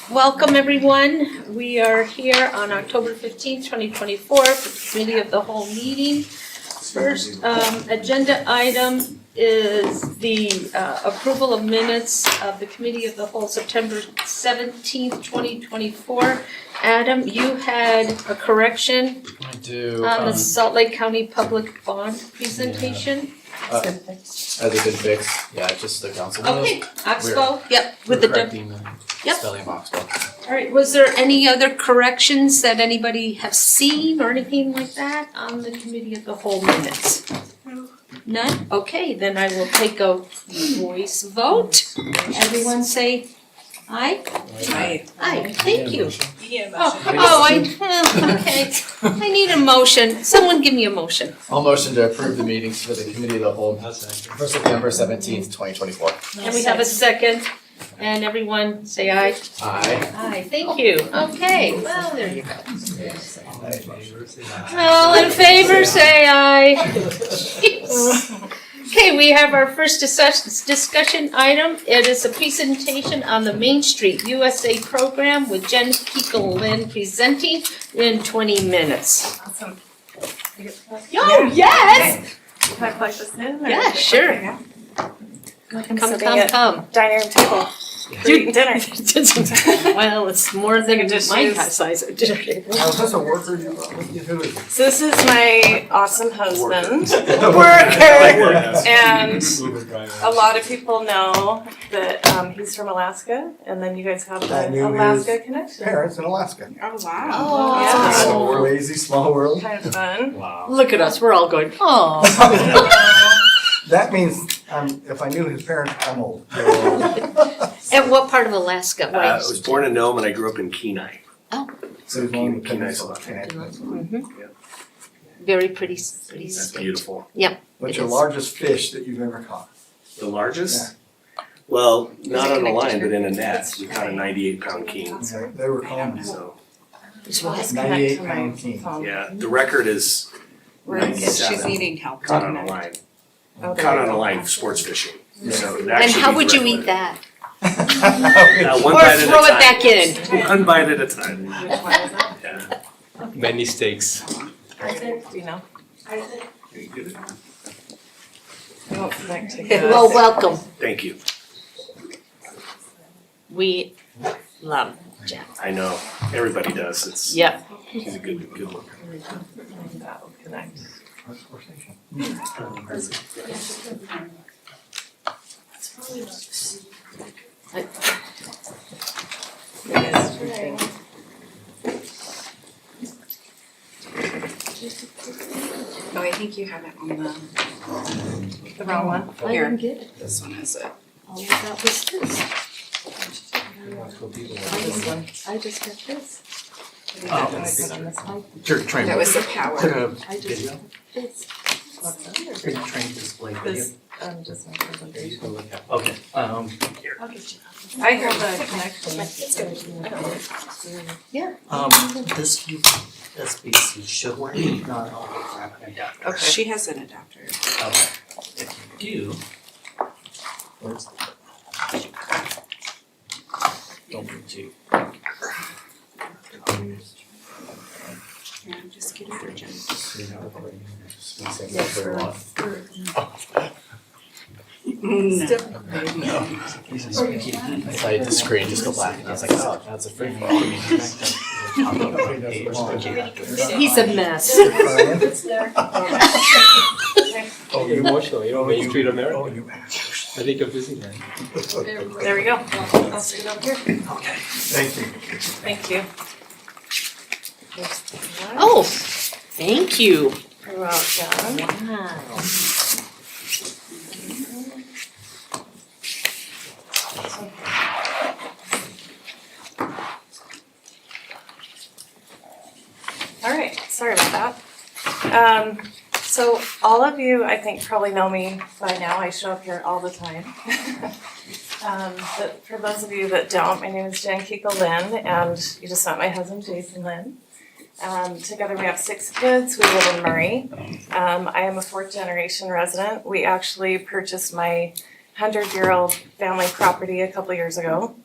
Welcome, everyone. We are here on October 15th, 2024 for the Committee of the Whole meeting. First agenda item is the approval of minutes of the Committee of the Whole September 17th, 2024. Adam, you had a correction I do. on the Salt Lake County Public Bond presentation. As a good fix, yeah, just the council. Okay, Oxbow, yep, with the correcting the Yep. spelling of Oxbow. All right, was there any other corrections that anybody have seen or anything like that on the Committee of the Whole minutes? None? Okay, then I will take a voice vote. Everyone say aye? Aye. Aye, thank you. Yeah, Okay. I need a motion. Someone give me a motion. I'll motion to approve the meetings for the Committee of the Whole for September 17th, 2024. And we have a second. And everyone say aye. Aye. Aye, thank you. Okay, well, there you go. All in favor, say aye. Okay, we have our first discussion item. It is a presentation on the Main Street USA program with Jen Keekel-Lynn presenting in 20 minutes. Awesome. Oh, yes! Can I plug this in? Yeah, sure. Okay. Come. Dining room table. We're eating dinner. Well, it's more than Just my use- size of dinner table. Now, is this a worker you brought with you? Who is it? So this is my awesome husband, worker, and a lot of people know that he's from Alaska, and then you guys have I the knew Alaska his connection. Parents in Alaska. Oh wow! Oh. So crazy small world. Kind of fun. Look at us, we're all going, oh. That means if I knew his parents, I'm old. And what part of Alaska? I was born in Nome and I grew up in Kenai. So he's long Kenai, Very pretty That's state. beautiful. What's It your is. largest fish that you've ever caught? The largest? Well, not on a line, but in a net. We caught a 98-pound king. They were calling So, Let's connect 98 to my pound king. phone. yeah, the record is We're gonna get- 97 eating help. caught on a line. Oh, there Caught you on a go. line sports fishing. So And that should how be would the you eat record. that? One Or bite at a throw it time. back in? One bite at a time. Which one is it? Yeah. Many steaks. Do you know? We won't connect to Well, welcome. Thank you. We love Jeff. I know, everybody does. It's, Yep. he's a good looker. That will connect. Oh, I think you have it on The wrong one. I didn't get it. this one has it. All of that was this. This one. I just got this. Can I put on this one? That was the power. I just got this. This, just my presentation. Okay. I have the connection. This USB-C should work, if not, I'll grab an adapter. Okay. She has an adapter. Okay. If you do, where's the? Don't be too. Yeah, just get it for Jen. I saw the screen just go black and I was like, oh, that's a free phone. He's a mess. Oh, you're emotional. You know Main Street America. Oh, you. I think I'm busy man. There we go. I'll sit over here. Okay. Thank you. Thank you. Oh, thank you. You're welcome. Wow. All right, sorry about that. So all of you, I think, probably know me by now. I show up here all the time. But for those of you that don't, my name is Jen Keekel-Lynn, and you just met my husband, Jason Lynn. Together we have 6 kids. We live in Murray. I am a 4th generation resident. We actually purchased my 100-year-old family property a couple years ago.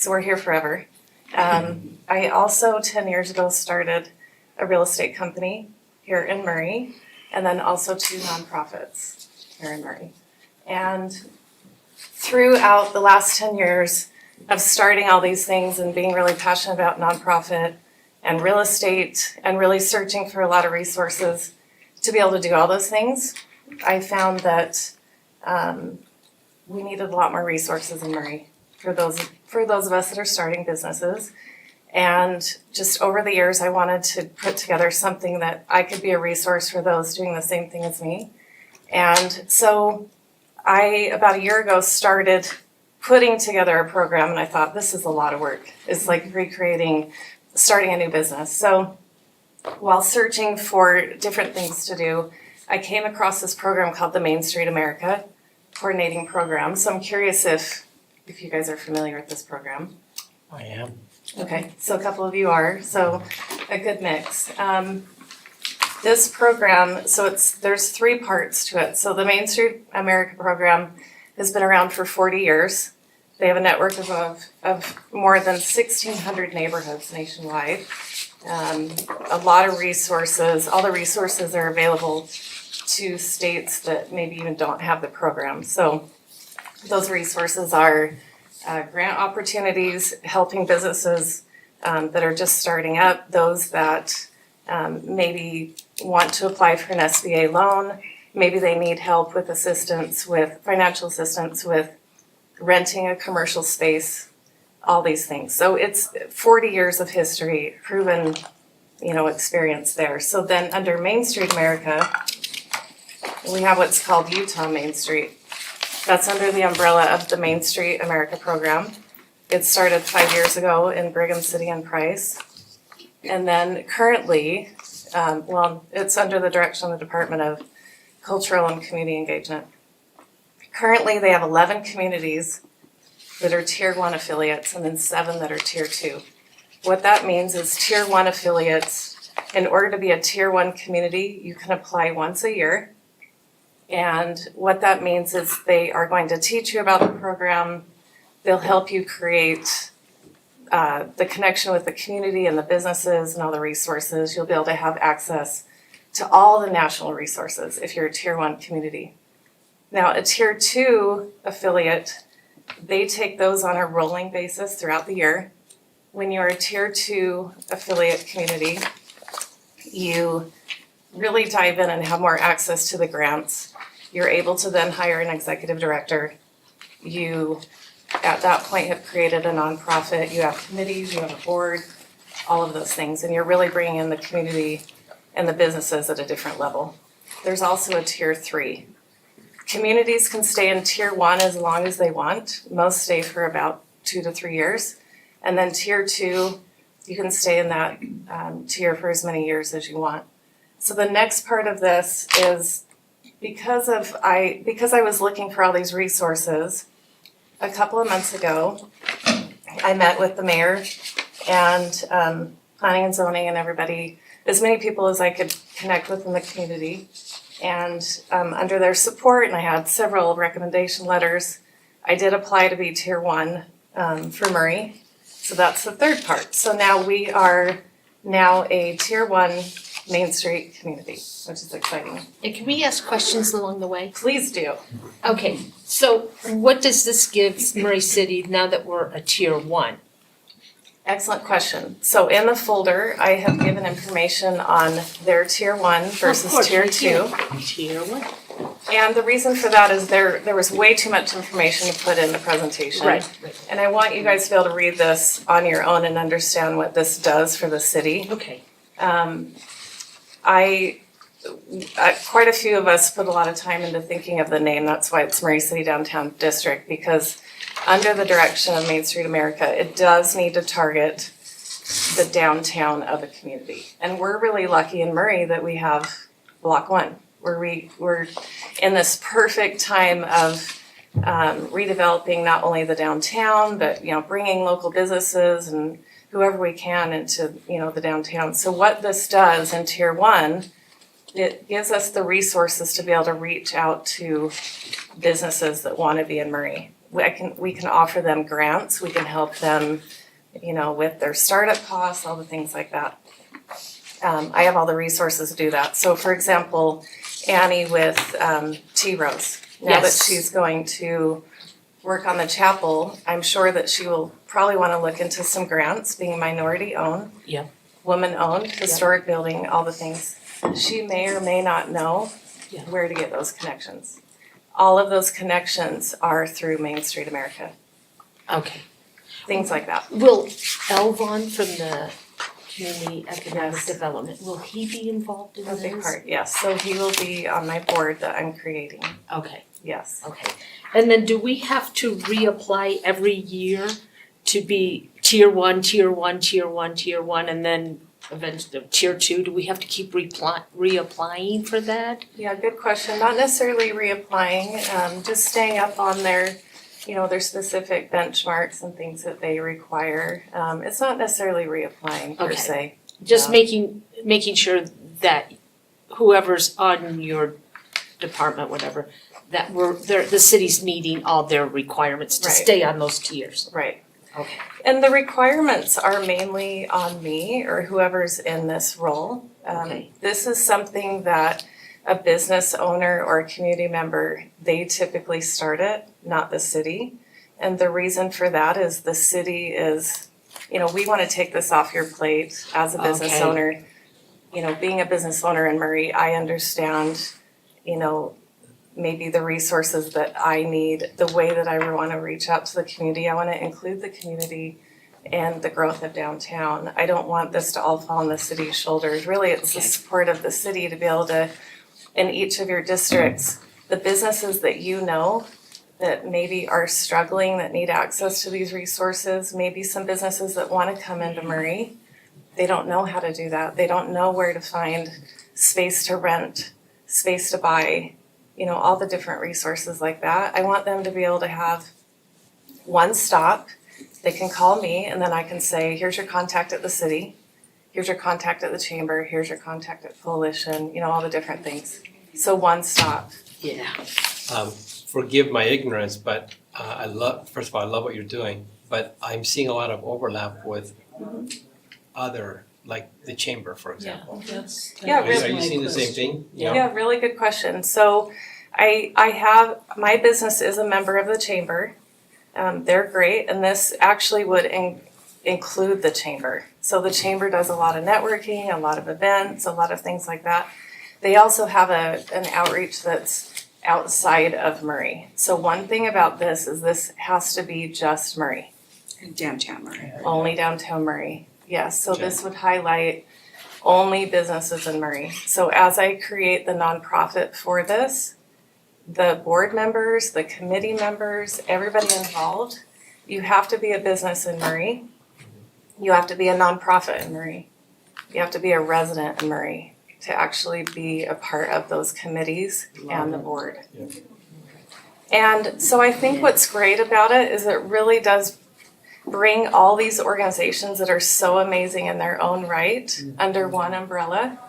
So we're here forever. I also 10 years ago started a real estate company here in Murray, and then also 2 nonprofits here in Murray. And throughout the last 10 years of starting all these things and being really passionate about nonprofit and real estate and really searching for a lot of resources to be able to do all those things, I found that we needed a lot more resources in Murray for those of us that are starting businesses. And just over the years, I wanted to put together something that I could be a resource for those doing the same thing as me. And so I, about a year ago, started putting together a program, and I thought, this is a lot of work. It's like starting a new business. So while searching for different things to do, I came across this program called the Main Street America Coordinating Program. So I'm curious if you guys are familiar with this program. I am. Okay, so a couple of you are, so a good mix. This program, so there's 3 parts to it. So the Main Street America program has been around for 40 years. They have a network of more than 1,600 neighborhoods nationwide. A lot of resources, all the resources are available to states that maybe even don't have the program. So those resources are grant opportunities, helping businesses that are just starting up, those that maybe want to apply for an SBA loan, maybe they need help with financial assistance with renting a commercial space, all these things. So it's 40 years of history, proven, experience there. So then under Main Street America, we have what's called Utah Main Street. That's under the umbrella of the Main Street America program. It started 5 years ago in Brigham City and Price. And then currently, it's under the direction of the Department of Cultural and Community Engagement. Currently, they have 11 communities that are Tier 1 affiliates and then 7 that are Tier 2. What that means is Tier 1 affiliates, in order to be a Tier 1 community, you can apply once a year. And what that means is they are going to teach you about the program. They'll help you create the connection with the community and the businesses and all the resources. You'll be able to have access to all the national resources if you're a Tier 1 community. Now, a Tier 2 affiliate, they take those on a rolling basis throughout the year. When you're a Tier 2 affiliate community, you really dive in and have more access to the grants. You're able to then hire an executive director. You, at that point, have created a nonprofit. You have committees, you have a board, all of those things. And you're really bringing in the community and the businesses at a different level. There's also a Tier 3. Communities can stay in Tier 1 as long as they want. Most stay for about 2 to 3 years. And then Tier 2, you can stay in that tier for as many years as you want. So the next part of this is because I was looking for all these resources, a couple of months ago, I met with the mayor and planning and zoning and everybody, as many people as I could connect with in the community. And under their support, and I had several recommendation letters, I did apply to be Tier 1 for Murray. So that's the third part. So now we are a Tier 1 Main Street community, which is exciting. And can we ask questions along the way? Please do. Okay, so what does this give Murray City now that we're a Tier 1? Excellent question. So in the folder, I have given information on their Tier 1 versus Tier 2. Tier 1. And the reason for that is there was way too much information to put in the presentation. Right. And I want you guys to be able to read this on your own and understand what this does for the city. Okay. Quite a few of us put a lot of time into thinking of the name. That's why it's Murray City Downtown District, because under the direction of Main Street America, it does need to target the downtown of a community. And we're really lucky in Murray that we have Block 1, where we're in this perfect time of redeveloping not only the downtown, but bringing local businesses and whoever we can into the downtown. So what this does in Tier 1, it gives us the resources to be able to reach out to businesses that want to be in Murray. we can offer them grants, we can help them, with their startup costs, all the things like that. I have all the resources to do that. So for example, Annie with Tea Rose, now that Yes. she's going to work on the chapel, I'm sure that she will probably want to look into some grants, being minority owned. Yeah. Woman owned, historic building, all the things. She may or may not know Yeah. where to get those connections. All of those connections are through Main Street America, Okay. things like that. Will Elvon from the Community Economic Yes. Development, will he be involved in A this? big part, yes. So he will be on my board that I'm creating, Okay, yes. okay. And then do we have to reapply every year to be tier one, tier one, tier one, tier one, and then eventually tier two? Do we have to keep reapplying for that? Yeah, good question. Not necessarily reapplying, just staying up on their, their specific benchmarks and things that they require. It's not necessarily reapplying per Okay. se. Just Yeah. making sure that whoever's on your department, whatever, that the city's meeting all their requirements to Right. stay on those tiers. Right. Okay. And the requirements are mainly on me or whoever's in this role. Okay. This is something that a business owner or a community member, they typically start it, not the city. And the reason for that is the city is, we want to take this off your plate as a business Okay. owner. Being a business owner in Murray, I understand, maybe the resources that I need, the way that I want to reach out to the community. I want to include the community and the growth of downtown. I don't want this to all fall on the city's shoulders. Really, it's the Okay. support of the city to be able to, in each of your districts, the businesses that that maybe are struggling, that need access to these resources, maybe some businesses that want to come into Murray, they don't know how to do that. They don't know where to find space to rent, space to buy, all the different resources like that. I want them to be able to have one stop. They can call me and then I can say, here's your contact at the city, here's your contact at the chamber, here's your contact at Coalition, all the different things. So one stop. Yeah. Forgive my ignorance, but first of all, I love what you're doing, but I'm seeing a lot of overlap with other, like the chamber, for example. Yeah, Are really. you seeing the same thing? Yeah, really good question. So I have, my business is a member of the chamber. They're great, and this actually would include the chamber. So the chamber does a lot of networking, a lot of events, a lot of things like that. They also have an outreach that's outside of Murray. So one thing about this is this has to be just Murray, Downtown Murray. only downtown Murray. Yes, so this would highlight only businesses in Murray. So as I create the nonprofit for this, the board members, the committee members, everybody involved, you have to be a business in Murray. You have to be a nonprofit in Murray. You have to be a resident in Murray to actually be a part of those committees and the board. Yeah. And so I think what's great about it is it really does bring all these organizations that are so amazing in their own right under one umbrella,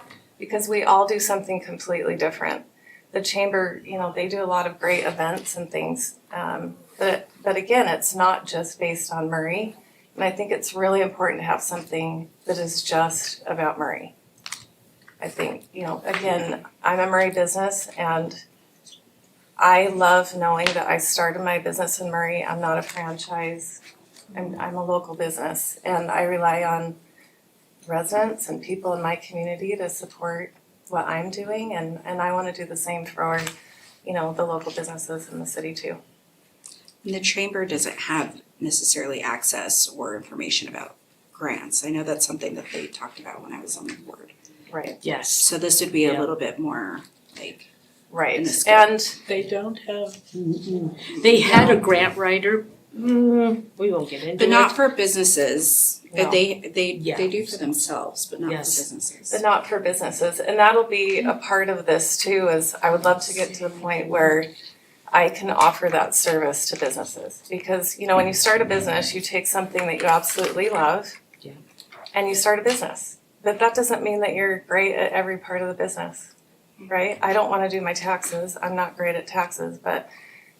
because we all do something completely different. The chamber, they do a lot of great events and things, but again, it's not just based on Murray. And I think it's really important to have something that is just about Murray. I think, again, I'm a Murray business and I love knowing that I started my business in Murray. I'm not a franchise. I'm a local business and I rely on residents and people in my community to support what I'm doing and I want to do the same for, the local businesses in the city too. And the chamber doesn't have necessarily access or information about grants. I know that's something that they talked about when I was on the board. Right. Yes. So this would be a Yeah. little bit more like, Right. In the scope. And They don't have. They had a grant writer. We won't get into it. but not for businesses. No. They Yeah. do for themselves, but not for Yes. businesses. but not for businesses. And that'll be a part of this too, is I would love to get to the point where I can offer that service to businesses. Because, when you start a business, you take something that you absolutely love Yeah. and you start a business. But that doesn't mean that you're great at every part of the business, right? I don't want to do my taxes. I'm not great at taxes, but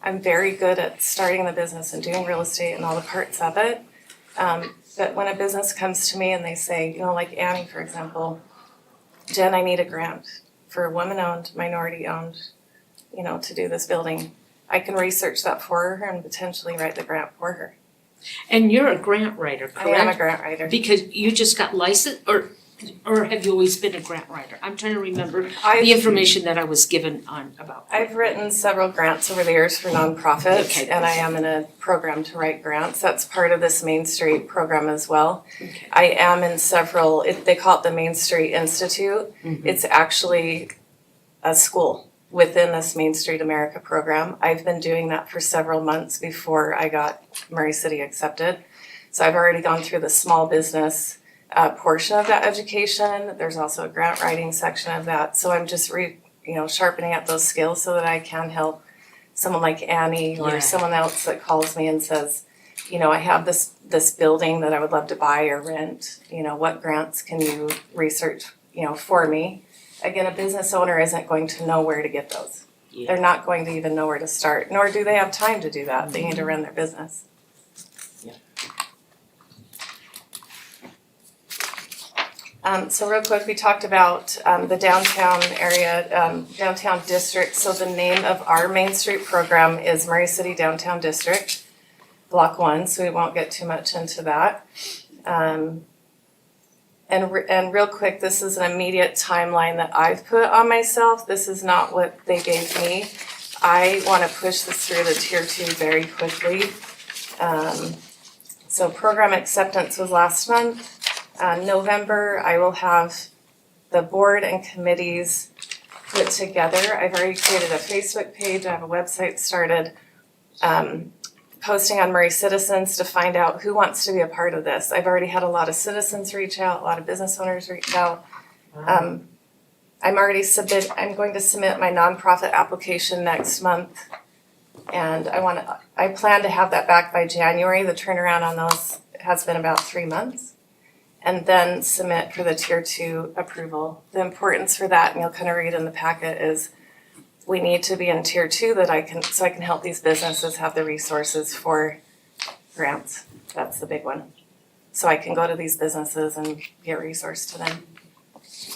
I'm very good at starting the business and doing real estate and all the parts of it. But when a business comes to me and they say, you know, like Annie, for example, Jen, I need a grant for woman-owned, minority-owned, you know, to do this building. I can research that for her and potentially write the grant for her. And you're a grant writer, I am a correct? grant writer. Because you just got licensed, or have you always been a grant writer? I'm trying to remember the I've, information that I was given about. I've written several grants over the years for nonprofits, Okay. and I am in a program to write grants. That's part of this Main Street program as well. Okay. I am in several, they call it the Main Street Institute. Mhm. It's actually a school within this Main Street America program. I've been doing that for several months before I got Murray City accepted. So I've already gone through the small business portion of that education. There's also a grant writing section of that. So I'm just sharpening up those skills so that I can help someone like Annie or Yeah. someone else that calls me and says, you know, I have this building that I would love to buy or rent. You know, what grants can you research, you know, for me? Again, a business owner isn't going to know where to get those. Yeah. They're not going to even know where to start, nor do they have time to do that. They need to run their business. So real quick, we talked about the downtown area, downtown district. So the name of our Main Street program is Murray City Downtown District, Block 1, so we won't get too much into that. And real quick, this is an immediate timeline that I've put on myself. This is not what they gave me. I want to push this through the Tier 2 very quickly. So program acceptance was last month. November, I will have the board and committees put together. I've already created a Facebook page, I have a website started, posting on Murray Citizens to find out who wants to be a part of this. I've already had a lot of citizens reach out, a lot of business owners reach out. I'm going to submit my nonprofit application next month. And I plan to have that back by January. The turnaround on those has been about 3 months. And then submit for the Tier 2 approval. The importance for that, and you'll kind of read in the packet, is we need to be in Tier 2 so I can help these businesses have the resources for grants. That's the big one. So I can go to these businesses and get resource to them.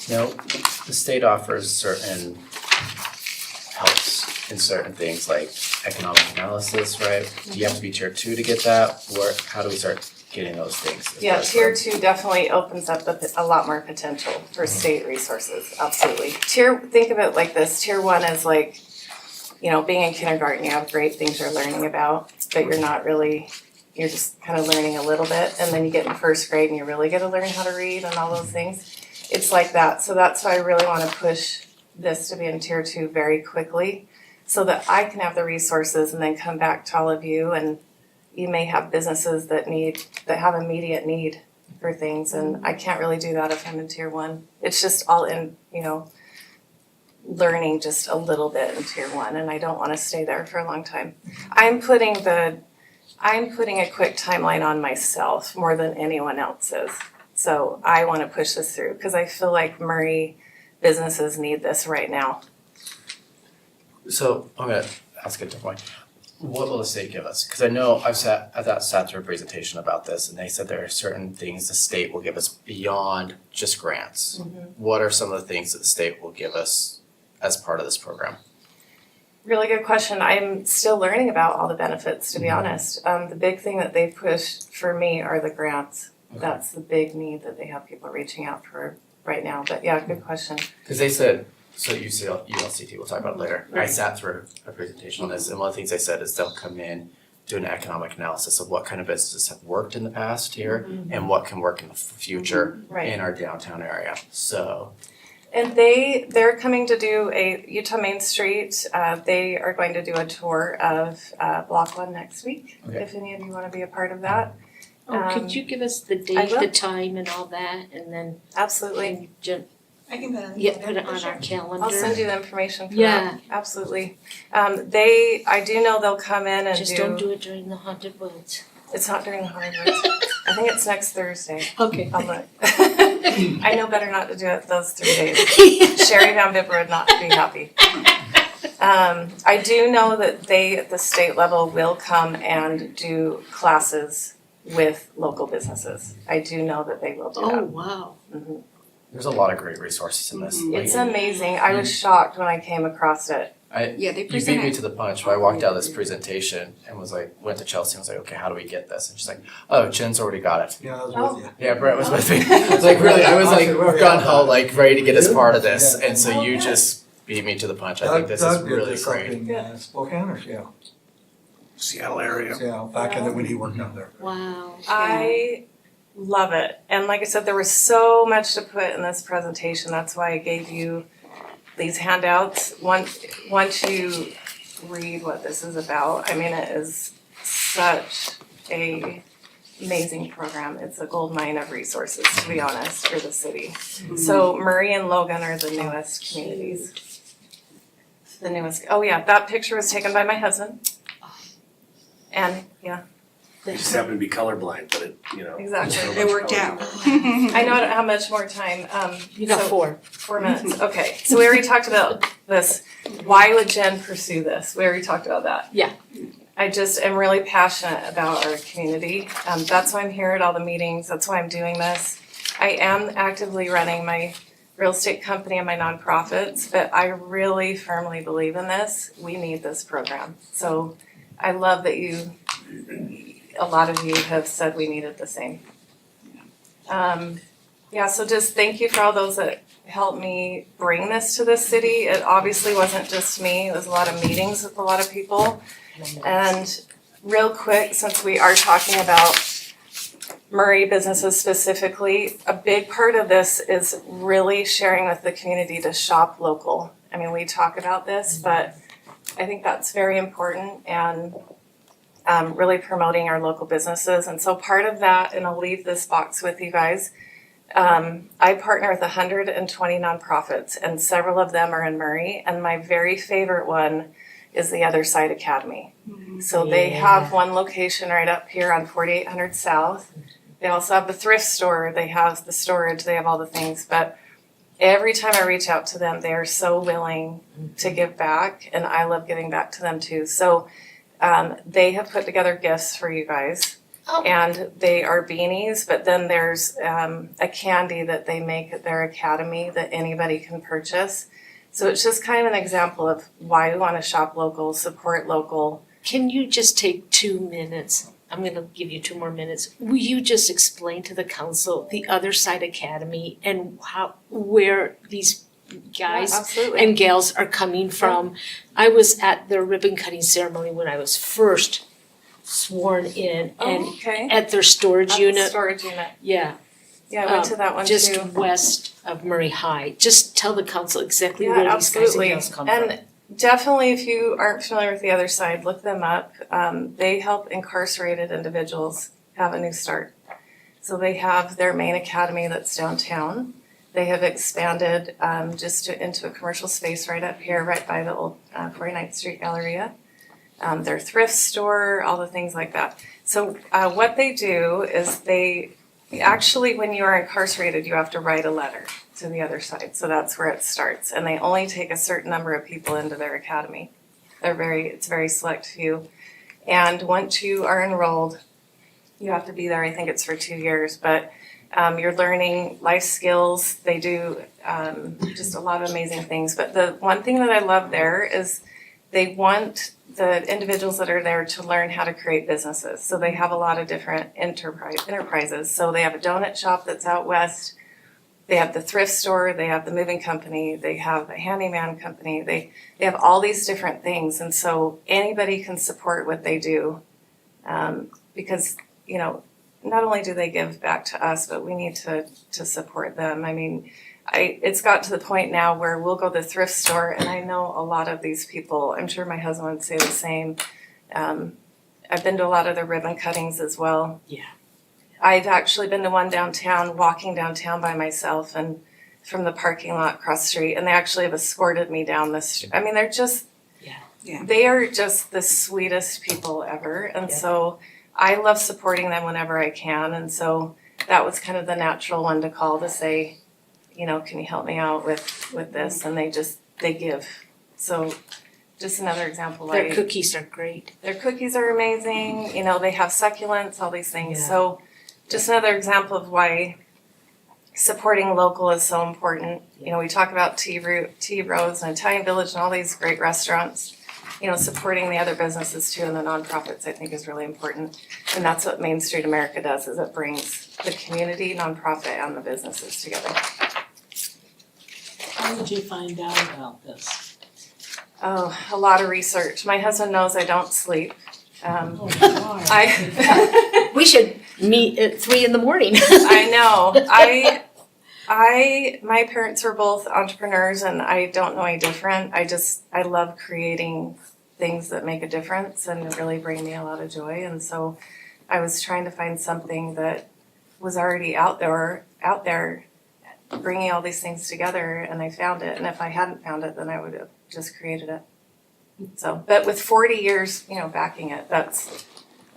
Now, the state offers certain helps in certain things like economic analysis, right? Do you have to be Tier 2 to get that? Or how do we start getting those things? Yeah, Tier 2 definitely opens up a lot more potential for state resources, absolutely. Think of it like this, Tier 1 is like, you know, being in kindergarten, you have great things you're learning about, but you're just kind of learning a little bit, and then you get in first grade and you really get to learn how to read and all those things. It's like that, so that's why I really want to push this to be in Tier 2 very quickly, so that I can have the resources and then come back to all of you, and you may have businesses that have immediate need for things, and I can't really do that if I'm in Tier 1. It's just all in, you know, learning just a little bit in Tier 1, and I don't want to stay there for a long time. I'm putting a quick timeline on myself more than anyone else is. So I want to push this through because I feel like Murray businesses need this right now. So I'm gonna ask a different point. What will the state give us? Because I know I've sat through a presentation about this, and they said there are certain things the state will give us beyond just grants. What are some of the things that the state will give us as part of this program? Really good question. I'm still learning about all the benefits, to be honest. The big thing that they've pushed for me are the grants. Okay. That's the big need that they have people reaching out for right now. But yeah, good question. Because they said, so ULCT, we'll talk about it later. I Right. sat through a presentation on this, and one of the things they said is they'll come in, do an economic analysis of what kind of businesses have worked in the past here and what can work in the future Right. in our downtown area. So, And they're coming to do a Utah Main Street. They are going to do a tour of Block 1 next week. Okay. If any of you want to be a part of that. Oh, could you give us the I date, will. the time and all that, and then Absolutely. put it on our calendar? I'll send you the information for Yeah. that. Absolutely. I do know they'll come in and Just don't do it during the haunted woods. It's not during the holidays. I think it's next Thursday. Okay. I'll look. I know better not to do it those 3 days. Sherry Van Bipper would not be happy. I do know that they, at the state level, will come and do classes with local businesses. I do know that they will do Oh, that. wow. Mhm. There's a lot of great resources in this. It's Like, amazing. I was shocked when I came across it. Yeah, they you beat me presented. to the punch. But I walked out of this presentation and was like, went to Chelsea and was like, okay, how do we get this? And she's like, oh, Jen's already got it. Yeah, I was Oh. with you. Yeah, Brett was with me. It's like really, I was like gun ho, like ready to get us part of this, Yeah. and so Oh, you good. just beat me to the punch. I think this is Doug really did this up great. in Spokane or Seattle? Seattle area. Yeah, back in the, when he worked up there. Wow. I love it. And like I said, there was so much to put in this presentation. That's why I gave you these handouts. Once you read what this is about, I mean, it is such a amazing program. It's a gold mine of resources, to be honest, for the city. So Murray and Logan are the newest communities. The newest, oh yeah, that picture was taken by my husband. And, yeah, You just happen to be colorblind, but it, you know. exactly. It worked out. I know I don't have much more time, You got so- 4. 4 minutes, okay, so we already talked about this, why would Jen pursue this, we already talked about that. Yeah. I just am really passionate about our community, that's why I'm here at all the meetings, that's why I'm doing this. I am actively running my real estate company and my nonprofits, but I really firmly believe in this, we need this program. So I love that a lot of you have said we needed the same. Yeah, so just thank you for all those that helped me bring this to the city. It obviously wasn't just me, it was a lot of meetings with a lot of people. And real quick, since we are talking about Murray businesses specifically, a big part of this is really sharing with the community to shop local. I mean, we talk about this, but I think that's very important and really promoting our local businesses. And so part of that, and I'll leave this box with you guys, I partner with 120 nonprofits and several of them are in Murray. And my very favorite one is the Other Side Academy. So they have one location right up here on 4800 South. They also have the thrift store, they have the storage, they have all the things. But every time I reach out to them, they are so willing to give back, and I love giving back to them too. So they have put together gifts for you guys, Oh. and they are beanies, but then there's a candy that they make at their academy that anybody can purchase. So it's just kind of an example of why we want to shop local, support local. Can you just take 2 minutes? I'm gonna give you 2 more minutes. Will you just explain to the council the Other Side Academy and where these guys Yeah, absolutely. and gals are coming from? I was at the ribbon cutting ceremony when I was first sworn in and Oh, okay. at their storage At the unit. storage unit. Yeah, Yeah, I went to that one too. just west of Murray High. Just tell the council exactly Yeah, where these guys and absolutely. gals come from. And definitely, if you aren't familiar with the Other Side, look them up. They help incarcerated individuals have a new start. So they have their main academy that's downtown. They have expanded into a commercial space right up here, right by the old 49th Street Galleria. Their thrift store, all the things like that. So what they do is actually, when you are incarcerated, you have to write a letter to the Other Side. So that's where it starts. And they only take a certain number of people into their academy. It's a very select few. And once you are enrolled, you have to be there, I think it's for 2 years, but you're learning life skills. They do just a lot of amazing things. But the one thing that I love there is they want the individuals that are there to learn how to create businesses. So they have a lot of different enterprises. So they have a donut shop that's out west. They have the thrift store, they have the moving company, they have a handyman company, they have all these different things. And so anybody can support what they do because, you know, not only do they give back to us, but we need to support them. I mean, it's got to the point now where we'll go to the thrift store, and I know a lot of these people, I'm sure my husband would say the same. I've been to a lot of the ribbon cuttings as well. Yeah. I've actually been to one downtown, walking downtown by myself and from the parking lot across the street, and they actually have escorted me down the street. I mean, they're just, Yeah. they are just the sweetest people ever. And Yeah. so I love supporting them whenever I can. And so that was kind of the natural one to call to say, you know, can you help me out with this? And they give. So just another example, Their like cookies are great. their cookies are amazing, you know, they have succulents, all these things. Yeah. So just another example of why supporting local is so important. You know, we talk about Tea Rose and Italian Village and all these great restaurants. You know, supporting the other businesses too and the nonprofits I think is really important. And that's what Main Street America does, is it brings the community, nonprofit, and the businesses together. How did you find out about this? Oh, a lot of research. My husband knows I don't sleep. Why? I We should meet at 3 in the morning. I know. My parents were both entrepreneurs and I don't know any different. I love creating things that make a difference and really bring me a lot of joy. And so I was trying to find something that was already out there, bringing all these things together, and I found it. And if I hadn't found it, then I would have just created it. So, but with 40 years, you know, backing it, that's,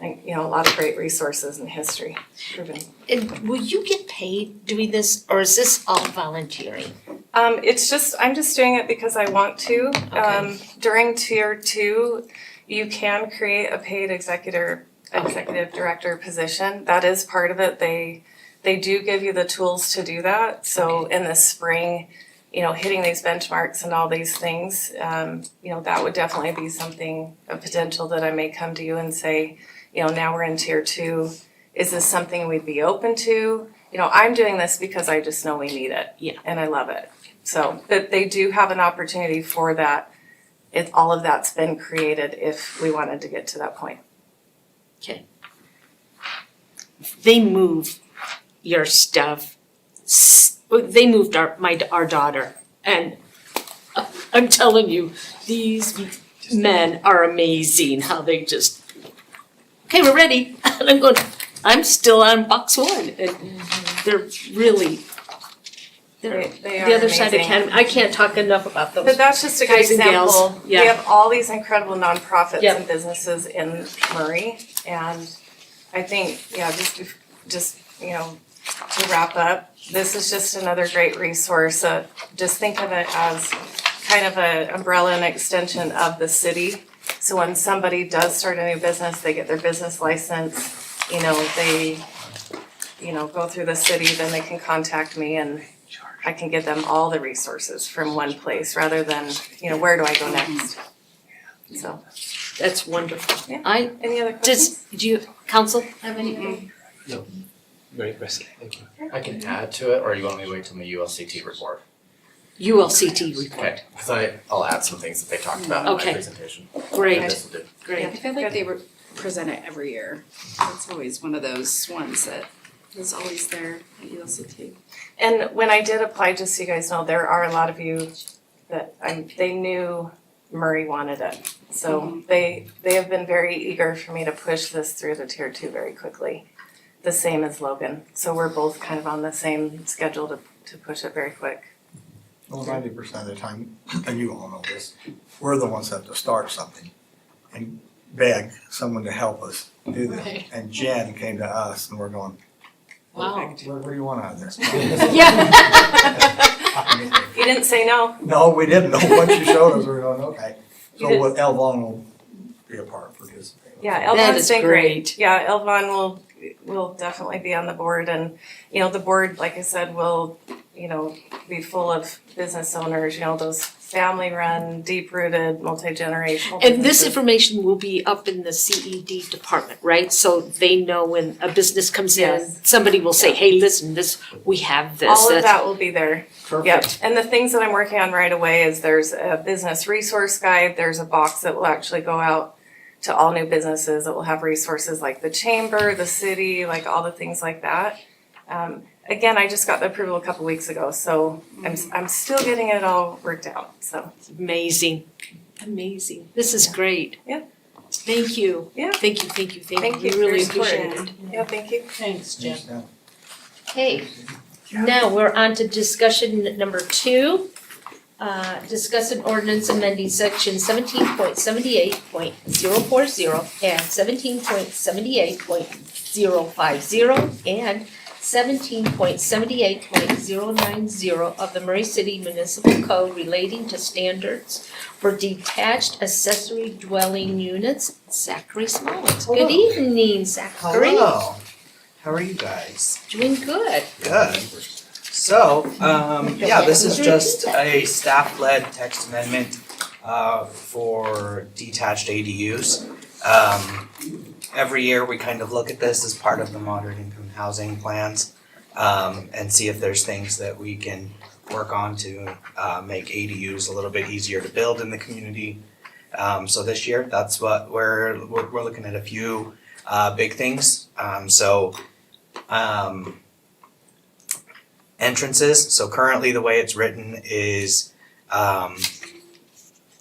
you know, a lot of great resources and history proven. And will you get paid doing this, or is this all volunteering? I'm just doing it because I want to. Okay. During tier 2, you can create a paid executive director position. That is part of it. They do give you the tools to do that. So in the spring, you know, hitting these benchmarks and all these things, you know, that would definitely be something, a potential that I may come to you and say, you know, now we're in tier 2. Is this something we'd be open to? You know, I'm doing this because I just know we need it. Yeah. And I love it. So, but they do have an opportunity for that if all of that's been created, if we wanted to get to that point. They move your stuff. They moved our daughter, and I'm telling you, these men are amazing. How they just, okay, we're ready, and I'm going. I'm still on box 1, and they're really. They're They are the other side amazing. academy. I can't talk enough about those. But that's just a good Guys and gals, example. yeah. We have all these incredible nonprofits Yep. and businesses in Murray, and I think, yeah, just you know, to wrap up, this is just another great resource. Just think of it as kind of an umbrella and extension of the city. So when somebody does start a new business, they get their business license, you know, they, you know, go through the city, then they can contact me and I can give them all the resources from one place rather than, you know, where do I go next? So, That's wonderful. Yeah. Do any other questions? you, council, have anything? Very impressive, thank you. I can add to it, or you want me to wait till my ULCT report? ULCT report. Okay, because I'll add some things that they talked about in my Okay. presentation. Great, This will do. great. I feel like they present it every year. It's always one of those ones that is always there at ULCT. And when I did apply, just so you guys know, there are a lot of you that they knew Murray wanted it. So they have been very eager for me to push this through the tier 2 very quickly. The same as Logan. So we're both kind of on the same schedule to push it very quick. Well, 90% of the time, and you all know this, we're the ones that have to start something and beg someone to help us do this. Right. And Jen came to us and we're going, Wow. what do you want out of this? Yeah. You didn't say no. No, we didn't. Once you showed us, we were going, okay. You So did- with Elvon will be a part, participate. Yeah, That Elvon's is been great. great. Yeah, Elvon will definitely be on the board and, you know, the board, like I said, will, you know, be full of business owners, you know, those family-run, deep-rooted, multi-generational And this businesses. information will be up in the CED department, right? So they know when a business comes in, Yes. somebody will say, hey, listen, we have this. All of That's- that will be there. Yep, Perfect. and the things that I'm working on right away is there's a business resource guide, there's a box that will actually go out to all new businesses that will have resources like the chamber, the city, like all the things like that. Again, I just got the approval a couple weeks ago, so I'm still getting it all worked out, so. Amazing, amazing. This is great. Yeah. Thank you. Yeah. Thank you, thank you, thank you. Thank you We for your really support. appreciate it. Yeah, thank you. Thanks, Jen. Yeah. Okay, now we're on to discussion number 2. Discuss an ordinance amending section 17.78.040 and 17.78.050 and 17.78.090 of the Murray City Municipal Code relating to standards for detached accessory dwelling units. Zachary Smallwood. Good evening, Zachary. Hello. How are you guys? Doing good. Good. So, yeah, this is just a staff-led text amendment for detached ADUs. Every year, we kind of look at this as part of the moderate income housing plans and see if there's things that we can work on to make ADUs a little bit easier to build in the community. So this year, that's what we're looking at a few big things. Entrances, so currently the way it's written is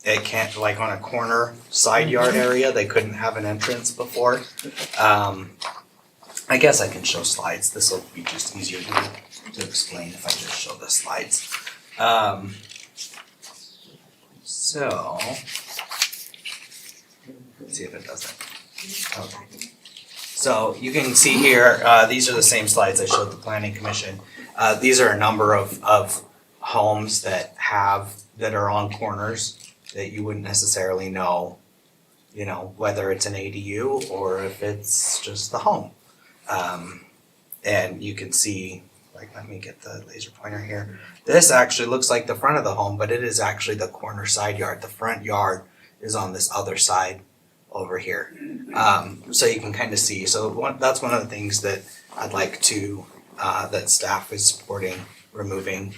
it can't, like on a corner side yard area, they couldn't have an entrance before. I guess I can show slides, this will be just easier to explain if I just show the slides. So, let's see if it does that. Okay. So you can see here, these are the same slides I showed the planning commission. These are a number of homes that are on corners that you wouldn't necessarily know, whether it's an ADU or if it's just the home. And you can see, let me get the laser pointer here. This actually looks like the front of the home, but it is actually the corner side yard. The front yard is on this other side over here. So you can kind of see. So that's one of the things that I'd like to that staff is supporting removing.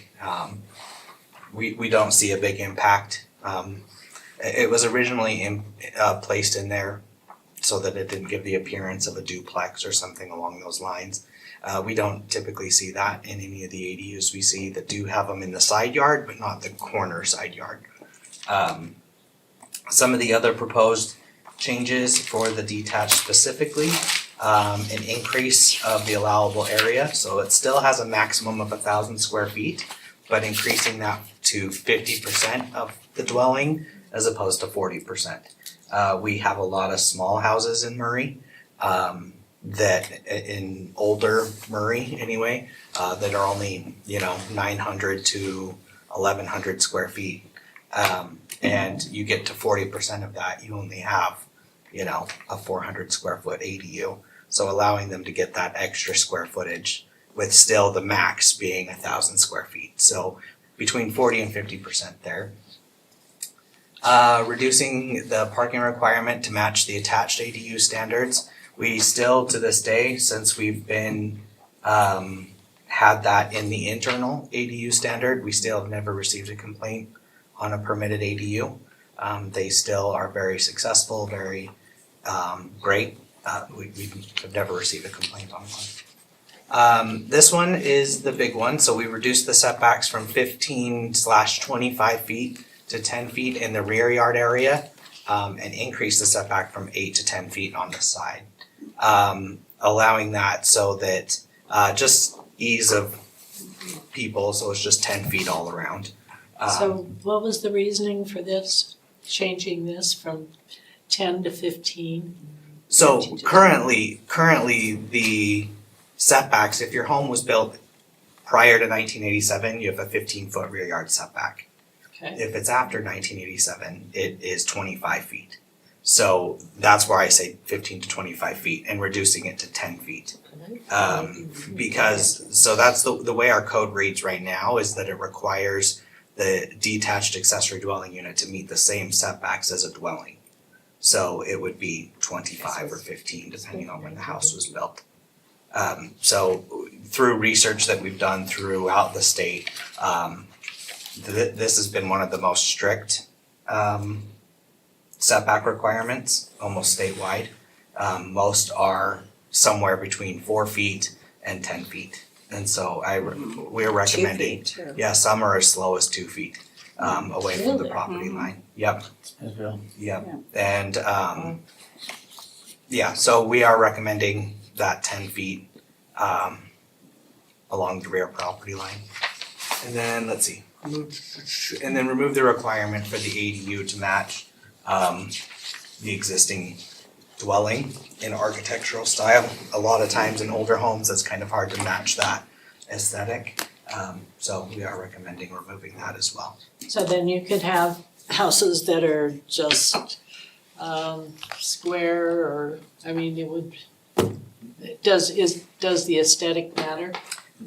We don't see a big impact. It was originally placed in there so that it didn't give the appearance of a duplex or something along those lines. We don't typically see that in any of the ADUs we see that do have them in the side yard, but not the corner side yard. Some of the other proposed changes for the detached specifically, an increase of the allowable area. So it still has a maximum of 1,000 square feet, but increasing that to 50% of the dwelling as opposed to 40%. We have a lot of small houses in Murray, that in older Murray anyway, that are only, 900 to 1,100 square feet. And you get to 40% of that, you only have, a 400 square foot ADU. So allowing them to get that extra square footage with still the max being 1,000 square feet. So between 40 and 50% there. Reducing the parking requirement to match the attached ADU standards. We still, to this day, since we've been, had that in the internal ADU standard, we still have never received a complaint on a permitted ADU. They still are very successful, very great. We have never received a complaint on one. This one is the big one. So we reduced the setbacks from 15/25 feet to 10 feet in the rear yard area, and increased the setback from 8 to 10 feet on the side. Allowing that so that just ease of people, so it's just 10 feet all around. So what was the reasoning for this, changing this from 10 to 15? So currently the setbacks, if your home was built prior to 1987, you have a 15-foot rear yard setback. Okay. If it's after 1987, it is 25 feet. So that's why I say 15 to 25 feet and reducing it to 10 feet. Because, so that's the way our code reads right now is that it requires the detached accessory dwelling unit to meet the same setbacks as a dwelling. So it would be 25 or 15 depending on when the house was built. So through research that we've done throughout the state, this has been one of the most strict setback requirements, almost statewide. Most are somewhere between 4 feet and 10 feet. And so we're recommending, 2 feet too. yeah, some are as low as 2 feet away from the property line. Yep. Yep. And so we are recommending that 10 feet along the rear property line. And then let's see, and then remove the requirement for the ADU to match the existing dwelling in architectural style. A lot of times in older homes, it's kind of hard to match that aesthetic. So we are recommending removing that as well. So then you could have houses that are just square or, I mean, it would, does the aesthetic matter?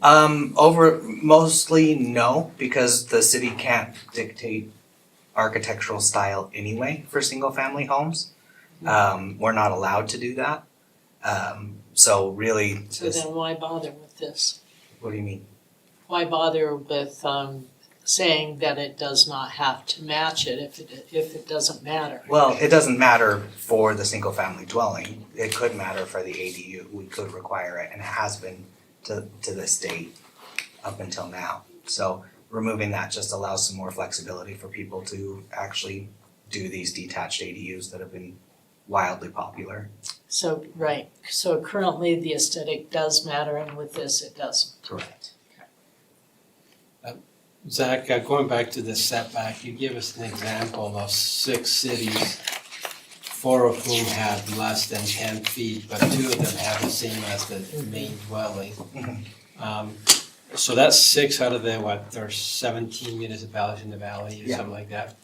Mostly no, because the city can't dictate architectural style anyway for single family homes. We're not allowed to do that. So really, So then why bother with this? what do you mean? Why bother with saying that it does not have to match it if it doesn't matter? Well, it doesn't matter for the single family dwelling. It could matter for the ADU. We could require it, and it has been to this date up until now. So removing that just allows some more flexibility for people to actually do these detached ADUs that have been wildly popular. So, right, so currently the aesthetic does matter and with this it doesn't. Correct. Zach, going back to the setback, you give us an example of 6 cities, 4 of whom have less than 10 feet, but 2 of them have the same as the main dwelling. So that's 6 out of the, there's 17 municipalities in the valley or Yeah. something like that.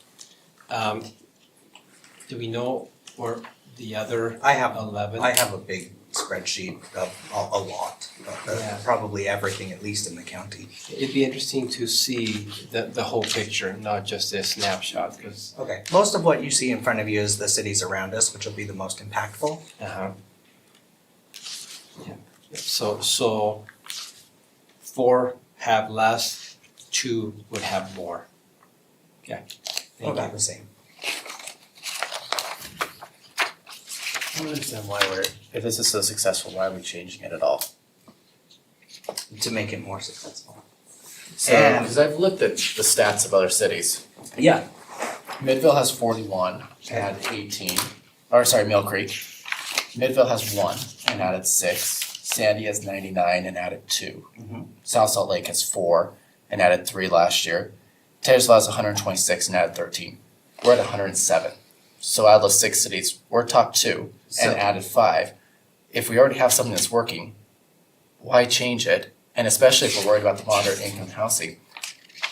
Do we know where the other I have 11? a big spreadsheet of a lot, Yeah. probably everything at least in the county. It'd be interesting to see the whole picture, not just a snapshot, because Okay, most of what you see in front of you is the cities around us, which will be the most impactful. So 4 have less, 2 would have more. Okay, thank you. About the same. I don't understand why if this is so successful, why are we changing it at all? To make it more successful. So, And- because I've looked at the stats of other cities. Yeah. Midville has 41 and added 18. Or sorry, Mill Creek. Midville has 1 and added 6. Sandy has 99 and added 2. Mhm. South Salt Lake has 4 and added 3 last year. Taylorsville has 126 and added 13. We're at 107. So out of those 6 cities, we're top 2 and So- added 5. If we already have something that's working, why change it? And especially if we're worried about the moderate income housing,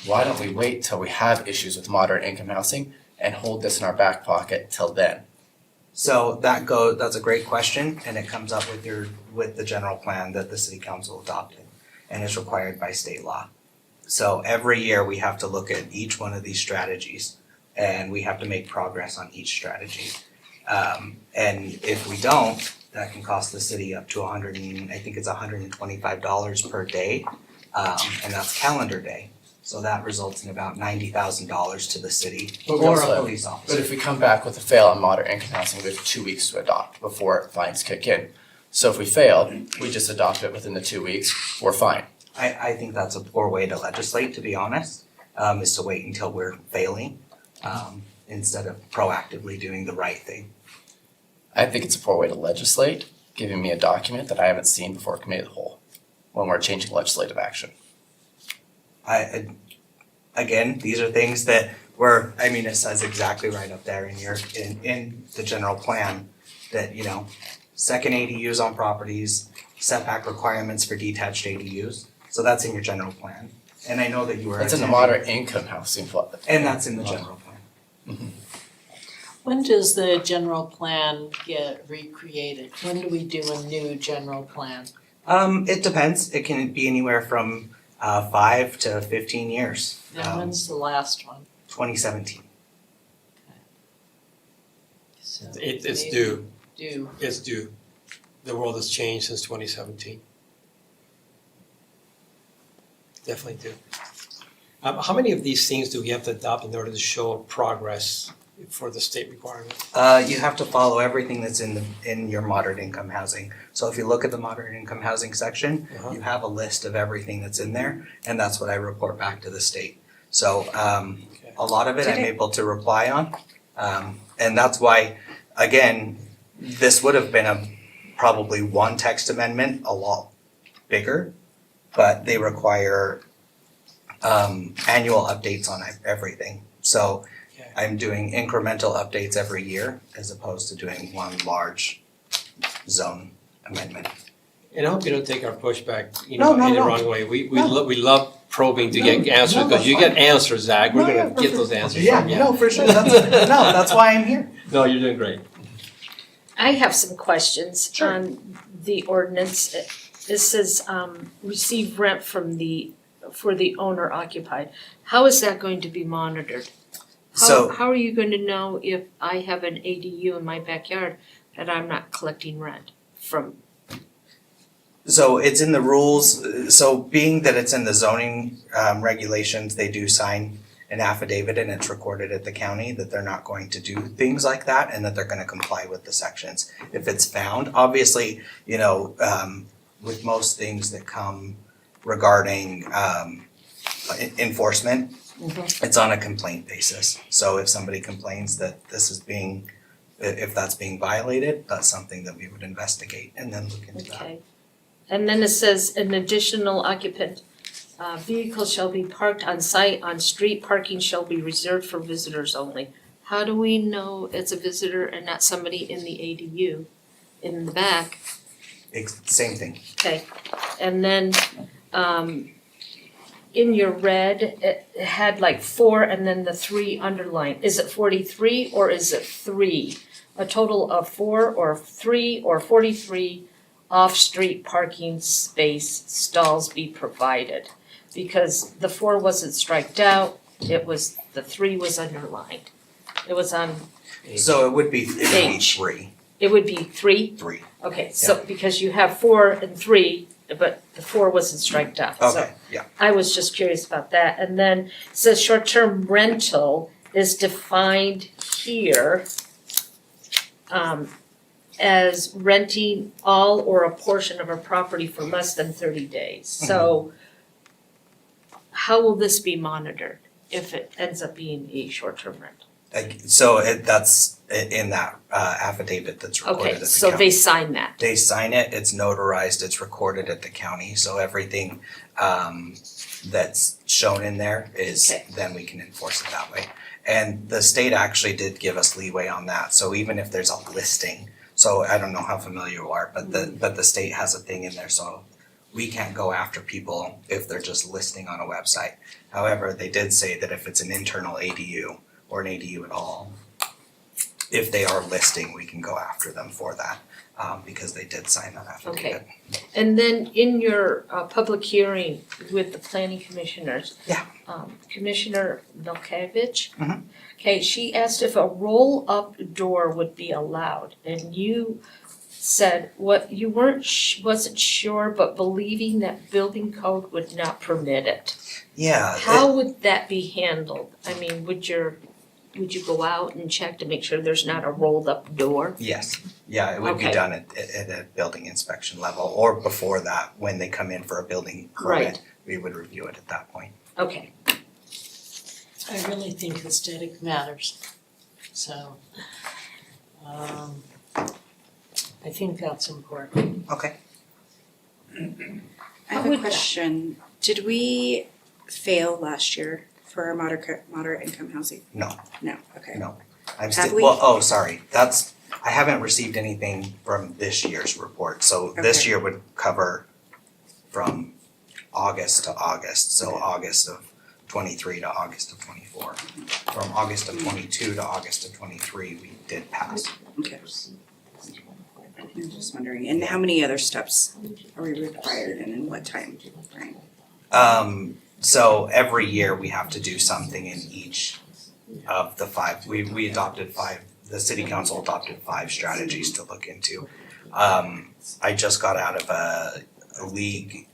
why don't we wait till we have issues with moderate income housing and hold this in our back pocket till then? So that's a great question, and it comes up with the general plan that the city council adopted and is required by state law. So every year we have to look at each one of these strategies and we have to make progress on each strategy. And if we don't, that can cost the city up to $125 per day, and that's calendar day. So that results in about $90,000 to the city But we or also- a police officer. But if we come back with a fail on moderate income housing, we have 2 weeks to adopt before fines kick in. So if we fail, we just adopt it within the 2 weeks, we're fine. I think that's a poor way to legislate, to be honest, is to wait until we're failing, instead of proactively doing the right thing. I think it's a poor way to legislate, giving me a document that I haven't seen before committee of the whole, when we're changing legislative action. Again, these are things that it says exactly right up there in the general plan that, second ADUs on properties, setback requirements for detached ADUs. So that's in your general plan. And I know that you were. It's in the attending- moderate income housing flood. And that's in the general plan. When does the general plan get recreated? When do we do a new general plan? It depends. It can be anywhere from 5 to 15 years. And when's the last one? 2017. So It's maybe due, do. it's due. The world has changed since 2017. Definitely do. How many of these things do we have to adopt in order to show progress for the state requirement? You have to follow everything that's in your moderate income housing. So if you look at the moderate income housing section, Uh-huh. you have a list of everything that's in there, and that's what I report back to the state. So a lot of it I'm able to reply on, and that's why, again, this would have been probably one text amendment, a lot bigger, but they require annual updates on everything. So Okay. I'm doing incremental updates every year as opposed to doing one large zone amendment. And I hope you don't take our pushback, No, no, any no. wrong way. We No. we love probing to get answers, no, because you that's get answers, Zach, we're No, gonna yeah, get those answers Yeah, from you. no, for sure, that's why I'm here. No, you're doing great. I have some questions Sure. on the ordinance. It says, receive rent for the owner occupied. How is that going to be monitored? So- How are you going to know if I have an ADU in my backyard that I'm not collecting rent from? So it's in the rules, so being that it's in the zoning regulations, they do sign an affidavit and it's recorded at the county that they're not going to do things like that and that they're gonna comply with the sections. If it's found, obviously, with most things that come regarding enforcement, it's on a complaint basis. So if somebody complains that this is if that's being violated, that's something that we would investigate and then look into that. Okay. And then it says an additional occupant, vehicle shall be parked on site, on street parking shall be reserved for visitors only. How do we know it's a visitor and not somebody in the ADU in the back? Same thing. Okay, and then, in your red, it had like 4 and then the 3 underlined. Is it 43 or is it 3? A total of 4 or 3 or 43 off-street parking space stalls be provided. Because the 4 wasn't striked out, the 3 was underlined. It was on, So it would be H. 3. it would be 3? 3. Okay, so because you have 4 and 3, but the 4 wasn't striked out, so. Okay, yeah. I was just curious about that. And then it says short-term rental is defined here as renting all or a portion of a property for less than 30 days. So how will this be monitored if it ends up being a short-term rental? That's in that affidavit that's recorded at Okay, the so county. they sign that. They sign it, it's notarized, it's recorded at the county, so everything that's shown in there is, Okay. then we can enforce it that way. And the state actually did give us leeway on that, so even if there's a listing, so I don't know how familiar you are, but the state has a thing in there, so we can't go after people if they're just listing on a website. However, they did say that if it's an internal ADU or an ADU at all, if they are listing, we can go after them for that, because they did sign that affidavit. And then in your public hearing with the planning commissioners. Yeah. Commissioner Milkovich. Mhm. Okay, she asked if a roll-up door would be allowed, and you said what you wasn't sure, but believing that building code would not permit it. Yeah, How would that be handled? I mean, would you go out and check to make sure there's not a rolled-up door? yes, yeah, it would be Okay. done at a building inspection level, or before that, when they come in for a building permit, Right. we would review it at that point. Okay, I really think aesthetic matters, so, I think that's important. Okay. I have a question. Did we fail last year for our moderate income housing? No. No, okay. No. I'm Have still, we? well, sorry, I haven't received anything from this year's report, so this Okay. year would cover from August to August, so August of 23 to August of 24. From August of 22 to August of 23, we did pass. Okay. I'm just wondering, and how many other steps are we required and in what time frame? So every year we have to do something in each of the 5. We adopted 5, the city council adopted 5 strategies to look into. I just got out of a league,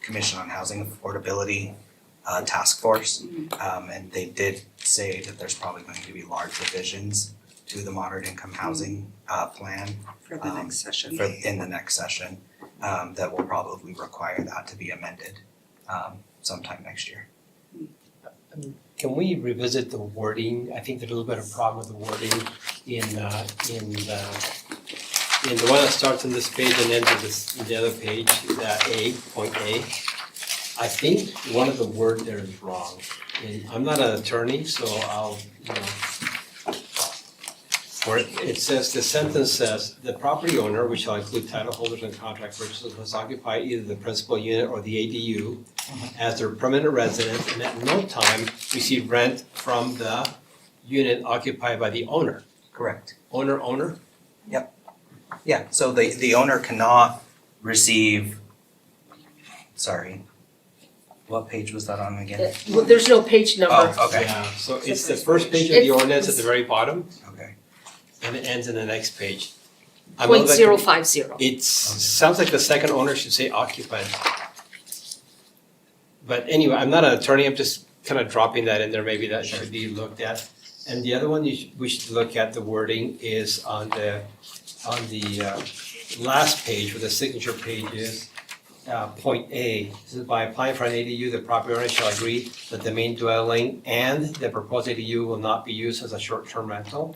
Commission on Housing Affordability, task force. And they did say that there's probably going to be large revisions to the moderate income housing, plan. For the next session? In the next session, that will probably require that to be amended, sometime next year. Can we revisit the wording? I think there's a little bit of problem with the wording in the one that starts on this page and ends at the other page, point A. I think one of the words there is wrong. And I'm not an attorney, so I'll, where it says, the sentence says, the property owner, which shall include title holders and contract purchasers, must occupy either the principal unit or the ADU as their permanent residence and at no time receive rent from the unit occupied by the owner. Correct. Owner? Yeah, so the owner cannot receive, sorry, what page was that on again? Well, there's no page number. Oh, okay, Yeah, so it's the first page of the ordinance at the very bottom, okay. and it ends in the next page. I know that .050. It's, sounds like the second owner should say occupant. But anyway, I'm not an attorney, I'm just kind of dropping that in there, maybe that should be looked at. And the other one we should look at, the wording is on the last page, where the signature page is, point A. It says, by applying for an ADU, the property owner shall agree that the main dwelling and the proposed ADU will not be used as a short-term rental.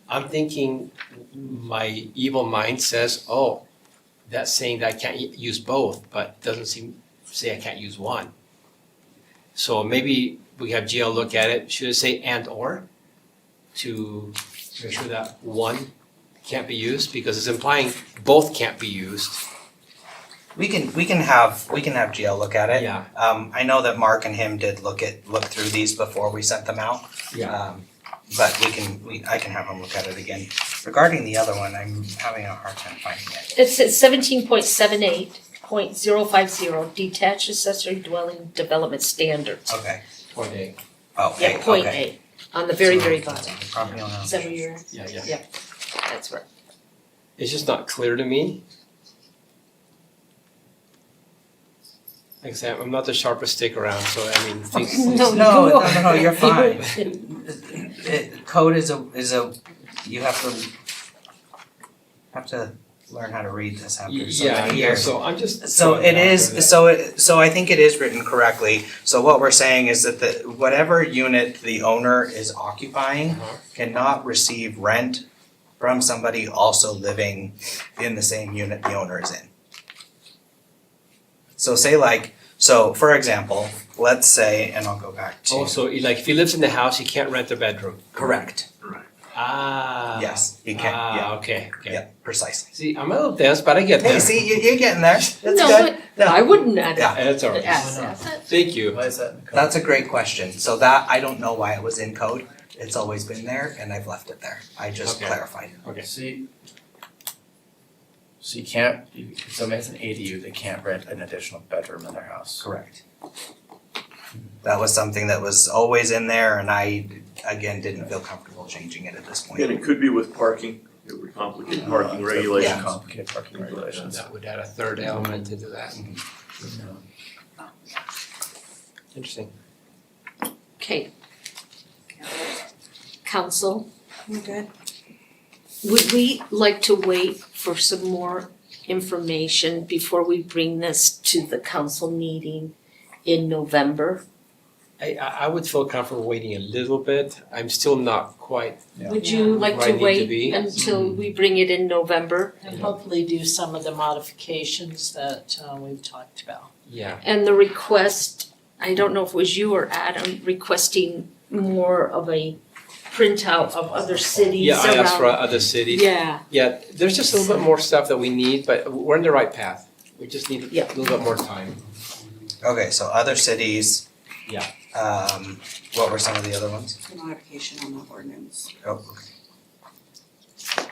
I'm thinking, my evil mind says, oh, that's saying that I can't use both, but doesn't say I can't use one. So maybe we have GL look at it, should it say and or? To make sure that one can't be used, because it's implying both can't be used. We can have GL look at it. Yeah. I know that Mark and him did look through these before we sent them out. Yeah. But I can have them look at it again. Regarding the other one, I'm having a hard time finding it. It says 17.78.050 detached accessory dwelling development standards. Okay. Point A. Oh, Yeah, okay, point okay. A, on the very, So, very bottom. Property owner. Is that where you're at? Yeah. That's right. It's just not clear to me. Like I said, I'm not the sharpest stick around, so I mean, things. No, you're fine. Code is a you have to learn how to read this after so many years. So I'm just. So it is, so I think it is written correctly. So what we're saying is that whatever unit the owner is occupying cannot receive rent from somebody also living in the same unit the owner is in. So so for example, let's say, and I'll go back to. Oh, so like if he lives in the house, he can't rent a bedroom? Correct. Ah. Yes, he can, yeah, Okay. yeah, precisely. See, I'm a little dense, but I get there. Hey, see, you're getting there. That's No, good. but I wouldn't add Yeah. That's all right. add. Thank you. Why is that in the code? That's a great question. So that, I don't know why it was in code. It's always been there and I've left it there. I just Okay. clarified. Okay. So you can't, if somebody has an ADU, they can't rent an additional bedroom in their house. Correct. That was something that was always in there and I, again, didn't feel comfortable changing it at this point. And it could be with parking, it would complicate parking regulations. Complicated parking regulations. That would add a third element into that. Interesting. Okay. Council, We're good. would we like to wait for some more information before we bring this to the council meeting in November? I would feel comfortable waiting a little bit. I'm still not quite. Yeah. Would you like Where I to need to wait be. until we bring it in November? And hopefully do some of the modifications that we've talked about. Yeah. And the request, I don't know if it was you or Adam, requesting more of a printout of other cities Yeah, I asked for around. other cities. Yeah, Yeah, there's just a little bit more stuff that we need, but we're on the right path. We just need a Yeah. little bit more time. Okay, so other cities. Yeah. What were some of the other ones? Modification on the ordinance. Oh, okay.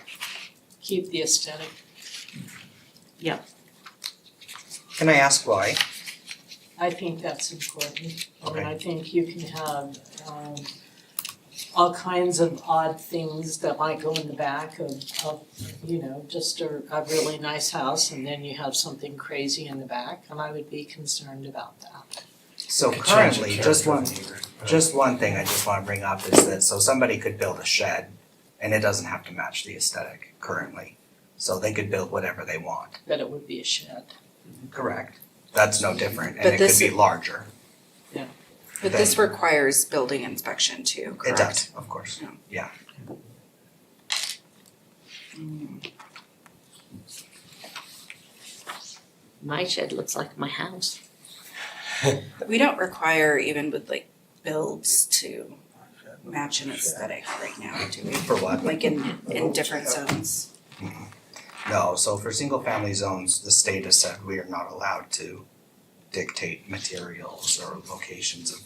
Keep the aesthetic. Can I ask why? I think that's important. I mean, Okay. I think you can have all kinds of odd things that might go in the back of just a really nice house and then you have something crazy in the back and I would be concerned about that. So Could change the currently, character just one thing I just wanna bring up is that, so somebody could build a shed and it doesn't have to match the aesthetic currently. So they could build whatever they want. That it would be a shed. Correct. That's no different, and But it could this- be larger. But this requires building inspection too, It correct? does, of course, Yeah. yeah. my shed looks like my house. We don't require even with like builds to match an aesthetic right now, do we? For what? Like in different zones? No, so for single family zones, the state has said we are not allowed to dictate materials or locations of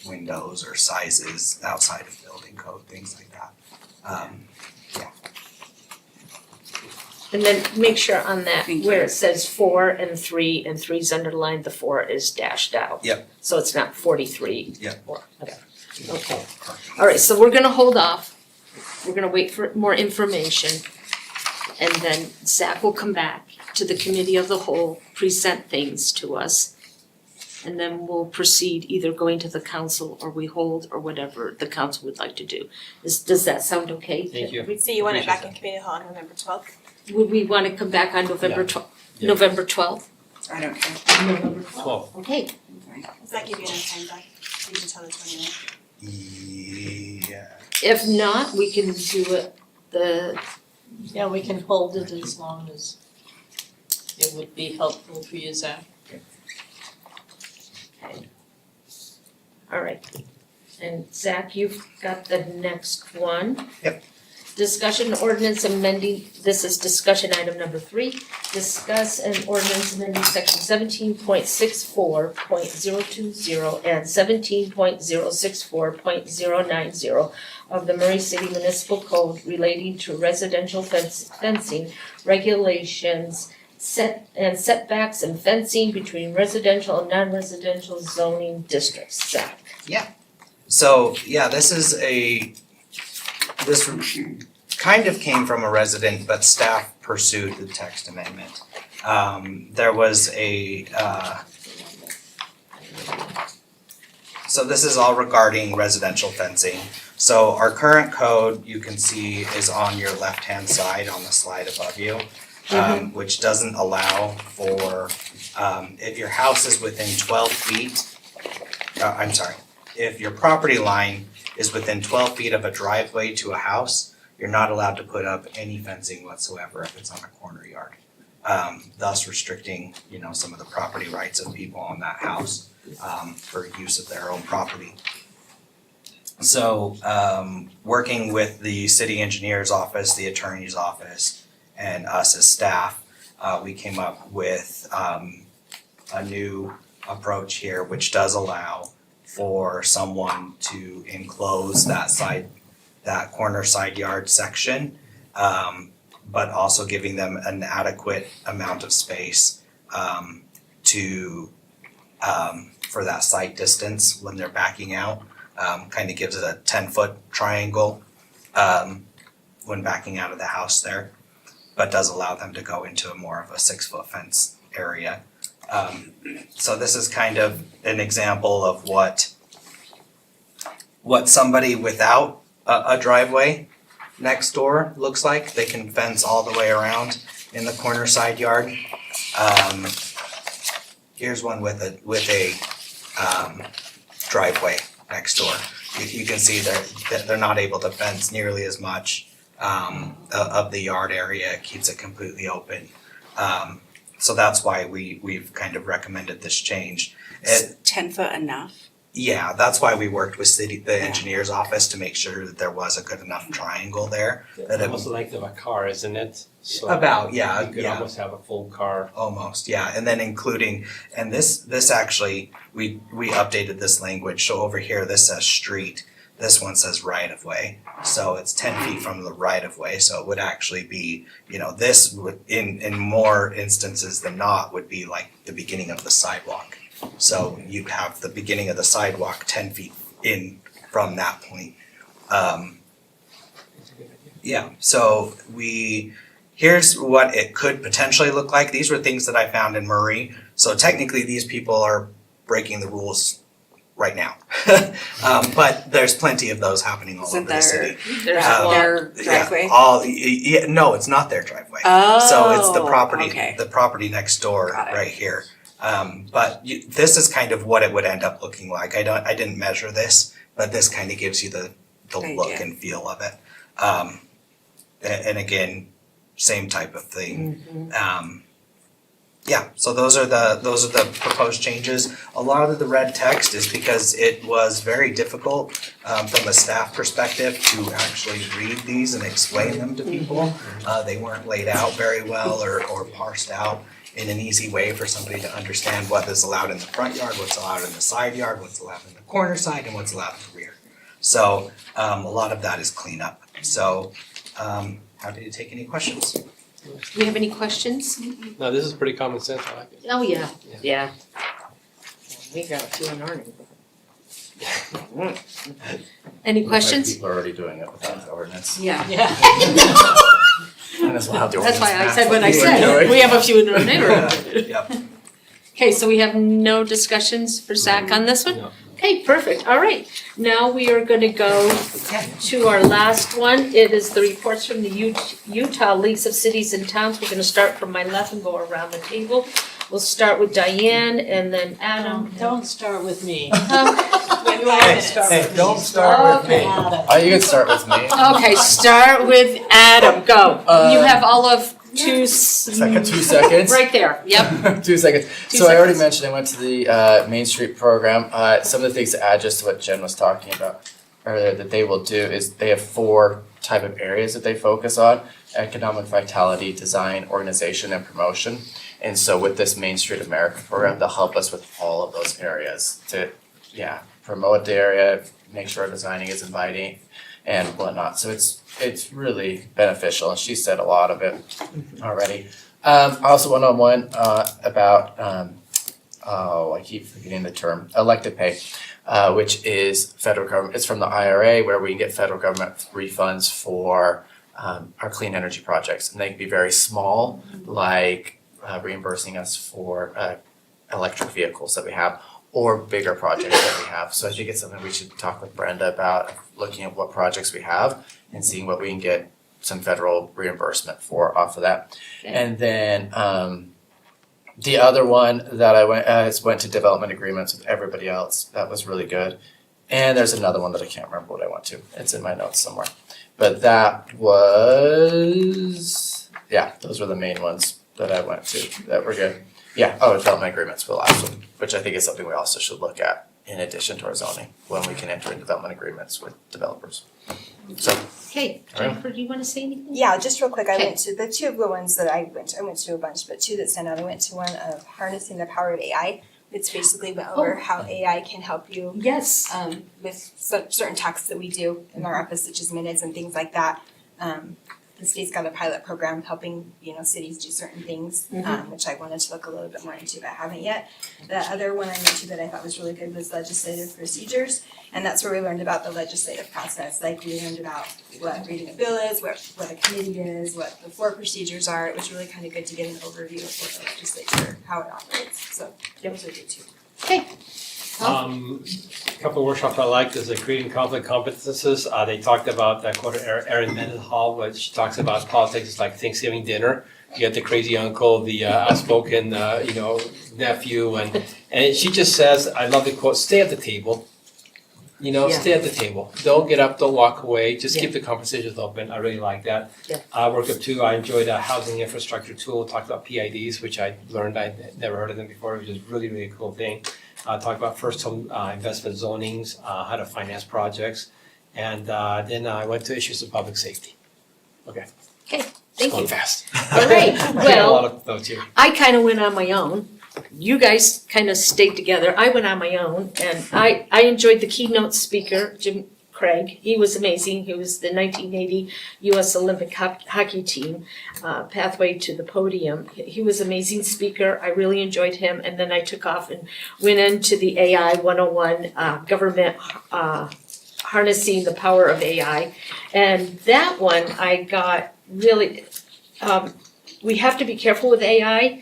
windows or sizes outside of building code, things like that. And then make sure on that, Thank where you. it says 4 and 3 and 3's underlined, the 4 is dashed out. Yep. So it's not 43. Yep. Or whatever. Okay. All right, so we're gonna hold off. We're gonna wait for more information. And then Zach will come back to the committee of the whole, present things to us. And then we'll proceed either going to the council or we hold or whatever the council would like to do. Does that sound okay? Thank you. So you want it back Appreciate in committee hall on November 12th? Would we wanna come back on November Yeah. November 12th? I don't care. November 12. Okay. Does that give you enough time, Doug? You can tell the 29th. Yeah. If not, we can do it Yeah, we can hold it as long as it would be helpful for you, Zach. all right. And Zach, you've got the next one. Yep. Discussion ordinance amending, this is discussion item number 3. Discuss an ordinance amending section 17.64.020 and 17.064.090 of the Murray City Municipal Code relating to residential fencing regulations, setbacks and fencing between residential and non-residential zoning districts. Zach? So, yeah, this kind of came from a resident, but staff pursued the text amendment. There was so this is all regarding residential fencing. So our current code, you can see, is on your left-hand side on the slide above you, which doesn't allow for, if your house is within 12 feet, if your property line is within 12 feet of a driveway to a house, you're not allowed to put up any fencing whatsoever if it's on a corner yard. Thus restricting, some of the property rights of people on that house, for use of their own property. So, working with the city engineer's office, the attorney's office, and us as staff, we came up with, a new approach here, which does allow for someone to enclose that corner side yard section, but also giving them an adequate amount of space for that sight distance when they're backing out. Kind of gives it a 10-foot triangle when backing out of the house there, but does allow them to go into more of a 6-foot fence area. So this is kind of an example of what somebody without a driveway next door looks like. They can fence all the way around in the corner side yard. Here's one with a driveway next door. You can see they're not able to fence nearly as much of the yard area. It keeps it completely open. So that's why we've kind of recommended this change. Is 10 foot enough? Yeah, that's why we worked with the engineer's office to make sure that there was a good enough triangle there. That it Almost like of a car, isn't it? So about, yeah, you could yeah. almost have a full car. Almost, yeah, and then including, and this actually, we updated this language, so over here, this says street, this one says right of way, so it's 10 feet from the right of way, so it would actually be, this would, in more instances than not, would be like the beginning of the sidewalk. So you'd have the beginning of the sidewalk 10 feet in from that point. Yeah, so here's what it could potentially look like. These were things that I found in Murray. So technically these people are breaking the rules right now. But there's plenty of those happening all over the city. There's Their driveway? No, it's not their driveway. Oh, So it's the property, okay. the property next door Got it. right here. But this is kind of what it would end up looking like. I didn't measure this, but this kind of gives you the look Idea. and feel of it. And again, same type of thing. Yeah, so those are the proposed changes. A lot of the red text is because it was very difficult from a staff perspective to actually read these and explain them to people. They weren't laid out very well or parsed out in an easy way for somebody to understand what is allowed in the front yard, what's allowed in the side yard, what's allowed in the corner side, and what's allowed in the rear. So a lot of that is cleanup. So happy to take any questions. Do we have any questions? No, this is pretty common sense, I like it. Oh, yeah, yeah. We got a few in our neighborhood. Any questions? People are already doing it without the ordinance. Yeah. Yeah. And that's why the That's why I ordinance said when I passed. said, we have a few in our neighborhood. Yep. Okay, so we have no discussions for Zach on this one? No. Okay, perfect, all right. Now we are gonna go to our last one. It is the reports from the Utah Leagues of Cities and Towns. We're gonna start from my left and go around the table. We'll start with Diane and then Adam. Don't start with me. Hey, don't start with me. Oh, you can start with me. Okay, start with Adam, go. You have all of 2 2 seconds. Right there, yep. 2 seconds. 2 So I already seconds. mentioned I went to the Main Street program. Some of the things to add just to what Jen was talking about earlier that they will do is they have 4 type of areas that they focus on: economic vitality, design, organization, and promotion. And so with this Main Street America program, they'll help us with all of those areas to, promote the area, make sure our designing is inviting and whatnot. So it's really beneficial, and she said a lot of it already. Also one-on-one about, I keep forgetting the term, elected pay, which is federal government. It's from the IRA, where we can get federal government refunds for our clean energy projects. And they can be very small, like reimbursing us for electric vehicles that we have, or bigger projects that we have. So I think it's something we should talk with Brenda about, looking at what projects we have and seeing what we can get some federal reimbursement for off of that. Okay. And then the other one that I went to development agreements with everybody else. That was really good. And there's another one that I can't remember what I went to. It's in my notes somewhere. But that was, those were the main ones that I went to that were good. Development agreements were the last one, which I think is something we also should look at in addition to our zoning, when we can enter in development agreements with developers. So, Okay, Jennifer, do you wanna say anything? Yeah, just real quick, I Okay. went to the 2 of the ones that I went to a bunch, but 2 that stand out. I went to one of harnessing the power of AI. It's basically went over how AI can help you Yes. with certain tasks that we do in our office, such as minutes and things like that. The state's got a pilot program helping, cities do certain things, which I wanted to look a little bit more into, but haven't yet. The other one I went to that I thought was really good was legislative procedures, and that's where we learned about the legislative process. Like, we learned about what reading a bill is, what a committee is, what the floor procedures are. It was really kind of good to get an overview of what the legislature, how it operates. So those are good too. Okay. A couple of workshops I liked is the creating conflict competences. They talked about, I quoted Erin Mendenhall, but she talks about politics. It's like Thanksgiving dinner. You got the crazy uncle, the outspoken, nephew, and she just says, I love the quote, stay at the table. Stay at the table. Don't get up, don't walk away, just keep the conversations open. I really like that. Yeah. Workup 2, I enjoyed a housing infrastructure tool, talked about PIDs, which I learned I'd never heard of them before, which is really, really a cool thing. Talked about first home investment zonings, how to finance projects, and then I went to issues of public safety. Okay. Thank Going you. fast. All right, I got a well, lot of thoughts here. I kind of went on my own. You guys kind of stayed together. I went on my own, and I enjoyed the keynote speaker, Jim Craig. He was amazing. He was the 1980 U.S. Olympic hockey team, Pathway to the Podium. He was an amazing speaker. I really enjoyed him. And then I took off and went into the AI 101, government harnessing the power of AI. And that one I got really, we have to be careful with AI.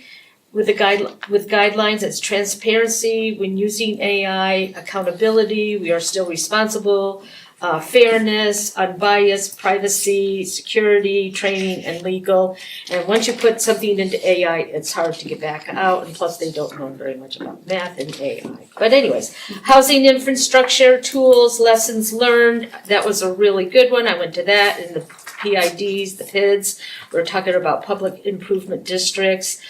With guidelines, it's transparency when using AI, accountability, we are still responsible, fairness, unbiased, privacy, security, training, and legal. And once you put something into AI, it's hard to get back out, and plus they don't know very much about math and AI. But anyways, housing infrastructure, tools, lessons learned, that was a really good one. I went to that, and the PIDs, the PIDs, we're talking about public improvement districts.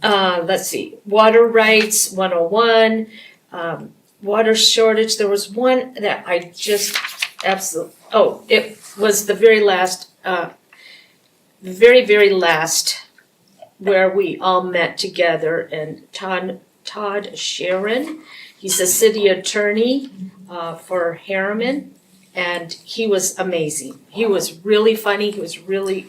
let's see, water rights 101, water shortage. There was one that I just absolutely, it was the very last, very last where we all met together, and Todd Sharon, he's the city attorney for Harriman, and he was amazing. He was really funny, he was really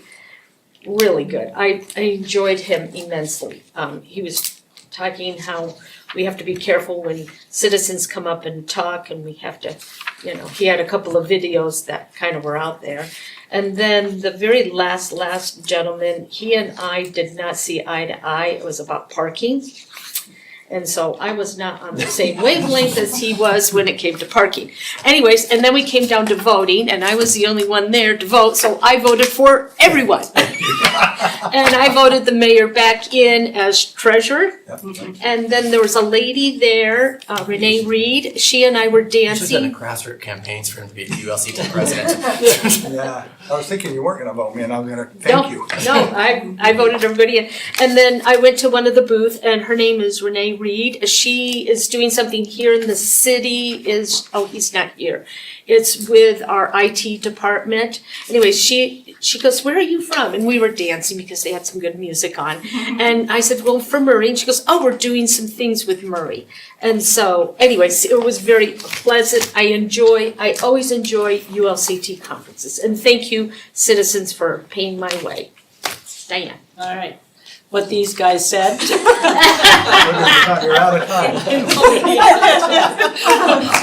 good. I enjoyed him immensely. He was talking how we have to be careful when citizens come up and talk, and we have to, he had a couple of videos that kind of were out there. And then the very last gentleman, he and I did not see eye to eye. It was about parking. And so I was not on the same wavelength as he was when it came to parking. Anyways, and then we came down to voting, and I was the only one there to vote, so I voted for everyone. And I voted the mayor back in as treasurer. And then there was a lady there, Renee Reed. She and I were You should have done dancing. grassroots campaigns for him to be ULCT president. Yeah, I was thinking you weren't gonna vote me, and I was gonna No, thank you. no, I voted everybody in. And then I went to one of the booth, and her name is Renee Reed. She is doing something here in the city, he's not here. It's with our IT department. Anyway, she goes, "Where are you from?" And we were dancing because they had some good music on. And I said, "Well, from Murray." And she goes, "Oh, we're doing some things with Murray." And so, anyways, it was very pleasant. I always enjoy ULCT conferences. And thank you, citizens, for paying my way. Diane. All right, what these guys said. You're out of time.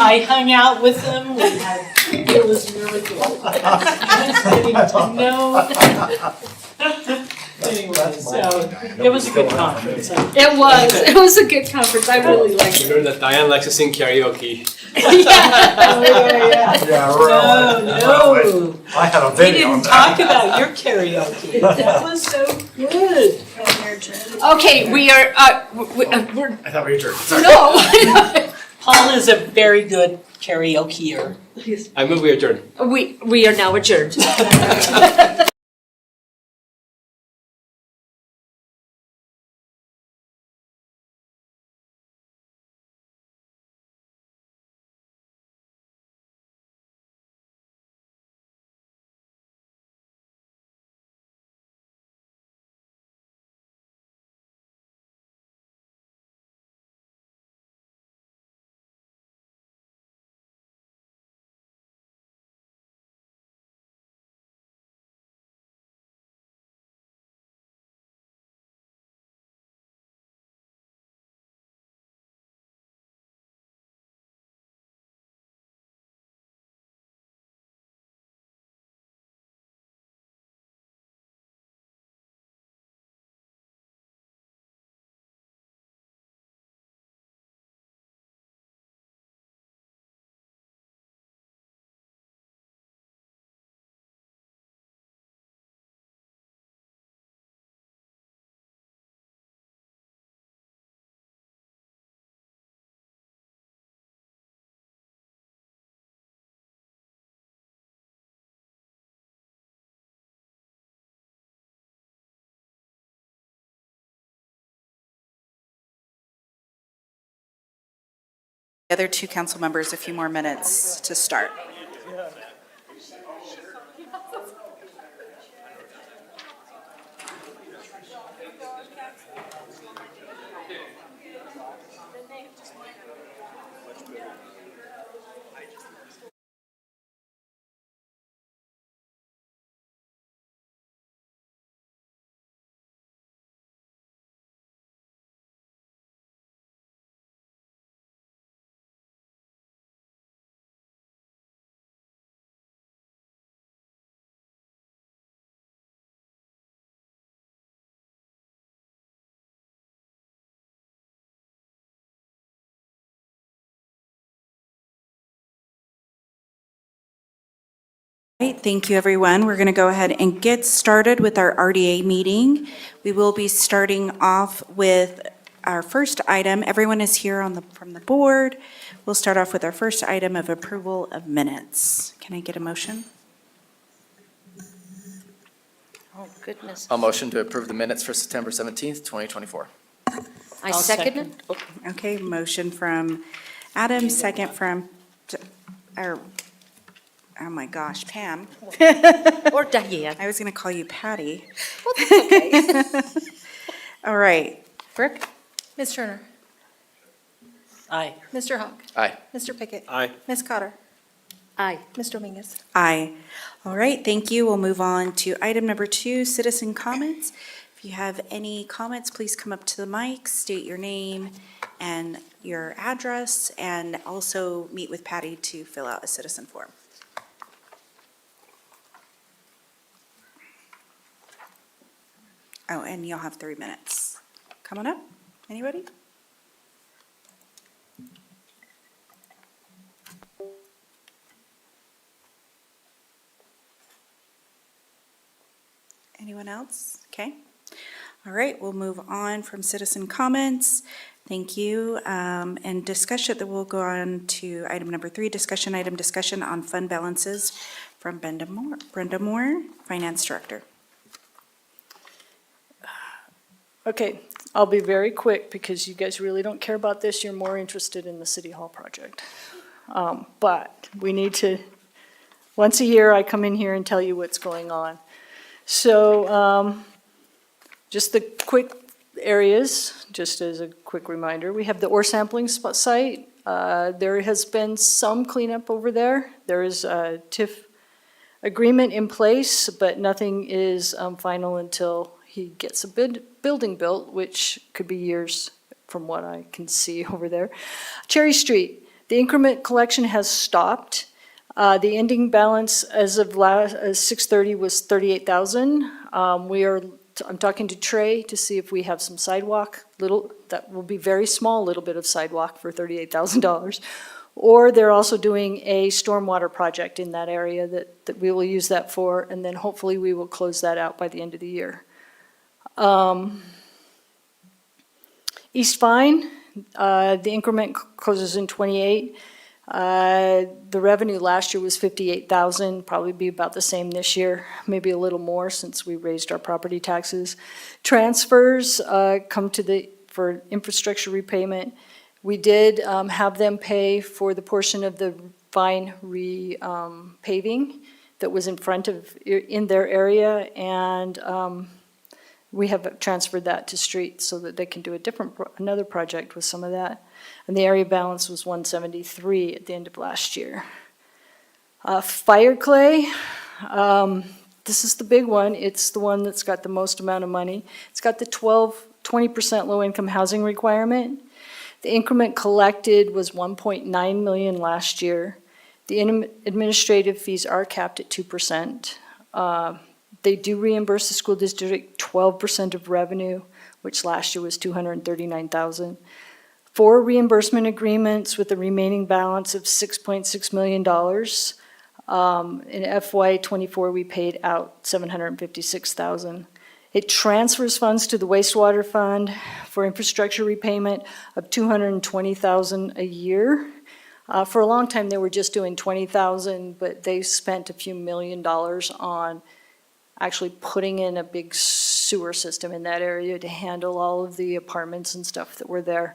I hung out with them, it was really good. Getting to know. Anyway, so, it was a good conference. It was a good conference. I really liked it. Remember that Diane likes to sing karaoke. Yeah. Yeah, right. No, I had a we video on didn't that. talk about your karaoke, that was so good. Okay, we are, we're, I thought we were adjourned. Sorry. no. Paul is a very good karaokeer. I move we adjourn. We are now adjourned. The other two council members a few more minutes to start. Great, thank you, everyone. We're going to go ahead and get started with our RDA meeting. We will be starting off with our first item. Everyone is here from the board. We'll start off with our first item of approval of minutes. Can I get a motion? Oh, goodness. A motion to approve the minutes for September 17th, 2024. I I'll second it. Okay, motion from Adam, second from, or, oh my gosh, Pam. Or Diane. I was gonna call you Patty. Well, that's okay. All right, Brooke? Ms. Turner? Aye. Mr. Hawk? Aye. Mr. Pickett? Aye. Ms. Cotter? Aye. Ms. Dominguez? aye. All right, thank you. We'll move on to item number 2, citizen comments. If you have any comments, please come up to the mic, state your name and your address, and also meet with Patty to fill out a citizen form. Oh, and you'll have 3 minutes. Come on up. Anybody? Anyone else? Okay. All right, we'll move on from citizen comments. Thank you. And discussion, that we'll go on to item number 3, discussion on fund balances from Brenda Moore, Finance Director. Okay, I'll be very quick because you guys really don't care about this. You're more interested in the City Hall project. But we need to, once a year, I come in here and tell you what's going on. So just the quick areas, just as a quick reminder, we have the ore sampling site. There has been some cleanup over there. There is a TIF agreement in place, but nothing is final until he gets a building built, which could be years from what I can see over there. Cherry Street, the increment collection has stopped. The ending balance as of 6:30 was 38,000. I'm talking to Trey to see if we have some sidewalk, that will be very small, little bit of sidewalk for $38,000. Or they're also doing a stormwater project in that area that we will use that for, and then hopefully we will close that out by the end of the year. East Vine, the increment closes in 28. The revenue last year was 58,000, probably be about the same this year, maybe a little more since we raised our property taxes. Transfers come for infrastructure repayment. We did have them pay for the portion of the Vine paving that was in their area, and we have transferred that to streets so that they can do another project with some of that. And the area balance was 173 at the end of last year. Fire clay, this is the big one. It's the one that's got the most amount of money. It's got the 20% low-income housing requirement. The increment collected was 1.9 million last year. The administrative fees are capped at 2%. They do reimburse the school district 12% of revenue, which last year was 239,000. 4 reimbursement agreements with a remaining balance of $6.6 million. In FY24, we paid out $756,000. It transfers funds to the wastewater fund for infrastructure repayment of $220,000 a year. For a long time, they were just doing $20,000, but they spent a few $1 million on actually putting in a big sewer system in that area to handle all of the apartments and stuff that were there,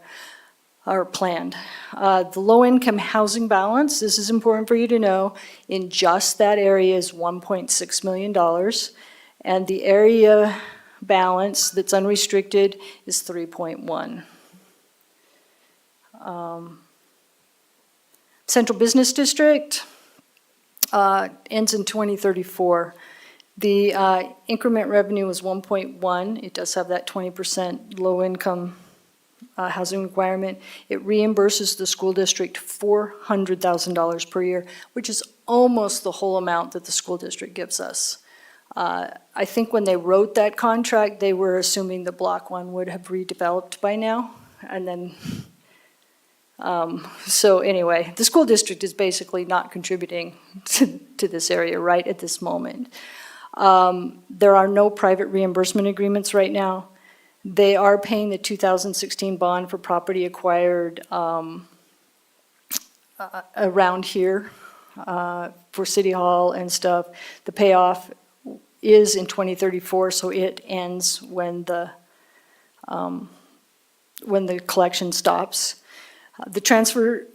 or planned. The low-income housing balance, this is important for you to know, in just that area is $1.6 million. And the area balance that's unrestricted is 3.1. Central Business District ends in 2034. The increment revenue was 1.1. It does have that 20% low-income housing requirement. It reimburses the school district $400,000 per year, which is almost the whole amount that the school district gives us. I think when they wrote that contract, they were assuming the Block 1 would have redeveloped by now. And then, so anyway, the school district is basically not contributing to this area right at this moment. There are no private reimbursement agreements right now. They are paying the 2016 bond for property acquired around here for City Hall and stuff. The payoff is in 2034, so it ends when the when the collection stops. The transfer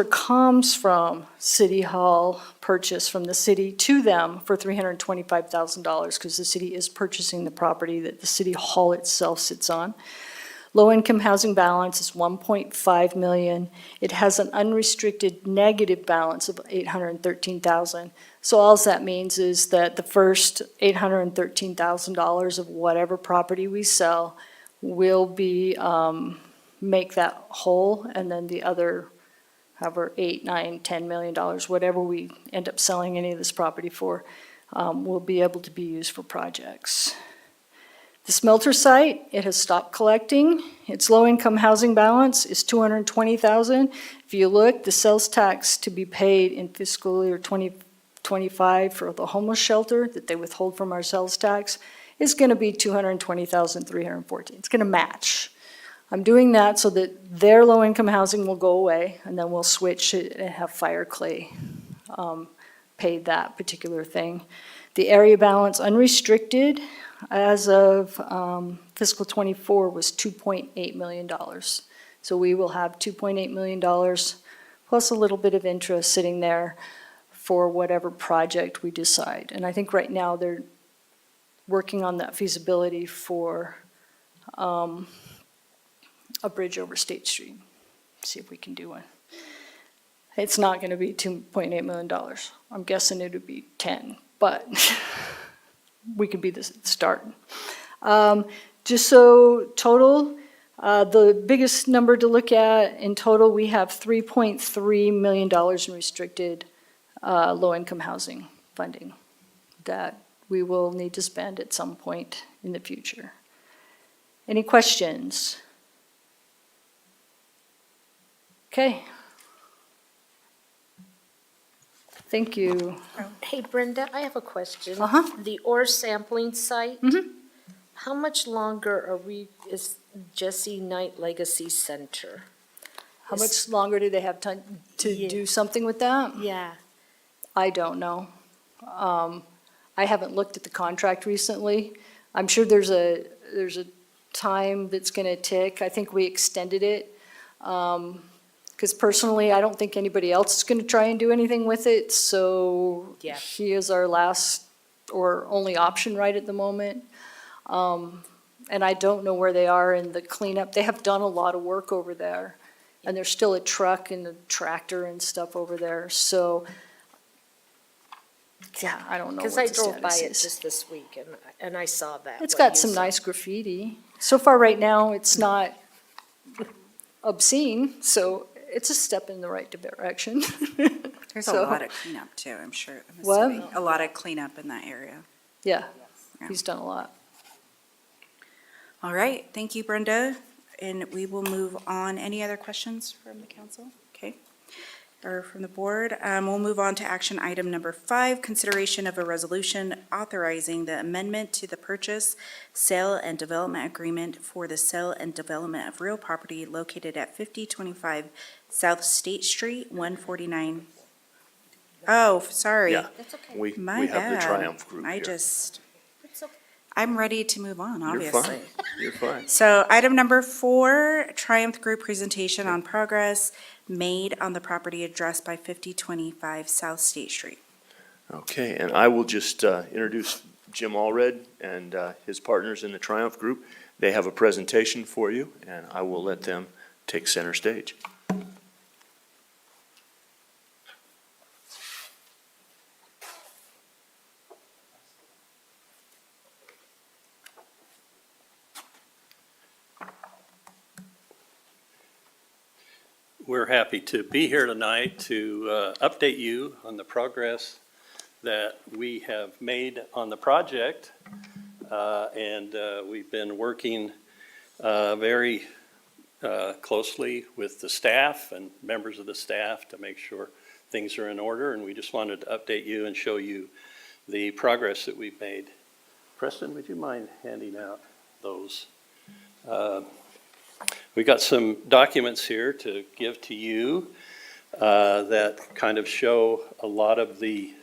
comes from City Hall, purchase from the city to them for $325,000 because the city is purchasing the property that the City Hall itself sits on. Low-income housing balance is 1.5 million. It has an unrestricted negative balance of 813,000. So all that means is that the first $813,000 of whatever property we sell will be, make that whole, and then the other, however, $8, $9, $10 million, whatever we end up selling any of this property for, will be able to be used for projects. The smelter site, it has stopped collecting. Its low-income housing balance is $220,000. If you look, the sales tax to be paid in fiscal year 2025 for the homeless shelter that they withhold from our sales tax is going to be $220,314. It's going to match. I'm doing that so that their low-income housing will go away, and then we'll switch it and have Fire Clay pay that particular thing. The area balance unrestricted as of fiscal '24 was $2.8 million. So we will have $2.8 million plus a little bit of interest sitting there for whatever project we decide. And I think right now they're working on that feasibility for a bridge over State Street. See if we can do one. It's not going to be $2.8 million. I'm guessing it would be 10, but we could be the start. Just so total, the biggest number to look at in total, we have $3.3 million in restricted low-income housing funding that we will need to spend at some point in the future. Any questions? Okay. Thank you. Hey Brenda, I have a question. Uh-huh. The ore sampling site, how much longer is Jesse Knight Legacy Center? How much longer do they have time to do something with that? Yeah. I don't know. I haven't looked at the contract recently. I'm sure there's a time that's gonna tick. I think we extended it. Because personally, I don't think anybody else is gonna try and do anything with it, so Yeah. he is our last or only option right at the moment. And I don't know where they are in the cleanup. They have done a lot of work over there, and there's still a truck and a tractor and stuff over there, so yeah, I don't know what Because the I drove by status it is. just this week and I saw that. It's what got you some said. nice graffiti. So far, right now, it's not obscene, so it's a step in the right direction. There's So- a lot of cleanup too, I'm sure. I'm What? assuming. A lot of cleanup in that area. Yeah, Yeah. he's done a lot. All right, thank you, Brenda. And we will move on. Any other questions from the council? Okay. Or from the board? We'll move on to action item number 5, consideration of a resolution authorizing the amendment to the purchase, sale, and development agreement for the sale and development of real property located at 5025 South State Street, 149. Oh, sorry. Yeah. That's okay. We My have the bad. Triumph group I here. just, It's okay. I'm ready to move on, You're obviously. fine. You're fine. So item number 4, Triumph Group presentation on progress made on the property addressed by 5025 South State Street. Okay, and I will just introduce Jim Allred and his partners in the Triumph Group. They have a presentation for you, and I will let them take center stage. We're happy to be here tonight to update you on the progress that we have made on the project. And we've been working very closely with the staff and members of the staff to make sure things are in order. And we just wanted to update you and show you the progress that we've made. Preston, would you mind handing out those? We got some documents here to give to you that kind of show a lot of the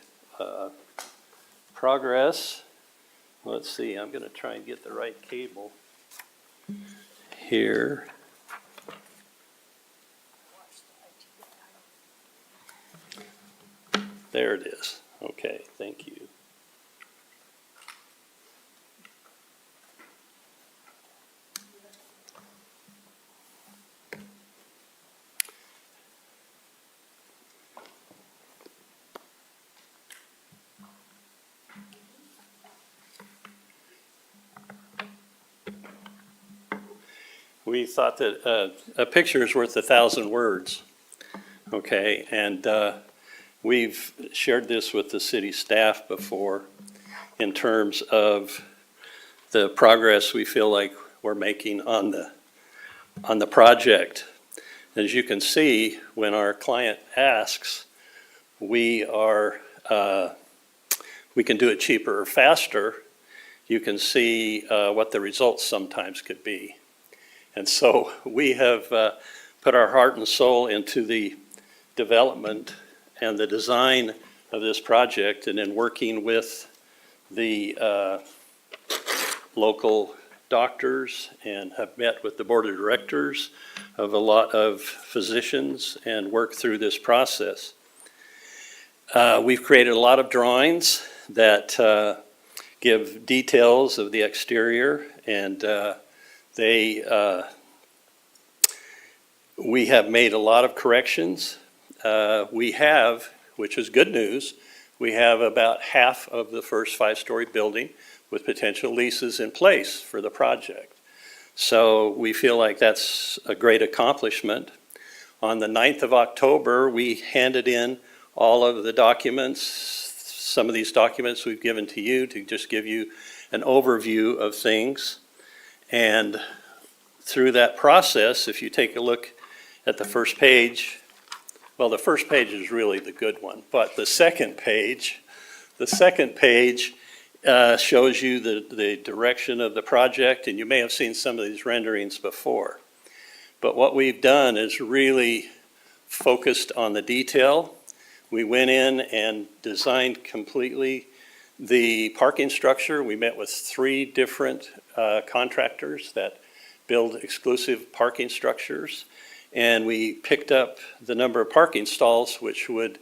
progress. Let's see, I'm going to try and get the right cable here. There it is. Okay, thank you. We thought that a picture is worth 1,000 words. Okay, and we've shared this with the city staff before in terms of the progress we feel like we're making on the project. As you can see, when our client asks, we can do it cheaper or faster. You can see what the results sometimes could be. And so we have put our heart and soul into the development and the design of this project, and in working with the local doctors, and have met with the board of directors of a lot of physicians and worked through this process. We've created a lot of drawings that give details of the exterior, and we have made a lot of corrections. We have, which is good news, we have about half of the first 5-story building with potential leases in place for the project. So we feel like that's a great accomplishment. On the 9th of October, we handed in all of the documents. Some of these documents we've given to you to just give you an overview of things. And through that process, if you take a look at the first page, well, the first page is really the good one, but the second page shows you the direction of the project, and you may have seen some of these renderings before. But what we've done is really focused on the detail. We went in and designed completely the parking structure. We met with 3 different contractors that build exclusive parking structures, and we picked up the number of parking stalls which would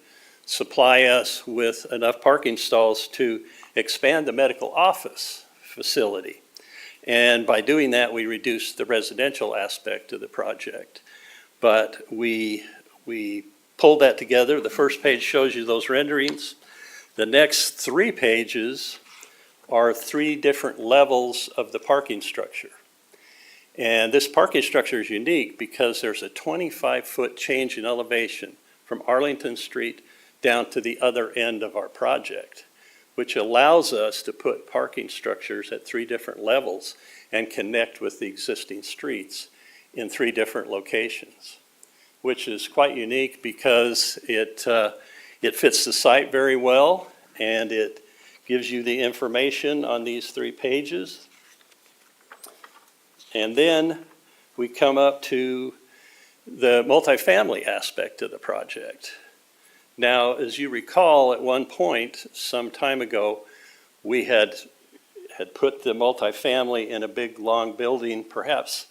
supply us with enough parking stalls to expand the medical office facility. And by doing that, we reduced the residential aspect of the project. But we pulled that together. The first page shows you those renderings. The next 3 pages are 3 different levels of the parking structure. And this parking structure is unique because there's a 25-foot change in elevation from Arlington Street down to the other end of our project, which allows us to put parking structures at 3 different levels and connect with the existing streets in 3 different locations, which is quite unique because it fits the site very well, and it gives you the information on these 3 pages. And then we come up to the multifamily aspect of the project. Now, as you recall, at one point, some time ago, we had put the multifamily in a big, long building, perhaps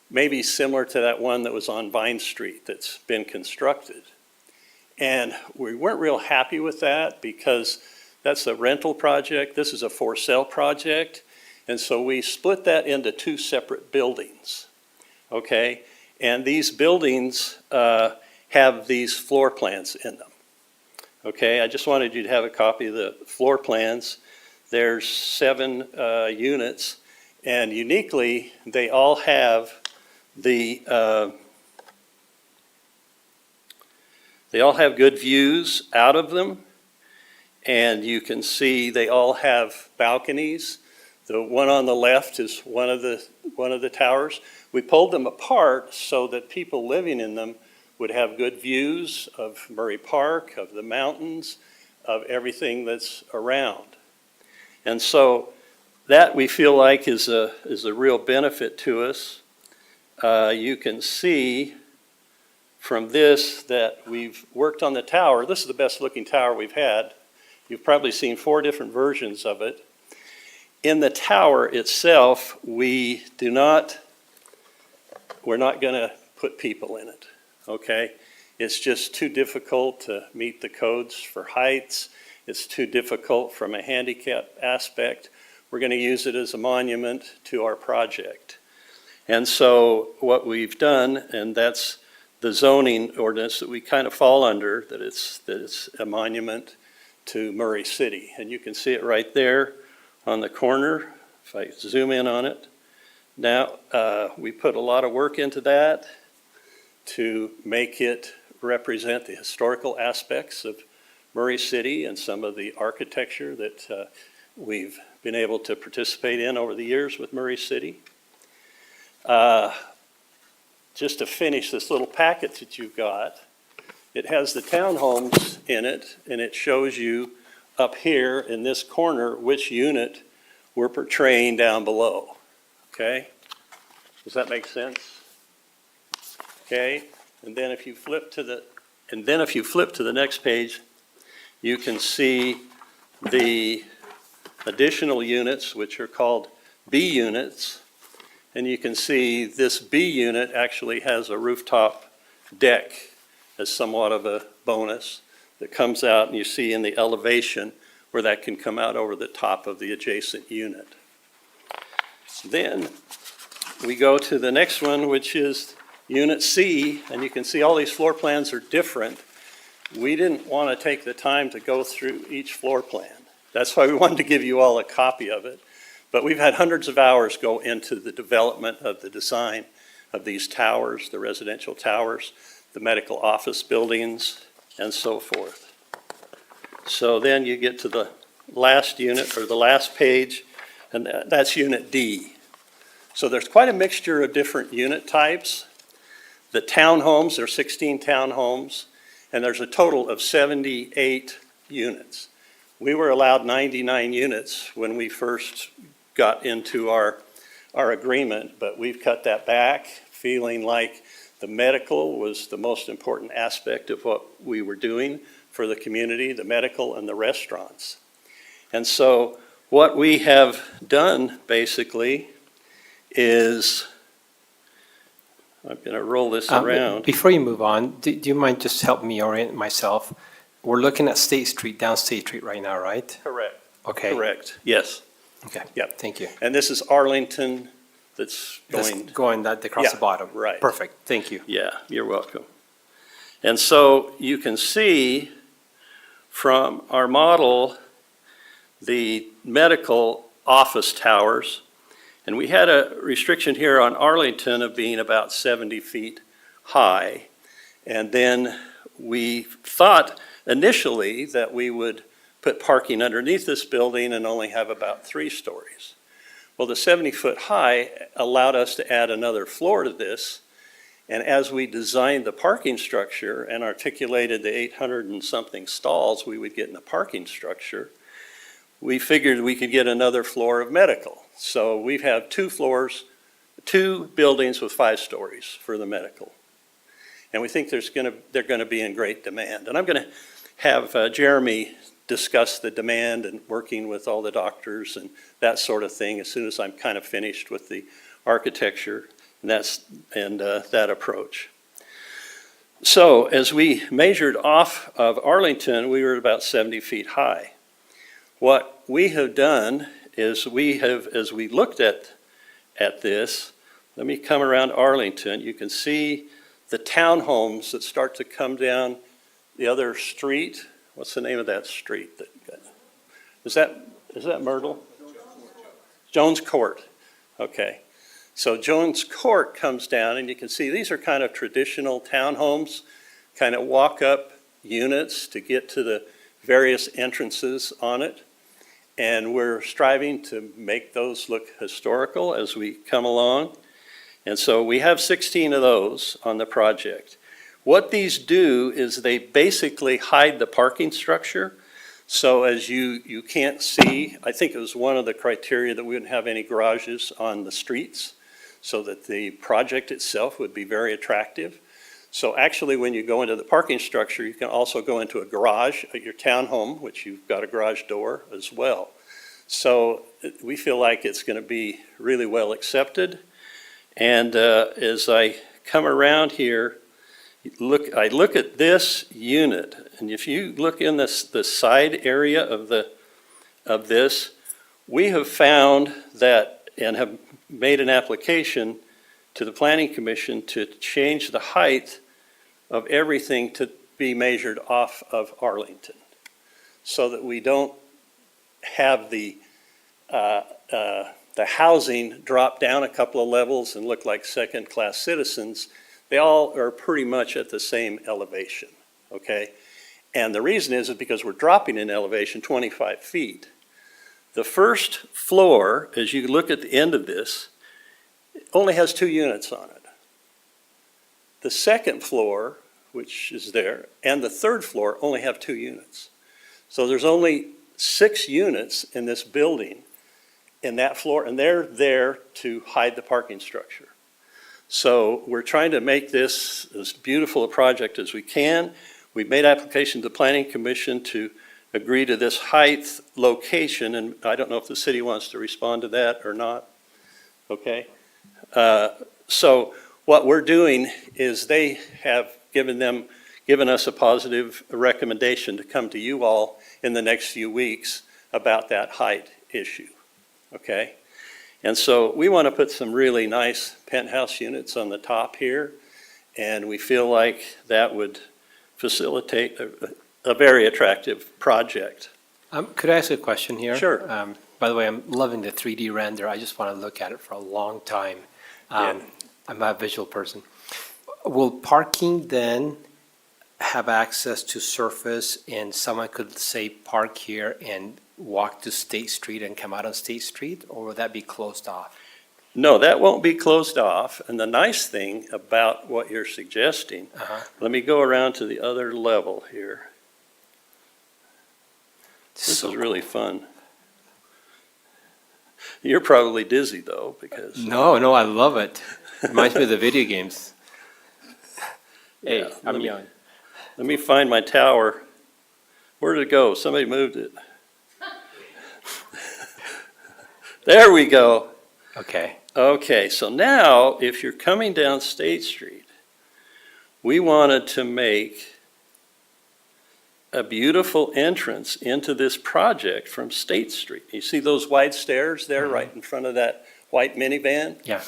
maybe similar to that one that was on Vine Street that's been constructed. And we weren't real happy with that because that's a rental project. This is a for sale project. And so we split that into 2 separate buildings, okay? And these buildings have these floor plans in them, okay? I just wanted you to have a copy of the floor plans. There's 7 units, and uniquely, they all have good views out of them, and you can see they all have balconies. The one on the left is one of the towers. We pulled them apart so that people living in them would have good views of Murray Park, of the mountains, of everything that's around. And so that we feel like is a real benefit to us. You can see from this that we've worked on the tower. This is the best looking tower we've had. You've probably seen 4 different versions of it. In the tower itself, we do not we're not gonna put people in it, okay? It's just too difficult to meet the codes for heights. It's too difficult from a handicap aspect. We're gonna use it as a monument to our project. And so what we've done, and that's the zoning ordinance that we kind of fall under, that it's a monument to Murray City. And you can see it right there on the corner, if I zoom in on it. Now, we put a lot of work into that to make it represent the historical aspects of Murray City and some of the architecture that we've been able to participate in over the years with Murray City. Just to finish this little packet that you've got, it has the townhomes in it, and it shows you up here in this corner which unit we're portraying down below, okay? Does that make sense? Okay, and then if you flip to the next page, you can see the additional units, which are called B units. And you can see this B unit actually has a rooftop deck as somewhat of a bonus that comes out, and you see in the elevation where that can come out over the top of the adjacent unit. Then we go to the next one, which is Unit C, and you can see all these floor plans are different. We didn't want to take the time to go through each floor plan. That's why we wanted to give you all a copy of it. But we've had hundreds of hours go into the development of the design of these towers, the residential towers, the medical office buildings, and so forth. So then you get to the last unit, or the last page, and that's Unit D. So there's quite a mixture of different unit types. The townhomes, there are 16 townhomes, and there's a total of 78 units. We were allowed 99 units when we first got into our agreement, but we've cut that back, feeling like the medical was the most important aspect of what we were doing for the community, the medical and the restaurants. And so what we have done basically is, I'm going to roll this around. Before you move on, do you mind just helping me orient myself? We're looking at State Street, down State Street right now, right? Correct. Okay. Correct, yes. Okay. Yep. Thank you. And this is Arlington that's going. Going that across the Yeah, bottom. right. Perfect. Thank you. Yeah, you're welcome. And so you can see from our model, the medical office towers, and we had a restriction here on Arlington of being about 70 feet high. And then we thought initially that we would put parking underneath this building and only have about 3 stories. Well, the 70-foot high allowed us to add another floor to this. And as we designed the parking structure and articulated the 800 and something stalls we would get in the parking structure, we figured we could get another floor of medical. So we have 2 floors, 2 buildings with 5 stories for the medical. And we think they're gonna be in great demand. And I'm gonna have Jeremy discuss the demand and working with all the doctors and that sort of thing as soon as I'm kind of finished with the architecture and that approach. So as we measured off of Arlington, we were about 70 feet high. What we have done is as we looked at this, let me come around Arlington, you can see the townhomes that start to come down the other street. What's the name of that street? Is that Myrtle? Jones Court. Okay. So Jones Court comes down, and you can see these are kind of traditional townhomes, kind of walk-up units to get to the various entrances on it. And we're striving to make those look historical as we come along. And so we have 16 of those on the project. What these do is they basically hide the parking structure. So as you can't see, I think it was one of the criteria that we wouldn't have any garages on the streets so that the project itself would be very attractive. So actually when you go into the parking structure, you can also go into a garage at your townhome, which you've got a garage door as well. So we feel like it's going to be really well accepted. And as I come around here, I look at this unit, and if you look in the side area of this, we have found that, and have made an application to the Planning Commission to change the height of everything to be measured off of Arlington, so that we don't have the housing drop down a couple of levels and look like second-class citizens. They all are pretty much at the same elevation, okay? And the reason is because we're dropping in elevation 25 feet. The first floor, as you look at the end of this, only has 2 units on it. The second floor, which is there, and the third floor only have 2 units. So there's only 6 units in this building in that floor, and they're there to hide the parking structure. So we're trying to make this as beautiful a project as we can. We've made application to the Planning Commission to agree to this height location, and I don't know if the city wants to respond to that or not, okay? So what we're doing is they have given us a positive recommendation to come to you all in the next few weeks about that height issue, okay? And so we want to put some really nice penthouse units on the top here, and we feel like that would facilitate a very attractive project. Could I ask a question here? Sure. By the way, I'm loving the 3D render. I just want to look at it for a long time. Yeah. I'm a visual person. Will parking then have access to surface and someone could say park here and walk to State Street and come out on State Street, or will that be closed off? No, that won't be closed off. And the nice thing about what you're suggesting, let me go around to the other level here. This is really fun. You're probably dizzy though, because. No, I love it. Reminds me of the video games. Hey, Yeah, I'm young. Let me find my tower. Where did it go? Somebody moved it. There we go. Okay. Okay, so now if you're coming down State Street, we wanted to make a beautiful entrance into this project from State Street. You see those wide stairs there right in front of that white minivan? Yeah.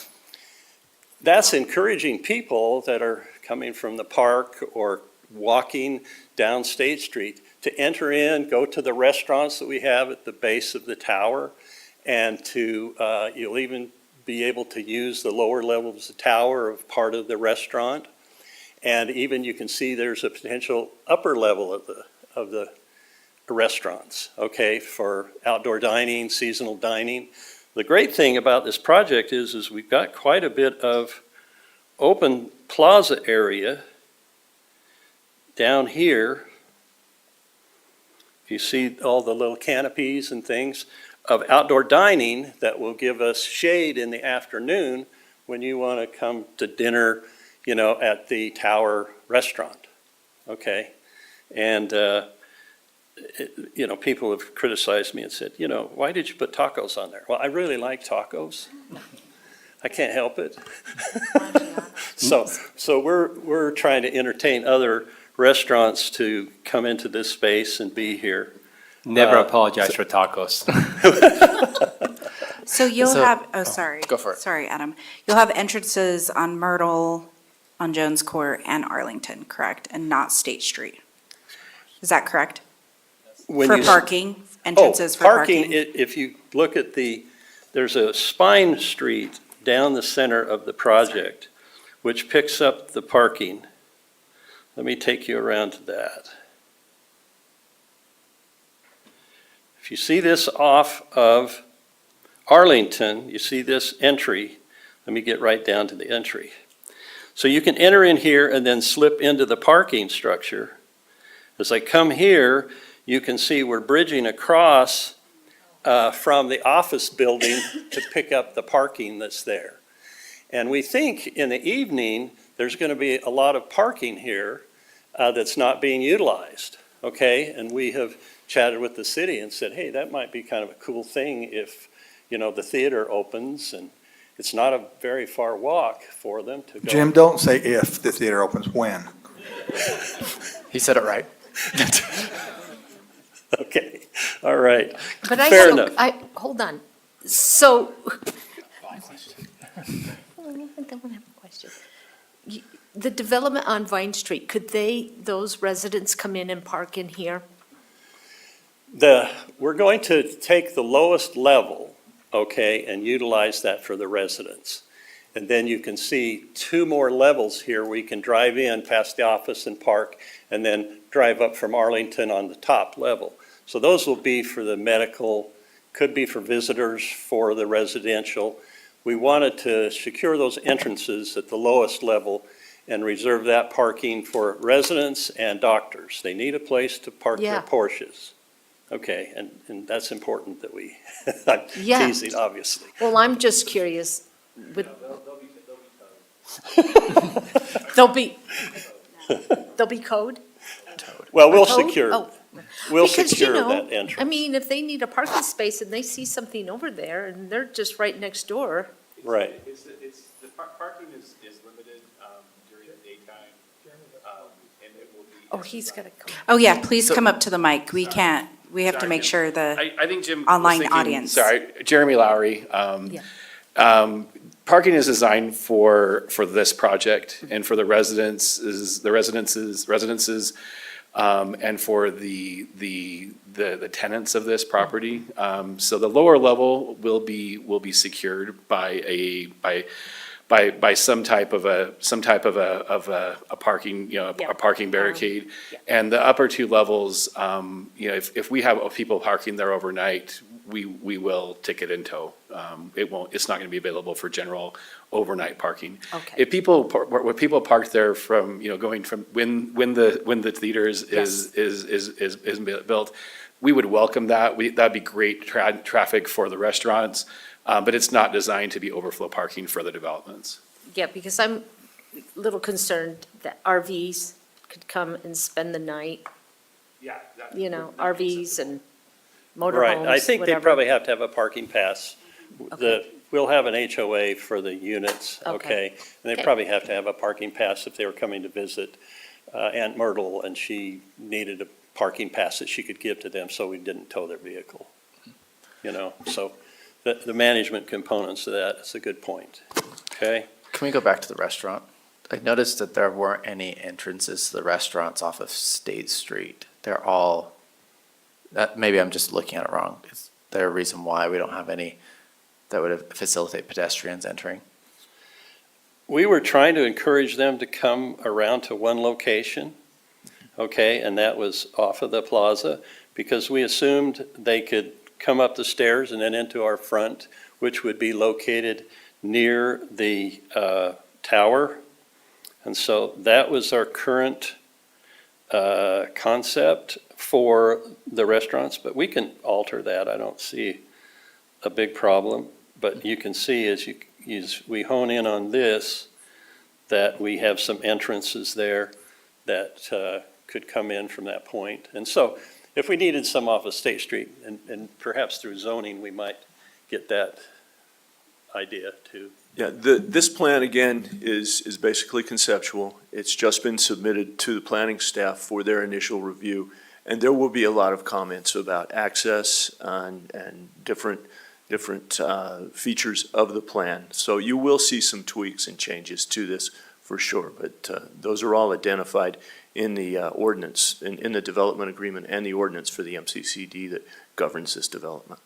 That's encouraging people that are coming from the park or walking down State Street to enter in, go to the restaurants that we have at the base of the tower, and to, you'll even be able to use the lower levels of the tower of part of the restaurant. And even you can see there's a potential upper level of the restaurants, okay, for outdoor dining, seasonal dining. The great thing about this project is we've got quite a bit of open plaza area down here. If you see all the little canopies and things of outdoor dining that will give us shade in the afternoon when you want to come to dinner, you know, at the Tower Restaurant, okay? And, you know, people have criticized me and said, you know, why did you put tacos on there? Well, I really like tacos. I can't help it. So we're trying to entertain other restaurants to come into this space and be here. Never apologize for tacos. So you'll So- have, oh, sorry. Go for it. Sorry, Adam. You'll have entrances on Myrtle, on Jones Court, and Arlington, correct? And not State Street? Is that correct? When For you- parking, entrances for Parking, parking? if you look at there's a spine street down the center of the project, which picks up the parking. Let me take you around to that. If you see this off of Arlington, you see this entry. Let me get right down to the entry. So you can enter in here and then slip into the parking structure. As I come here, you can see we're bridging across from the office building to pick up the parking that's there. And we think in the evening, there's going to be a lot of parking here that's not being utilized, okay? And we have chatted with the city and said, hey, that might be kind of a cool thing if, you know, the theater opens it's not a very far walk for them to go. Jim, don't say if the theater opens, when. He said it right. Okay, all right. But I Fair still, enough. hold on. So. I don't have a question. The development on Vine Street, could those residents come in and park in here? We're going to take the lowest level, okay, and utilize that for the residents. And then you can see 2 more levels here where you can drive in past the office and park, and then drive up from Arlington on the top level. So those will be for the medical, could be for visitors, for the residential. We wanted to secure those entrances at the lowest level and reserve that parking for residents and doctors. They need a place to park their Yeah. Porsches. Okay, and that's important that we, I'm Yeah. teasing, obviously. Well, I'm just curious with. They'll be, they'll be code? Well, we'll Code? secure, Oh. we'll Because, you secure know, that entrance. I mean, if they need a parking space and they see something over there and they're just right next door. Right. The parking is limited, during the daytime, and it will be. Oh, he's got to come. Oh, yeah, please come up to the mic. We can't, we have to Sorry, make Jim. sure the I think Jim was online thinking- audience. Sorry, Jeremy Lowry. Yeah. Parking is designed for this project and for the residences, and for the tenants of this property. So the lower level will be secured by some type of a parking, Yeah. a parking barricade. Yeah. And the upper 2 levels, if we have people parking there overnight, we will ticket in tow. It's not gonna be available for general overnight parking. Okay. If when people park there from, going from when the theater is built, we would welcome that. That'd be great traffic for the restaurants, but it's not designed to be overflow parking for the developments. Yeah, because I'm a little concerned that RVs could come and spend the night, Yeah. RVs and motorhomes, Right, I think they whatever. probably have to have a parking pass. Okay. We'll have an HOA for the units, Okay. okay? And they Okay. probably have to have a parking pass if they were coming to visit Aunt Myrtle and she needed a parking pass that she could give to them so we didn't tow their vehicle. So the management components of that is a good point, okay? Can we go back to the restaurant? I noticed that there weren't any entrances to the restaurants off of State Street. They're all, maybe I'm just looking at it wrong. Is there a reason why we don't have any that would facilitate pedestrians entering? We were trying to encourage them to come around to one location, okay, and that was off of the plaza, because we assumed they could come up the stairs and then into our front, which would be located near the tower. And so that was our current concept for the restaurants, but we can alter that. I don't see a big problem. But you can see as we hone in on this, that we have some entrances there that could come in from that point. And so if we needed some off of State Street, and perhaps through zoning, we might get that idea too. Yeah, this plan, again, is basically conceptual. It's just been submitted to the planning staff for their initial review. And there will be a lot of comments about access and different features of the plan. So you will see some tweaks and changes to this for sure, but those are all identified in the ordinance, in the development agreement and the ordinance for the MCCD that governs this development.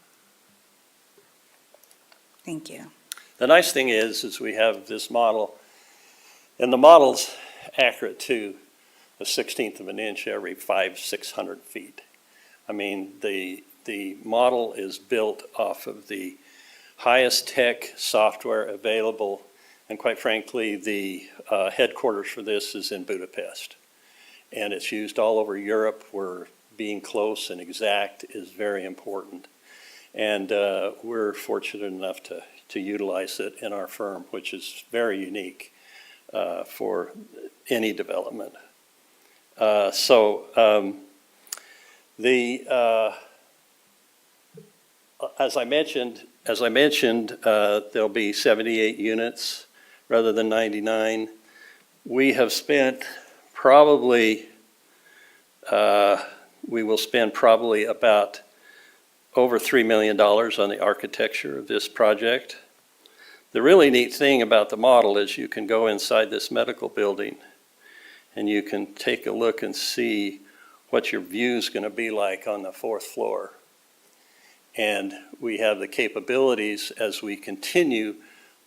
Thank you. The nice thing is we have this model, and the model's accurate to a 1/16 of an inch every 600 feet. I mean, the model is built off of the highest tech software available, and quite frankly, the headquarters for this is in Budapest. And it's used all over Europe, where being close and exact is very important. And we're fortunate enough to utilize it in our firm, which is very unique for any development. as I mentioned, there'll be 78 units rather than 99. We have spent probably, we will spend probably about over $3 million on the architecture of this project. The really neat thing about the model is you can go inside this medical building and you can take a look and see what your view is going to be like on the 4th floor. And we have the capabilities as we continue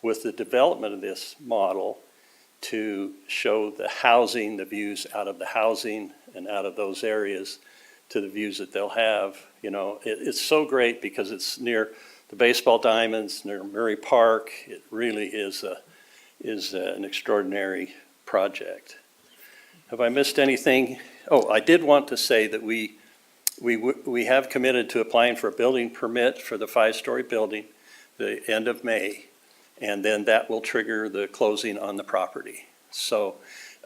with the development of this model to show the housing, the views out of the housing and out of those areas to the views that they'll have. You know, it's so great because it's near the baseball diamonds, near Murray Park. It really is an extraordinary project. Have I missed anything? Oh, I did want to say that we have committed to applying for a building permit for the 5-story building the end of May, and then that will trigger the closing on the property. So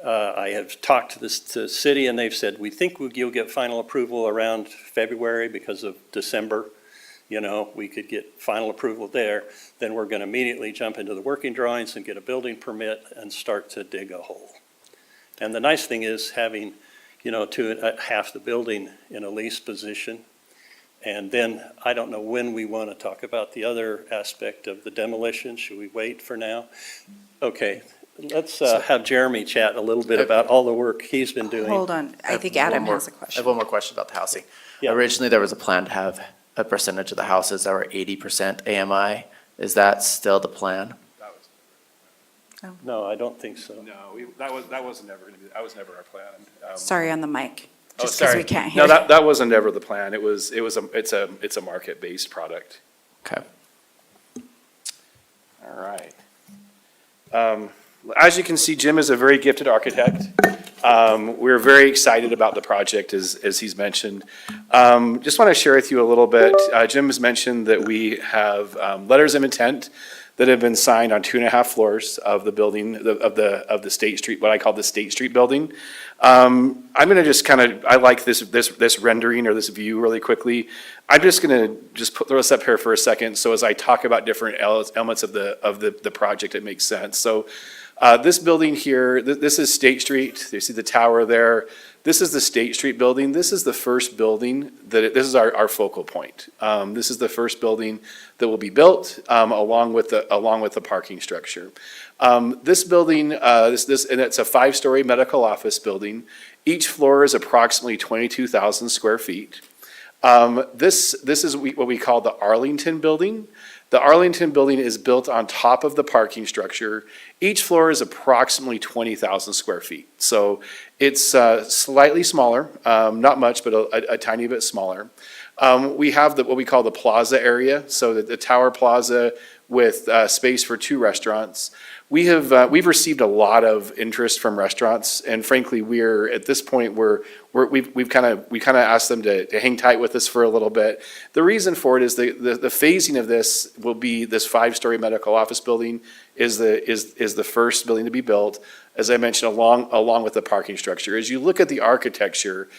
I have talked to the city, and they've said, we think you'll get final approval around February because of December. You know, we could get final approval there. Then we're going to immediately jump into the working drawings and get a building permit and start to dig a hole. And the nice thing is having, you know, half the building in a lease position. And then I don't know when we want to talk about the other aspect of the demolition. Should we wait for now? Okay, let's have Jeremy chat a little bit about all the work he's been doing. Hold on, I think Adam has a I question. have one more question about the housing. Yeah. Originally, there was a plan to have a percentage of the houses that were 80% AMI. Is that still the plan? No, I don't think so. No, that wasn't never gonna be, that was never our plan. Sorry on the mic, Oh, just because sorry. we can't hear. No, that wasn't ever the plan. It's a market-based product. Okay. All right. As you can see, Jim is a very gifted architect. We're very excited about the project, as he's mentioned. Just want to share with you a little bit. Jim has mentioned that we have letters of intent that have been signed on 2.5 floors of the building, of the State Street, what I call the State Street building. I'm gonna just I like this rendering or this view really quickly. I'm just gonna throw this up here for a second, so as I talk about different elements of the project, it makes sense. So this building here, this is State Street. You see the tower there. This is the State Street building. This is the first building this is our focal point. This is the first building that will be built along with the parking structure. This building, and it's a 5-story medical office building. Each floor is approximately 22,000 square feet. This is what we call the Arlington building. The Arlington building is built on top of the parking structure. Each floor is approximately 20,000 square feet. So it's slightly smaller, not much, but a tiny bit smaller. We have what we call the plaza area, so the Tower Plaza with space for 2 restaurants. We've received a lot of interest from restaurants, and frankly, we're at this point we've kind of asked them to hang tight with us for a little bit. The reason for it is the phasing of this will be this 5-story medical office building is the first building to be built, as I mentioned, along with the parking structure. As you look at the architecture,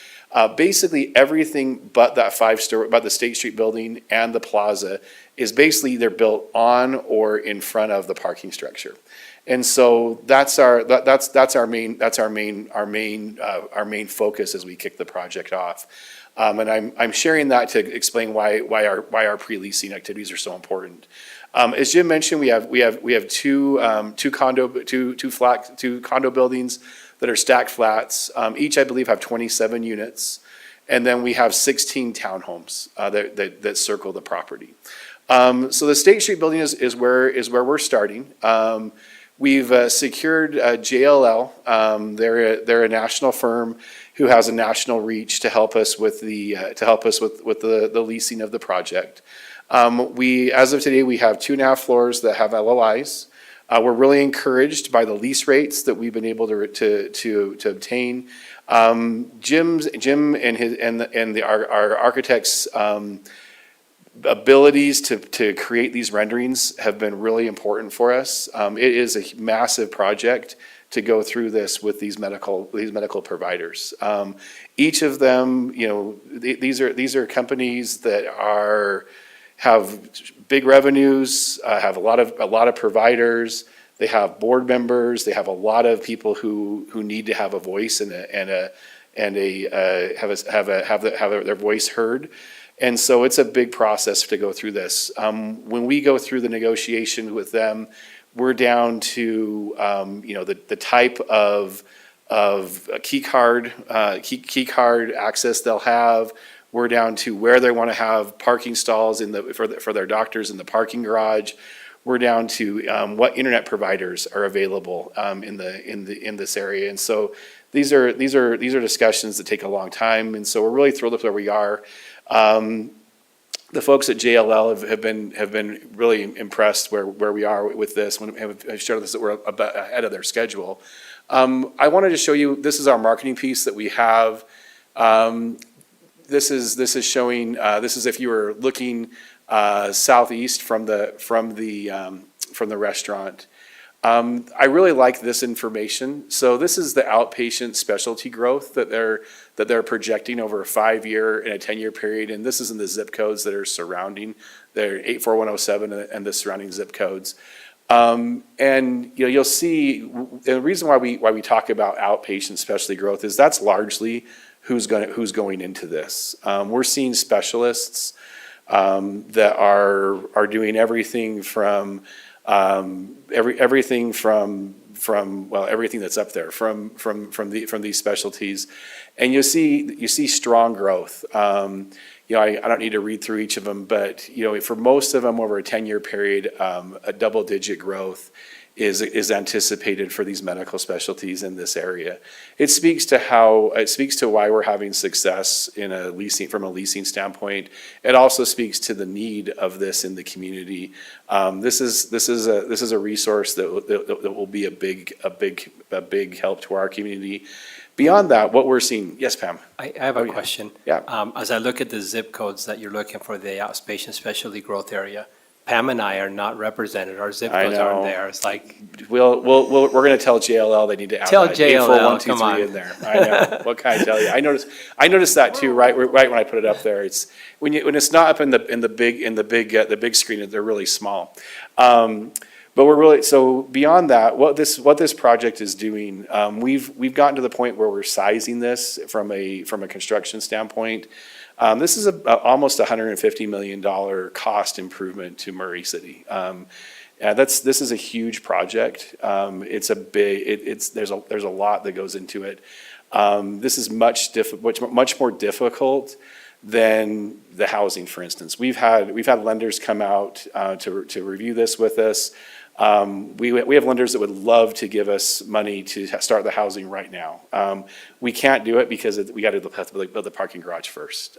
basically everything but that 5-story, about the State Street building and the plaza is basically either built on or in front of the parking structure. And so that's our main focus as we kick the project off. And I'm sharing that to explain why our pre-leasing activities are so important. As Jim mentioned, we have two condo buildings that are stacked flats. Each, I believe, have 27 units. And then we have 16 townhomes that circle the property. So the State Street building is where we're starting. We've secured JLL. They're a national firm who has a national reach to help us with the leasing of the project. As of today, we have 2.5 floors that have LOIs. We're really encouraged by the lease rates that we've been able to obtain. Jim and our architects' abilities to create these renderings have been really important for us. It is a massive project to go through this with these medical providers. Each of them, these are companies that have big revenues, have a lot of providers. They have board members. They have a lot of people who need to have a voice and have their voice heard. And so it's a big process to go through this. When we go through the negotiation with them, we're down to the type of key card access they'll have. We're down to where they want to have parking stalls for their doctors in the parking garage. We're down to what internet providers are available in this area. And so these are discussions that take a long time. And so we're really thrilled with where we are. The folks at JLL have been really impressed where we are with this. Have showed us that we're ahead of their schedule. I wanted to show you, this is our marketing piece that we have. This is showing, this is if you were looking southeast from the restaurant. I really like this information. So this is the outpatient specialty growth that they're projecting over a 5-year and a 10-year period, and this is in the zip codes that are surrounding. They're 84107 and the surrounding zip codes. And you'll see the reason why we talk about outpatient specialty growth is that's largely who's going into this. We're seeing specialists that are doing everything from everything that's up there from these specialties, and you see strong growth. I don't need to read through each of them, but for most of them over a 10-year period, a double-digit growth is anticipated for these medical specialties in this area. It speaks to why we're having success from a leasing standpoint. It also speaks to the need of this in the community. This is a resource that will be a big help to our community. Beyond that, what we're seeing, yes, Pam? I have a question. Yeah. As I look at the zip codes that you're looking for the outpatient specialty growth area, Pam and I are not represented. Our zip codes aren't there. It's like we're going to tell JLL they need to add tell that. JLL, come 84123 on. in there. I know. What can I tell you? I noticed that too. Right when I put it up there. It's when it's not up in the big screen. They're really small. But we're really, so beyond that, what this project is doing, we've gotten to the point where we're sizing this from a construction standpoint. This is almost $150 million cost improvement to Murray City. This is a huge project. There's a lot that goes into it. This is much more difficult than the housing, for instance. We've had lenders come out to review this with us. We have lenders that would love to give us money to start the housing right now. We can't do it because we got to build the parking garage first.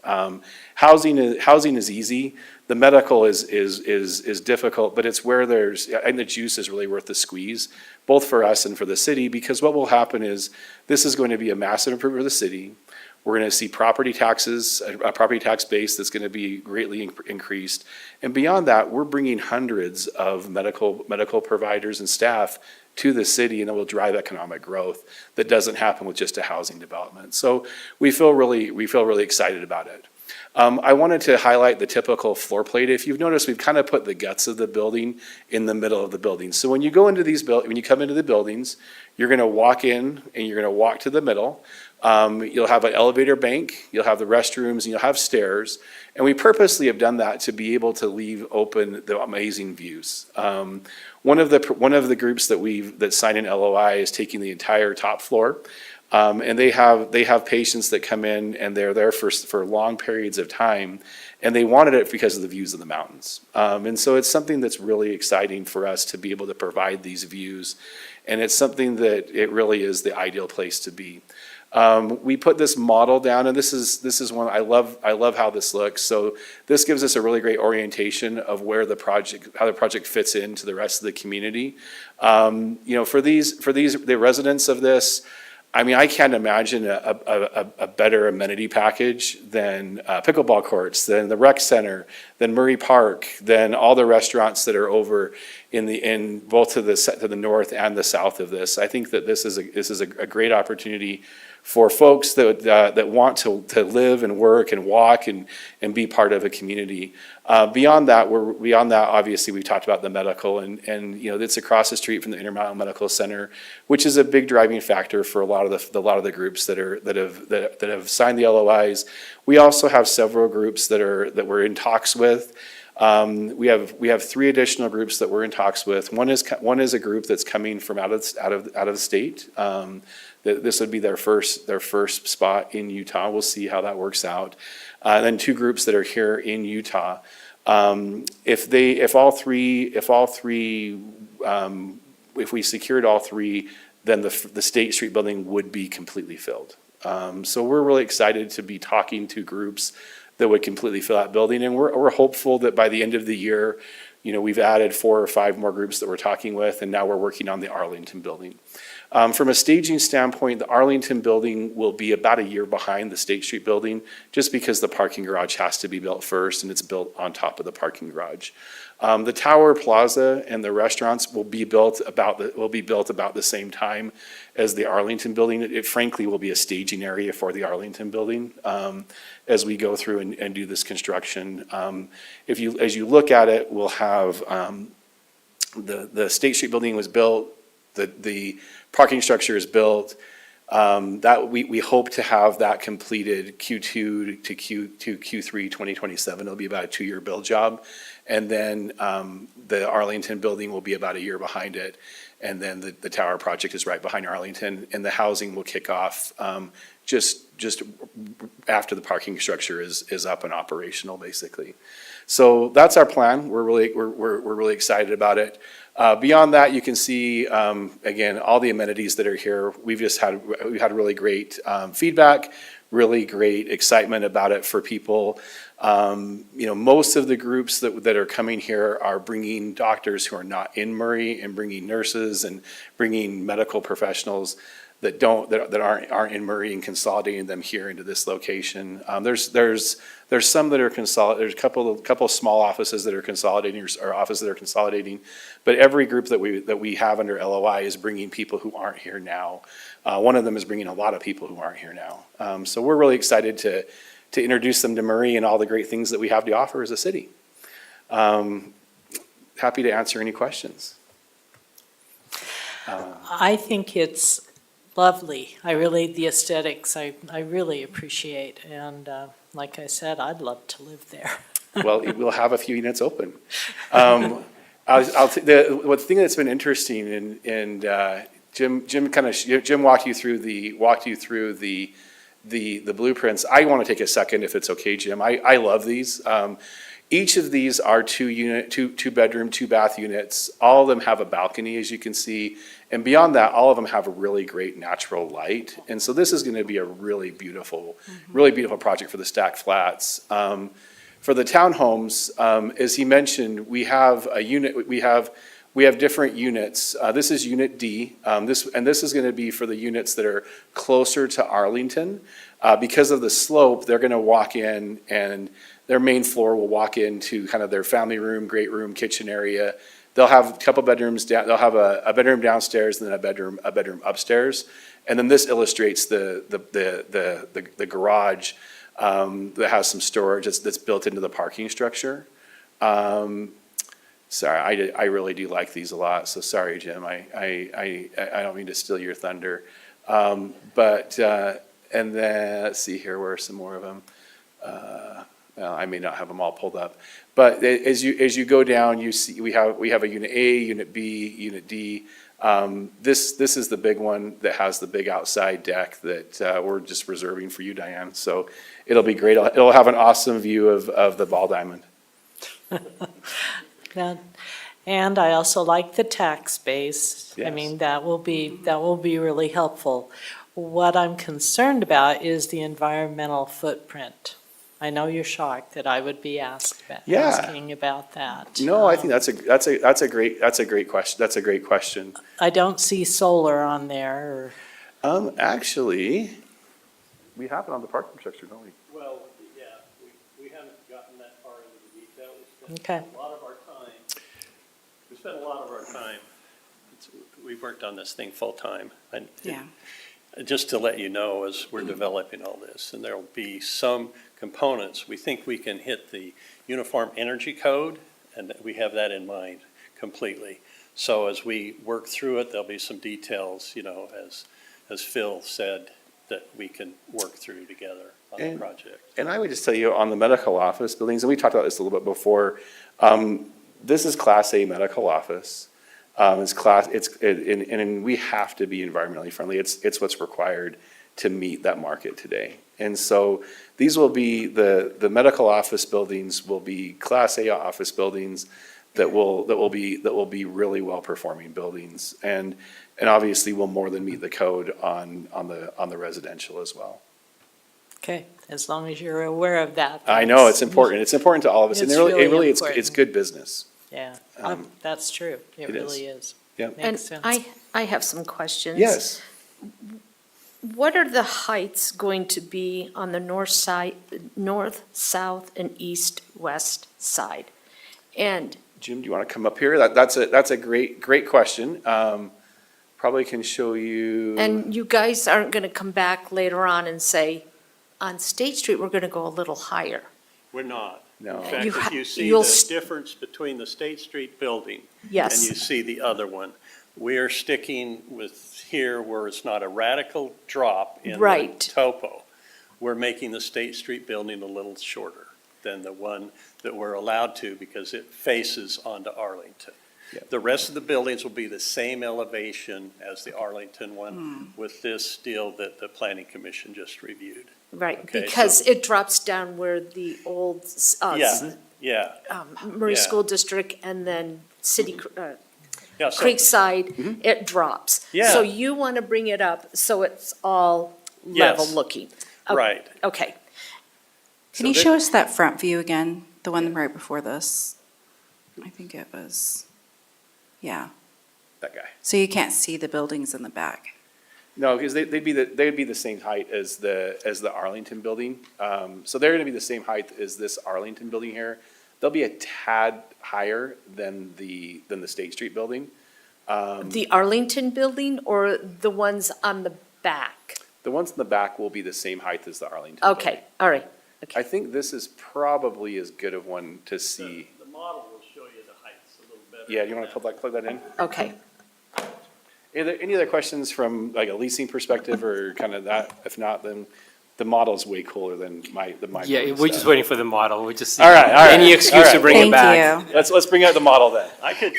Housing is easy. The medical is difficult, but it's where and the juice is really worth the squeeze, both for us and for the city, because what will happen is this is going to be a massive improvement for the city. We're going to see property taxes, a property tax base that's going to be greatly increased. And beyond that, we're bringing hundreds of medical providers and staff to the city, and it will drive economic growth that doesn't happen with just a housing development. So we feel really excited about it. I wanted to highlight the typical floor plate. If you've noticed, we've kind of put the guts of the building in the middle of the building. So when you go into when you come into the buildings, you're going to walk in and you're going to walk to the middle. You'll have an elevator bank, you'll have the restrooms, and you'll have stairs. And we purposely have done that to be able to leave open the amazing views. One of the groups that signed an LOI is taking the entire top floor. And they have patients that come in and they're there for long periods of time, and they wanted it because of the views of the mountains. And so it's something that's really exciting for us to be able to provide these views, and it's something that it really is the ideal place to be. We put this model down, and this is one I love how this looks. So this gives us a really great orientation of how the project fits into the rest of the community. For the residents of this, I mean, I can't imagine a better amenity package than pickleball courts, than the rec center, than Murray Park, than all the restaurants that are over in both to the north and the south of this. I think that this is a great opportunity for folks that want to live and work and walk and be part of a community. Beyond that, obviously, we talked about the medical and it's across the street from the Intermountain Medical Center, which is a big driving factor for a lot of the groups that have signed the LOIs. We also have several groups that we're in talks with. We have 3 additional groups that we're in talks with. One is a group that's coming from out of the state. This would be their first spot in Utah. We'll see how that works out. And then 2 groups that are here in Utah. If we secured all 3, then the State Street building would be completely filled. So we're really excited to be talking to groups that would completely fill that building, and we're hopeful that by the end of the year, we've added 4 or 5 more groups that we're talking with, and now we're working on the Arlington building. From a staging standpoint, the Arlington building will be about a year behind the State Street building, just because the parking garage has to be built first, and it's built on top of the parking garage. The Tower Plaza and the restaurants will be built about the same time as the Arlington building. It frankly will be a staging area for the Arlington building as we go through and do this construction. As you look at it, we'll have the State Street building was built, the parking structure is built. That we hope to have that completed Q2 to Q3 2027. It'll be about a 2-year build job. And then the Arlington building will be about a year behind it. And then the tower project is right behind Arlington, and the housing will kick off just after the parking structure is up and operational, basically. So that's our plan. We're really excited about it. Beyond that, you can see again all the amenities that are here. We've had really great feedback, really great excitement about it for people. Most of the groups that are coming here are bringing doctors who are not in Murray, and bringing nurses and bringing medical professionals that aren't in Murray, and consolidating them here into this location. There's some that are there's a couple of small offices that are consolidating, or offices that are consolidating, but every group that we have under LOI is bringing people who aren't here now. One of them is bringing a lot of people who aren't here now. So we're really excited to introduce them to Murray and all the great things that we have to offer as a city. Happy to answer any questions. I think it's lovely. The aesthetics, I really appreciate. And like I said, I'd love to live there. Well, we'll have a few units open. The thing that's been interesting, and Jim walked you through the blueprints. I want to take a second, if it's okay, Jim. I love these. Each of these are 2-bedroom, 2-bath units. All of them have a balcony, as you can see. And beyond that, all of them have a really great natural light. And so this is going to be a really beautiful project for the Stack Flats. For the townhomes, as he mentioned, we have different units. This is Unit D. This is going to be for the units that are closer to Arlington. Because of the slope, they're going to walk in, and their main floor will walk into kind of their family room, great room, kitchen area. They'll have a couple bedrooms down. They'll have a bedroom downstairs, and then a bedroom upstairs. And then this illustrates the garage that has some storage that's built into the parking structure. Sorry, I really do like these a lot. So sorry, Jim. I don't mean to steal your thunder. And then let's see here. Where are some more of them? Well, I may not have them all pulled up, but as you go down, you see we have a Unit A, Unit B, Unit D. This is the big one that has the big outside deck that we're just reserving for you, Diane. So it'll be great. It'll have an awesome view of the Ball Diamond. And I also like the tax base. Yes. I mean, that will be really helpful. What I'm concerned about is the environmental footprint. I know you're shocked that I would be asking about that. No, I think that's a great question. That's a great question. I don't see solar on there. Actually, we have it on the parking structure, don't we? Well, yeah, we haven't gotten that far into the details. Okay. A lot of our time. spent a lot of our time, we worked on this thing full-time. And Yeah. just to let you know, as we're developing all this, and there'll be some components, we think we can hit the Uniform Energy Code, and we have that in mind completely. So as we work through it, there'll be some details, you know, as Phil said, that we can work through together on the project. And I would just tell you on the medical office buildings, and we talked about this a little bit before, this is Class A medical office. And we have to be environmentally friendly. It's what's required to meet that market today. And so these will be, the medical office buildings will be Class A office buildings that will be really well-performing buildings. And obviously will more than meet the code on the residential as well. Okay, as long as you're aware of that. I know, it's important. It's important to all of us. And It's really, really it's important. good business. Yeah, Um, that's true. It it is. really is. Yep. And Makes sense. I have some questions. Yes. What are the heights going to be on the north side, north, south, and east, west side? And Jim, do you want to come up here? That's a great question. Probably can show you. And you guys aren't gonna come back later on and say, on State Street, we're gonna go a little higher. We're not. No. In fact, You if ha- you see you'll the s- difference between the State Street building and Yes, you see the other one, we are sticking with here where it's not a radical drop in the Right. topo. We're making the State Street building a little shorter than the one that we're allowed to because it faces onto Arlington. Yep. The rest of the buildings will be the same elevation as the Arlington one with this deal that the Planning Commission just reviewed. right, Okay, because it drops down where the old, Yeah, Murray Yeah. School District and then City, yeah. So- Creekside, it drops. Yeah. So you wanna bring it up so it's all level Yes. looking? Okay. Right. Okay, Can you show us that front view again? The one right before this? I think it was, yeah. That guy. So you can't see the buildings in the back. No, because they'd be the same height as the Arlington building. So they're gonna be the same height as this Arlington building here. They'll be a tad higher than the State Street building. the Arlington building or the ones on the back? The ones in the back will be the same height as the Arlington building. Okay, all right. I think this is probably as good of one to see. The model will show you the heights a little better. Yeah, you wanna plug that in? Okay. Any other questions from like a leasing perspective or kind of that? If not, then the model's way cooler than my. Yeah, building we're just stuff. waiting for the model. We're just All right. any excuse all to right. bring it back. Thank you. Let's bring out the model then. I could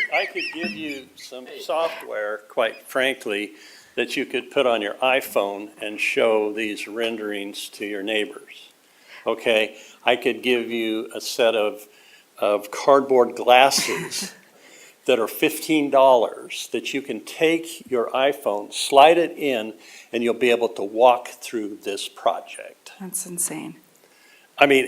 give you some software, quite frankly, that you could put on your iPhone and show these renderings to your neighbors. Okay, I could give you a set of cardboard glasses that are $15 that you can take your iPhone, slide it in, and you'll be able to walk through this project. That's insane. I mean,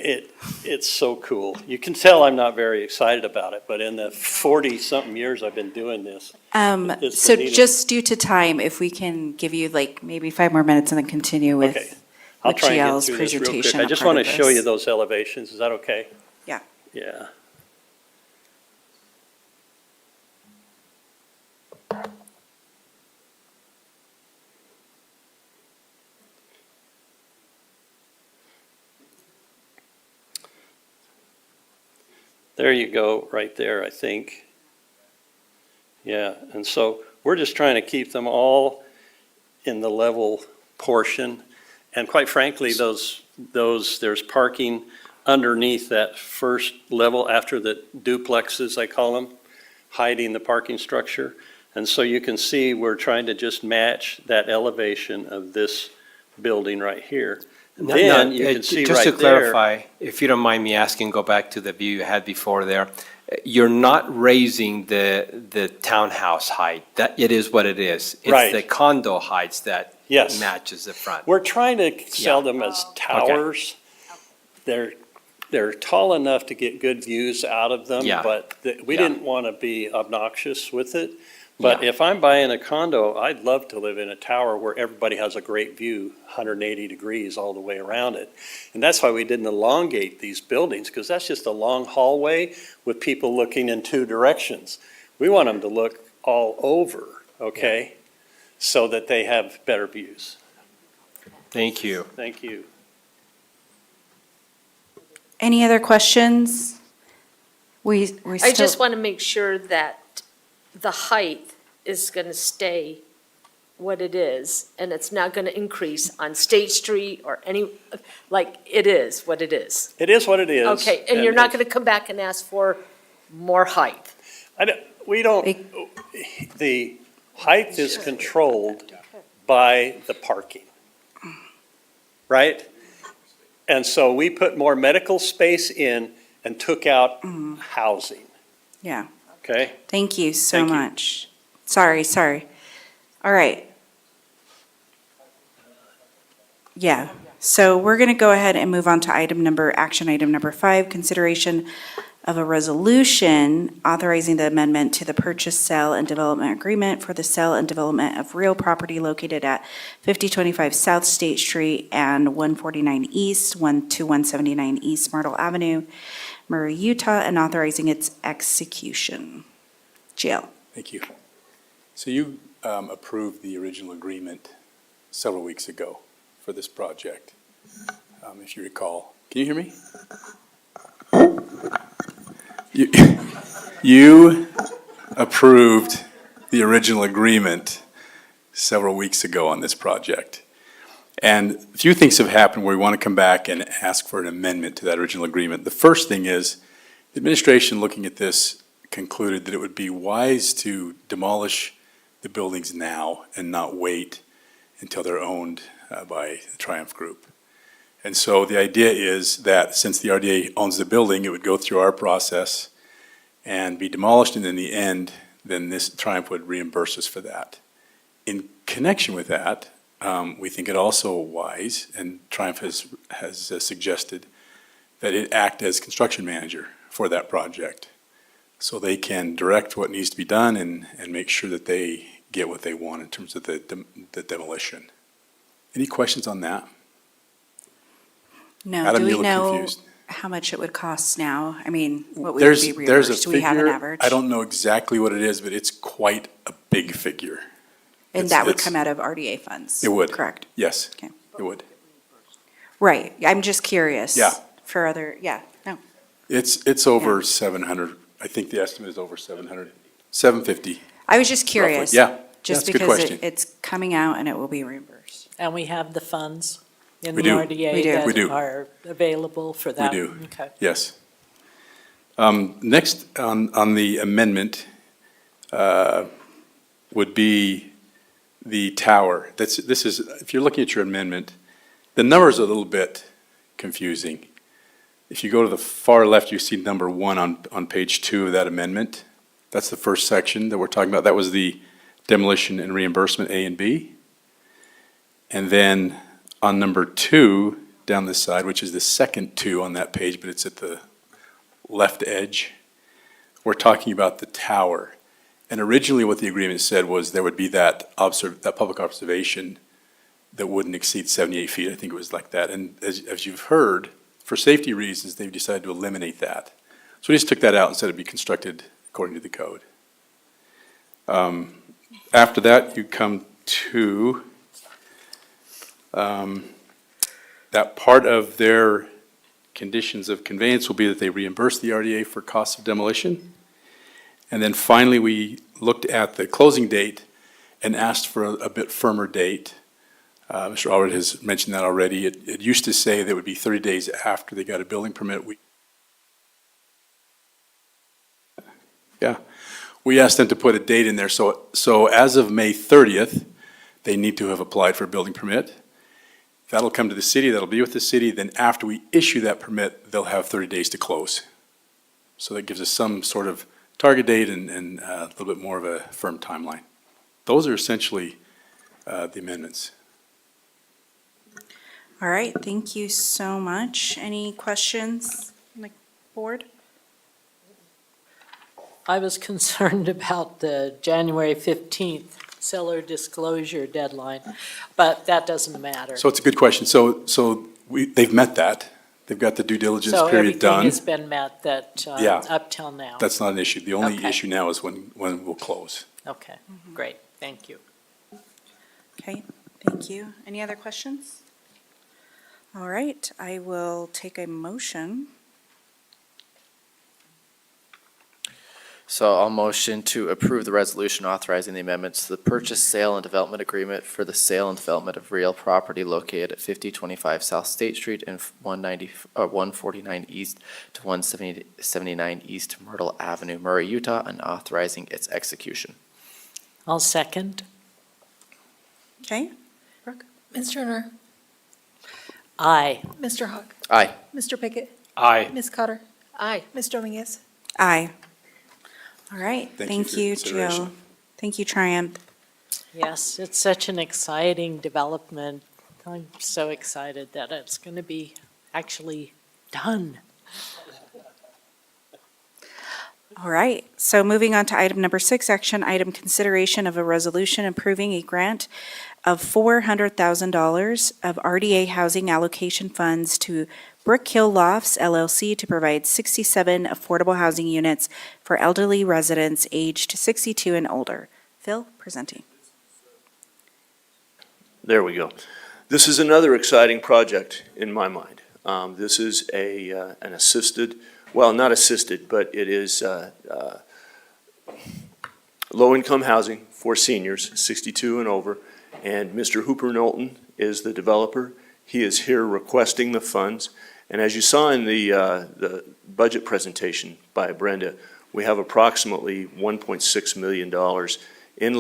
it's so cool. You can tell I'm not very excited about it, but in the 40-something years I've been doing this, It's So the neatest- just due to time, if we can give you like maybe 5 more minutes and then continue with. okay. I'll with try and get GL's through this real quick. presentation I of just part want to of show this. you those elevations. Is that okay? Yeah. Yeah. There you go, right there, I think. Yeah, and so we're just trying to keep them all in the level portion. And quite frankly, there's parking underneath that first level after the duplexes, I call them, hiding the parking structure. And so you can see we're trying to just match that elevation of this building right here. And No, then no, you can see just to right there. clarify, if you don't mind me asking, go back to the view you had before there. You're not raising the townhouse height. That, it is what it is. Right. It's the condo heights that Yes. matches the front. We're trying to sell Yeah. them as towers. They're tall enough to get good views out of them, Yeah. but we Yeah. didn't want to be obnoxious with it. But if I'm buying a condo, I'd love to live in a tower where everybody has a great view, 180 degrees all the way around it. And that's why we didn't elongate these buildings, because that's just a long hallway with people looking in two directions. We want them to look all over, okay? So that they have better views. Thank you. Thank you. Any other questions? We I still, just want to make sure that the height is going to stay what it is, and it's not going to increase on State Street or any, like, it is what it is. It is what it is. Okay, and you're not going to come back and ask for more height? The height is controlled by the parking, right? And so we put more medical space in and took out housing, yeah, okay? thank you so Thank you. much. Sorry. All right. Yeah, so we're going to go ahead and move on to action item number 5, consideration of a resolution authorizing the amendment to the purchase, sale, and development agreement for the sale and development of real property located at 5025 South State Street and 149 East, 179 East Myrtle Avenue, Murray, Utah, and authorizing its execution. Jill. Thank you. So you approved the original agreement several weeks ago for this project, if you recall. Can you hear me? You approved the original agreement several weeks ago on this project. And a few things have happened where we want to come back and ask for an amendment to that original agreement. The first thing is, the administration looking at this concluded that it would be wise to demolish the buildings now and not wait until they're owned by the Triumph Group. And so the idea is that since the RDA owns the building, it would go through our process and be demolished, and in the end, then this Triumph would reimburse us for that. In connection with that, we think it also wise, and Triumph has suggested that it act as construction manager for that project. So they can direct what needs to be done and make sure that they get what they want in terms of the demolition. Any questions on that? No, Adam, do we you look know confused. how much it would cost now? I mean, what would There's be a reimbursed? Do we have an figure, average? I don't know exactly what it is, but it's quite a big figure. And that would come out of RDA funds? It would. Correct? Yes, Okay. it would. Right, I'm just curious. Yeah. For other, no. It's over 700, I think the estimate is over 700, 750. I was just roughly. curious. Yeah, Just that's a good because question. it's coming out and it will be reimbursed. And we have the funds in We the do. We do. RDA We do. that are available for that? do. Okay. Yes. Next on the amendment would be the tower. This is, if you're looking at your amendment, the numbers are a little bit confusing. If you go to the far left, you see number 1 on page 2 of that amendment. That's the first section that we're talking about. That was the demolition and reimbursement A and B. And then on number 2, down this side, which is the second 2 on that page, but it's at the left edge, we're talking about the tower. And originally what the agreement said was there would be that public observation that wouldn't exceed 78 feet. I think it was like that. And as you've heard, for safety reasons, they've decided to eliminate that. So we just took that out and said it'd be constructed according to the code. After that, you come to that part of their conditions of conveyance will be that they reimburse the RDA for costs of demolition. And then finally, we looked at the closing date and asked for a bit firmer date. Mr. Allred has mentioned that already. It used to say that it would be 30 days after they got a building permit. We asked them to put a date in there. So as of May 30th, they need to have applied for a building permit. That'll come to the city, that'll be with the city. Then after we issue that permit, they'll have 30 days to close. So that gives us some sort of target date and a little bit more of a firm timeline. Those are essentially the amendments. All right, thank you so much. Any questions on the board? I was concerned about the January 15th seller disclosure deadline, but that doesn't matter. So it's a good question. So they've met that. They've got the due diligence So period everything done. has been met that, Yeah. up till now? That's not an issue. The only Okay. issue now is when we'll close. Okay, great, thank you. Okay, thank you. Any other questions? All right, I will take a motion. So I'll motion to approve the resolution authorizing the amendments to the purchase, sale, and development agreement for the sale and development of real property located at 5025 South State Street and 149 East to 179 East Myrtle Avenue, Murray, Utah, and authorizing its execution. I'll second. Okay, Ms. Turner, Aye. Mr. Hawk, Aye. Mr. Pickett, Aye. Ms. Cotter, Aye. Ms. Dominguez. aye. All right, Thank you thank for your you, consideration. Jill. Thank you, Triumph. Yes, it's such an exciting development. I'm so excited that it's going to be actually done. All right, so moving on to item number 6, action item consideration of a resolution approving a grant of $400,000 of RDA housing allocation funds to Brick Hill Lofts LLC to provide 67 affordable housing units for elderly residents aged 62 and older. Phil, presenting. There we go. This is another exciting project in my mind. This is an assisted, well, not assisted, but it is low-income housing for seniors, 62 and over. And Mr. Hooper Knowlton is the developer. He is here requesting the funds. And as you saw in the budget presentation by Brenda, we have approximately $1.6 million in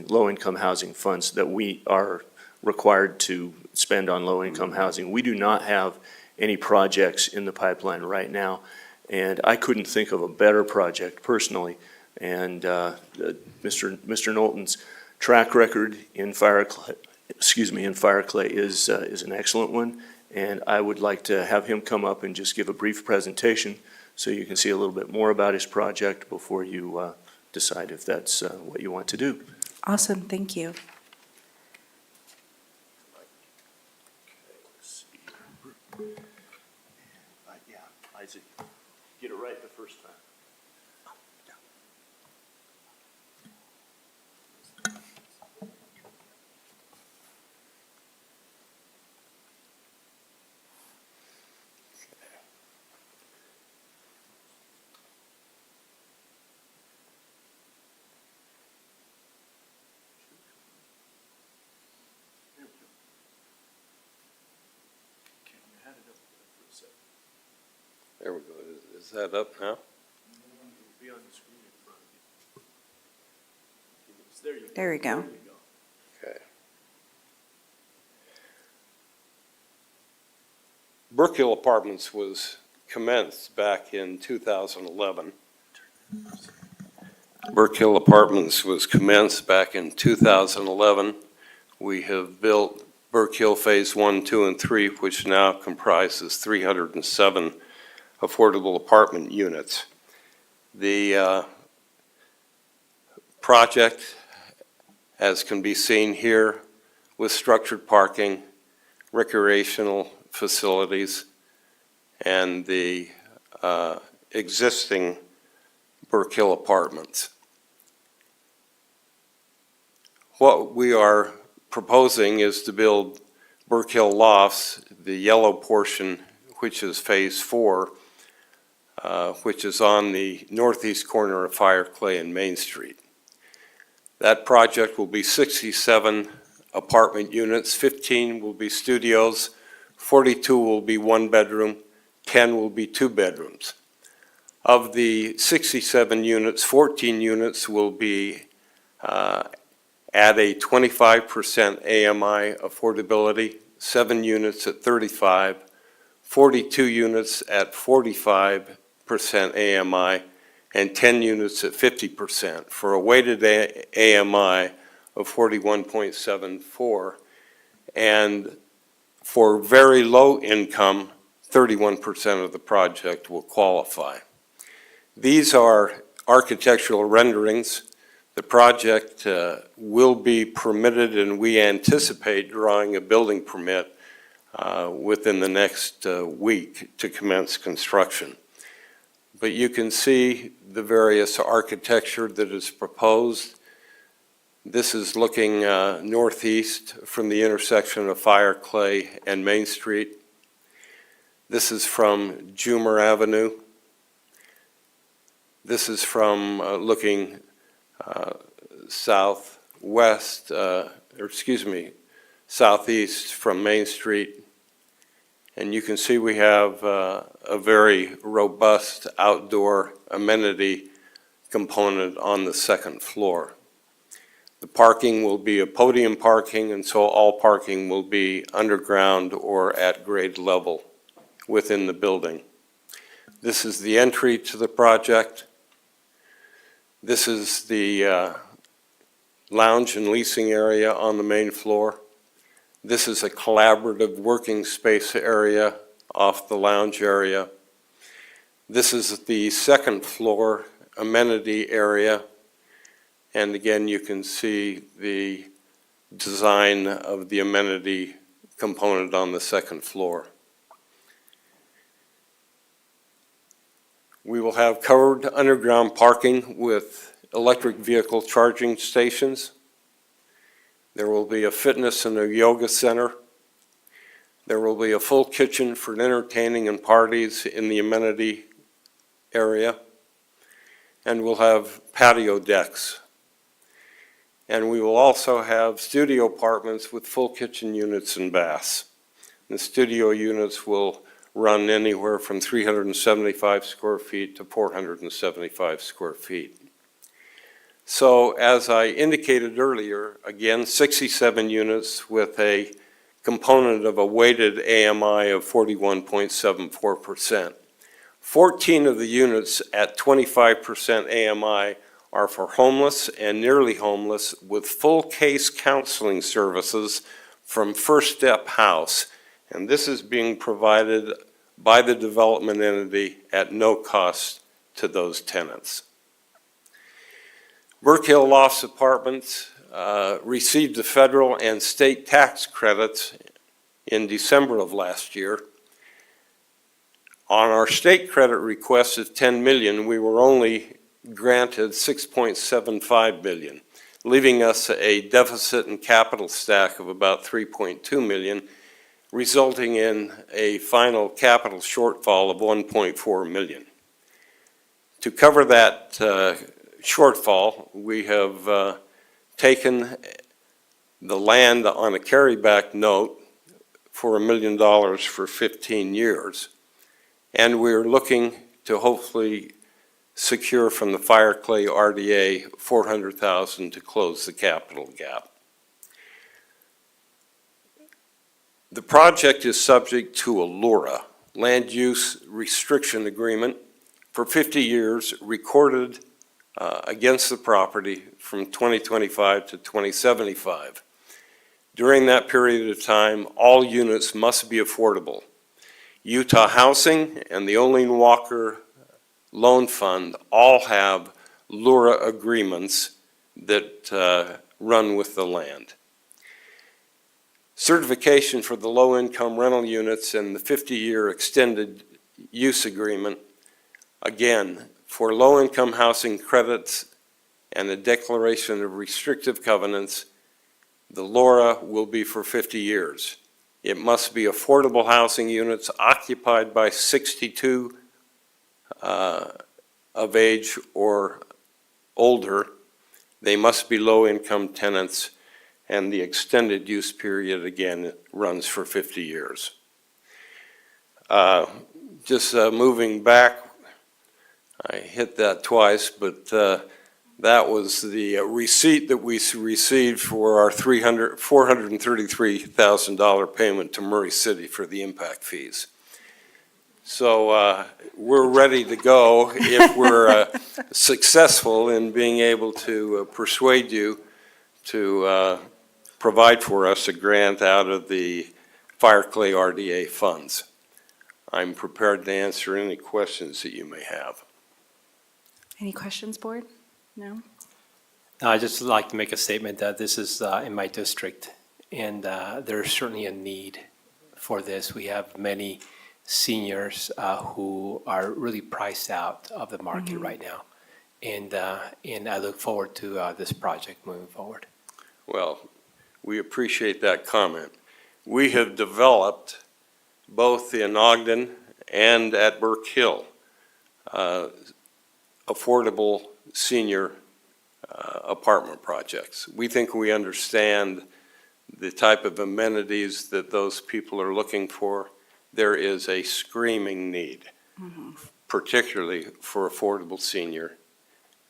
low-income housing funds that we are required to spend on low-income housing. We do not have any projects in the pipeline right now, and I couldn't think of a better project personally. And Mr. Knowlton's track record in fire clay is an excellent one, and I would like to have him come up and just give a brief presentation so you can see a little bit more about his project before you decide if that's what you want to do. Awesome, thank you. Yeah, Isaac, get it right the first time. There we go. Is that up now? Be on the screen in front of you. There we go. Okay. Brook Hill Apartments was commenced back in 2011. Brook Hill Apartments was commenced back in 2011. We have built Brook Hill Phase 1, 2, and 3, which now comprises 307 affordable apartment units. The project, as can be seen here, with structured parking, recreational facilities, and the existing Brook Hill Apartments. What we are proposing is to build Brook Hill Lofts, the yellow portion, which is Phase 4, which is on the northeast corner of Fire Clay and Main Street. That project will be 67 apartment units, 15 will be studios, 42 will be one bedroom, 10 will be two bedrooms. Of the 67 units, 14 units will be at a 25% AMI affordability, 7 units at 35, 42 units at 45% AMI, and 10 units at 50%, for a weighted AMI of 41.74. And for very low income, 31% of the project will qualify. These are architectural renderings. The project will be permitted, and we anticipate drawing a building permit within the next week to commence construction. But you can see the various architecture that is proposed. This is looking northeast from the intersection of Fireclay and Main Street. This is from Jumer Avenue. This is from looking southeast from Main Street. And you can see we have a very robust outdoor amenity component on the second floor. The parking will be a podium parking, and so all parking will be underground or at grade level within the building. This is the entry to the project. This is the lounge and leasing area on the main floor. This is a collaborative working space area off the lounge area. This is the second floor amenity area. And again, you can see the design of the amenity component on the second floor. We will have covered underground parking with electric vehicle charging stations. There will be a fitness and a yoga center. There will be a full kitchen for entertaining and parties in the amenity area. And we'll have patio decks. And we will also have studio apartments with full kitchen units and baths. The studio units will run anywhere from 375 square feet to 475 square feet. So as I indicated earlier, again, 67 units with a component of a weighted AMI of 41.74%. 14 of the units at 25% AMI are for homeless and nearly homeless with full case counseling services from First Step House. And this is being provided by the development entity at no cost to those tenants. Burke Hill Lofts Apartments received the federal and state tax credits in December of last year. On our state credit request of $10 million, we were only granted $6.75 million, leaving us a deficit and capital stack of about $3.2 million, resulting in a final capital shortfall of $1.4 million. To cover that shortfall, we have taken the land on a carryback note for $1 million for 15 years, and we're looking to hopefully secure from the Fireclay RDA $400,000 to close the capital gap. The project is subject to a LURA, Land Use Restriction Agreement, for 50 years recorded against the property from 2025 to 2075. During that period of time, all units must be affordable. Utah Housing and the Olene Walker Loan Fund all have LURA agreements that run with the land. Certification for the low-income rental units and the 50-year extended use agreement, again, for low-income housing credits and a declaration of restrictive covenants, the LURA will be for 50 years. It must be affordable housing units occupied by 62 of age or older. They must be low-income tenants, and the extended use period, again, runs for 50 years. Moving back, I hit that twice, but that was the receipt that we received for our $433,000 payment to Murray City for the impact fees. So we're ready to go if we're successful in being able to persuade you to provide for us a grant out of the Fireclay RDA funds. I'm prepared to answer any questions that you may have. Any questions, board? No? I'd just like to make a statement that this is in my district, and there's certainly a need for this. We have many seniors who are really priced out of the market Mhm. right now. And I look forward to this project moving forward. Well, we appreciate that comment. We have developed, both in Ogden and at Burke Hill, affordable senior apartment projects. We think we understand the type of amenities that those people are looking for. There is a screaming need, particularly for affordable senior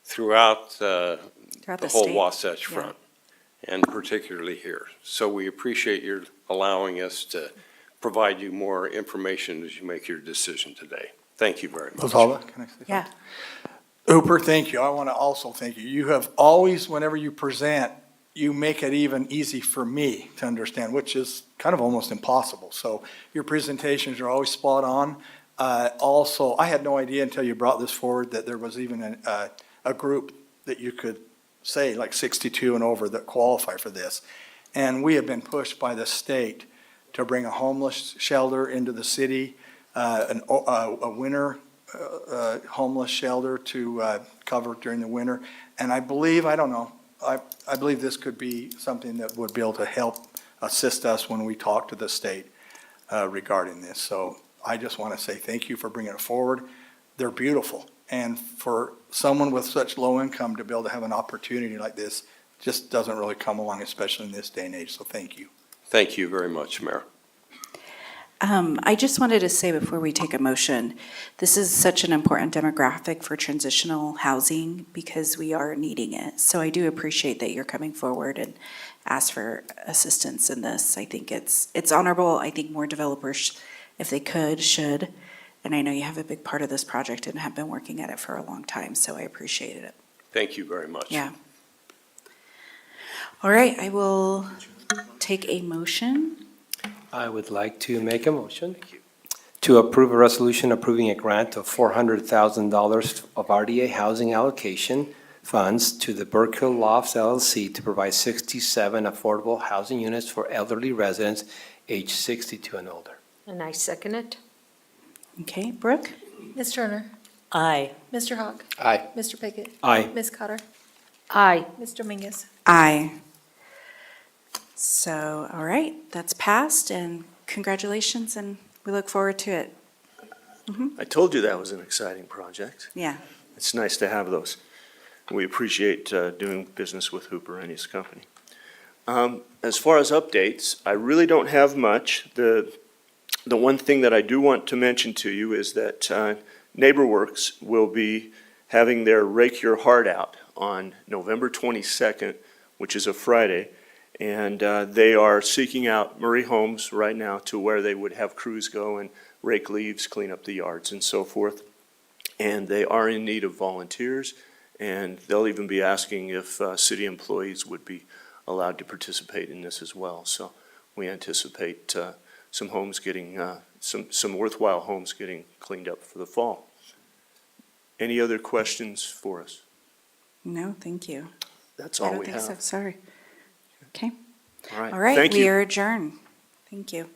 throughout the Throughout the whole state. Wasatch Yeah. Front, and particularly here. So we appreciate your allowing us to provide you more information as you make your decision today. Thank you very much. Rosalba, can I say something? Yeah. Hooper, thank you. I want to also thank you. You have always, whenever you present, you make it even easy for me to understand, which is kind of almost impossible. So your presentations are always spot on. Also, I had no idea until you brought this forward that there was even a group that you could say, like 62 and over, that qualify for this. And we have been pushed by the state to bring a homeless shelter into the city, a winter homeless shelter to cover during the winter. And I believe, I don't know, I believe this could be something that would be able to help assist us when we talk to the state regarding this. So I just want to say thank you for bringing it forward. They're beautiful. And for someone with such low income to be able to have an opportunity like this just doesn't really come along, especially in this day and age. So thank you. Thank you very much, Mayor. I just wanted to say before we take a motion, this is such an important demographic for transitional housing because we are needing it. So I do appreciate that you're coming forward and ask for assistance in this. I think it's honorable. I think more developers, if they could, should. And I know you have a big part of this project and have been working at it for a long time, so I appreciated it. Thank you very much. Yeah. All right, I will take a motion. I would like to make a motion to approve a resolution approving a grant of $400,000 of RDA housing allocation funds to the Burke Hill Lofts LLC to provide 67 affordable housing units for elderly residents aged 62 and older. And I second it. Okay, Brooke? Ms. Turner? Aye. Mr. Hawk? Aye. Mr. Pickett? Aye. Ms. Cotter? Aye. Mr. Dominguez? Aye. So, all right, that's passed, and congratulations, and we look forward to it. I told you that was an exciting project. Yeah. It's nice to have those. We appreciate doing business with Hooper and his company. As far as updates, I really don't have much. The one thing that I do want to mention to you is that NeighborWorks will be having their Rake Your Heart Out on November 22nd, which is a Friday. And they are seeking out Murray homes right now to where they would have crews go and rake leaves, clean up the yards and so forth. And they are in need of volunteers, and they'll even be asking if city employees would be allowed to participate in this as well. So we anticipate some homes getting, some worthwhile homes getting cleaned up for the fall. Any other questions for us? No, thank you. That's I all don't we think so, have. sorry. Okay. All right. All right, Thank we you. are adjourned. Thank you.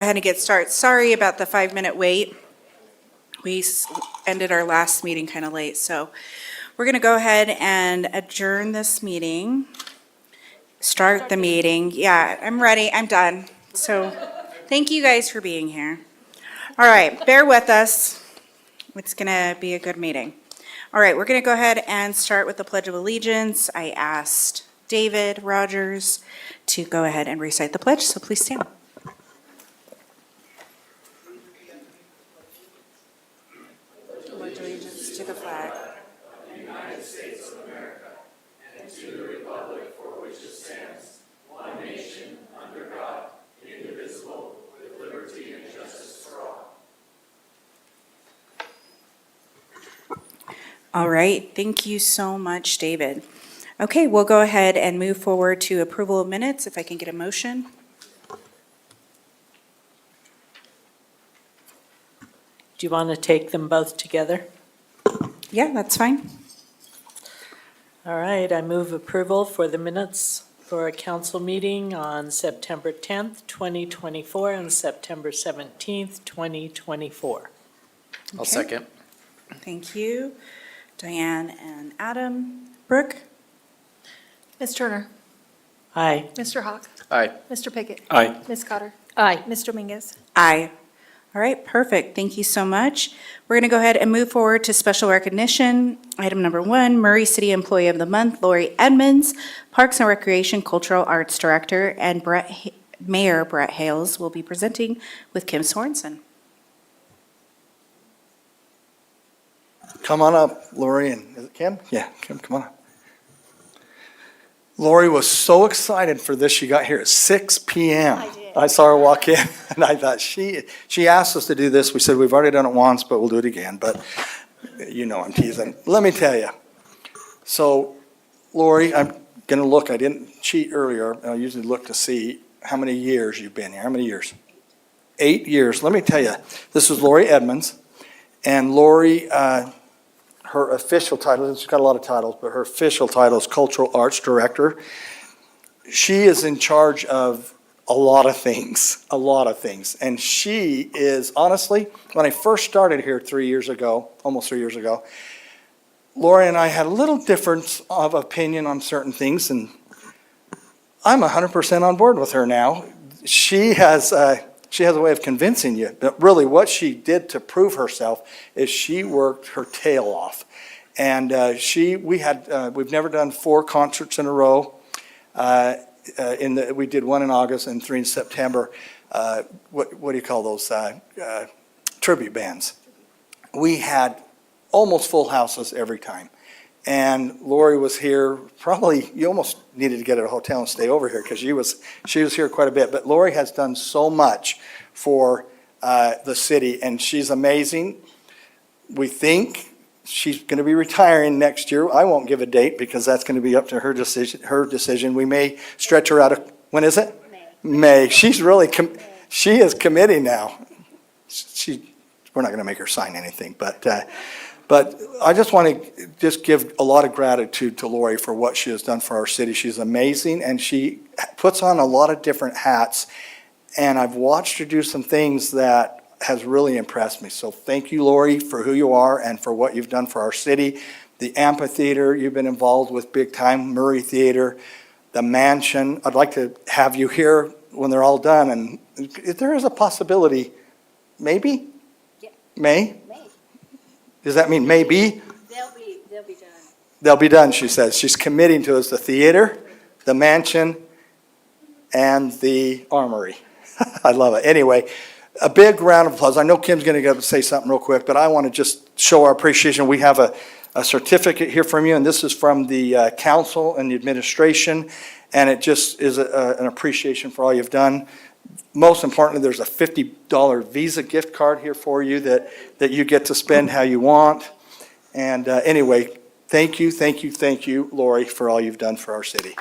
ahead and get started. Sorry about the 5-minute wait. We ended our last meeting kind of late, so we're going to go ahead and adjourn this meeting. Start the meeting. Yeah, I'm ready. I'm done. So thank you guys for being here. All right, bear with us. It's going to be a good meeting. All right, we're going to go ahead and start with the Pledge of Allegiance. I asked David Rogers to go ahead and recite the pledge, so please stand. Pledge allegiance to the flag. All right, thank you so much, David. Okay, we'll go ahead and move forward to approval of minutes, if I can get a motion. Do you want to take them both together? Yeah, that's fine. All right, I move approval for the minutes for a council meeting on September 10th, 2024, and September 17th, 2024. I'll Okay. second. Thank you, Diane and Adam. Brooke? Ms. Turner? Aye. Mr. Hawk? Aye. Mr. Pickett? Aye. Ms. Cotter? Aye. Ms. Dominguez? Aye. All right, perfect. Thank you so much. We're going to go ahead and move forward to special recognition. Item number 1, Murray City Employee of the Month, Lori Edmonds, Parks and Recreation Cultural Arts Director, and Mayor Brett Hales will be presenting with Kim Sorensen. Come on up, Lori, and is it Kim? Yeah, Kim, come on up. Lori was so excited for this, she got here at 6 PM. I did. I saw her walk in, and I thought, she asked us to do this, we said, we've already done it once, but we'll do it again, but you know I'm teasing. Let me tell you, so Lori, I'm gonna look, I didn't cheat earlier, I usually look to see how many years you've been here, how many years? 8 years, let me tell you, this is Lori Edmonds, and Lori, her official title, she's got a lot of titles, but her official title is Cultural Arts Director. She is in charge of a lot of things. And she is, honestly, when I first started here 3 years ago, almost 3 years ago, Lori and I had a little difference of opinion on certain things, and I'm 100% on board with her now. She has a way of convincing you, but really what she did to prove herself is she worked her tail off. And we've never done 4 concerts in a row. We did 1 in August and 3 in September. What do you call those? Tribute bands. We had almost full houses every time. And Lori was here, probably, you almost needed to get her a hotel and stay over here because she was here quite a bit. But Lori has done so much for the city, and she's amazing. We think she's going to be retiring next year. I won't give a date because that's going to be up to her decision. We may stretch her out. When is it? May. She's really, she is committing now. We're not going to make her sign anything, but I just want to give a lot of gratitude to Lori for what she has done for our city. She's amazing, and she puts on a lot of different hats, and I've watched her do some things that has really impressed me. So thank you, Lori, for who you are and for what you've done for our city. The amphitheater, you've been involved with big time, Murray Theater, the mansion. I'd like to have you here when they're all done, and if there is a possibility, maybe? Yeah. May? May. Does that mean maybe? They'll be done. They'll be done, she says. She's committing to us the theater, the mansion, and the armory. I love it. Anyway, a big round of applause. I know Kim's going to go say something real quick, but I want to just show our appreciation. We have a certificate here from you, and this is from the council and the administration, and it just is an appreciation for all you've done. Most importantly, there's a $50 Visa gift card here for you that you get to spend how you want. And anyway, thank you, Lori, for all you've done for our city.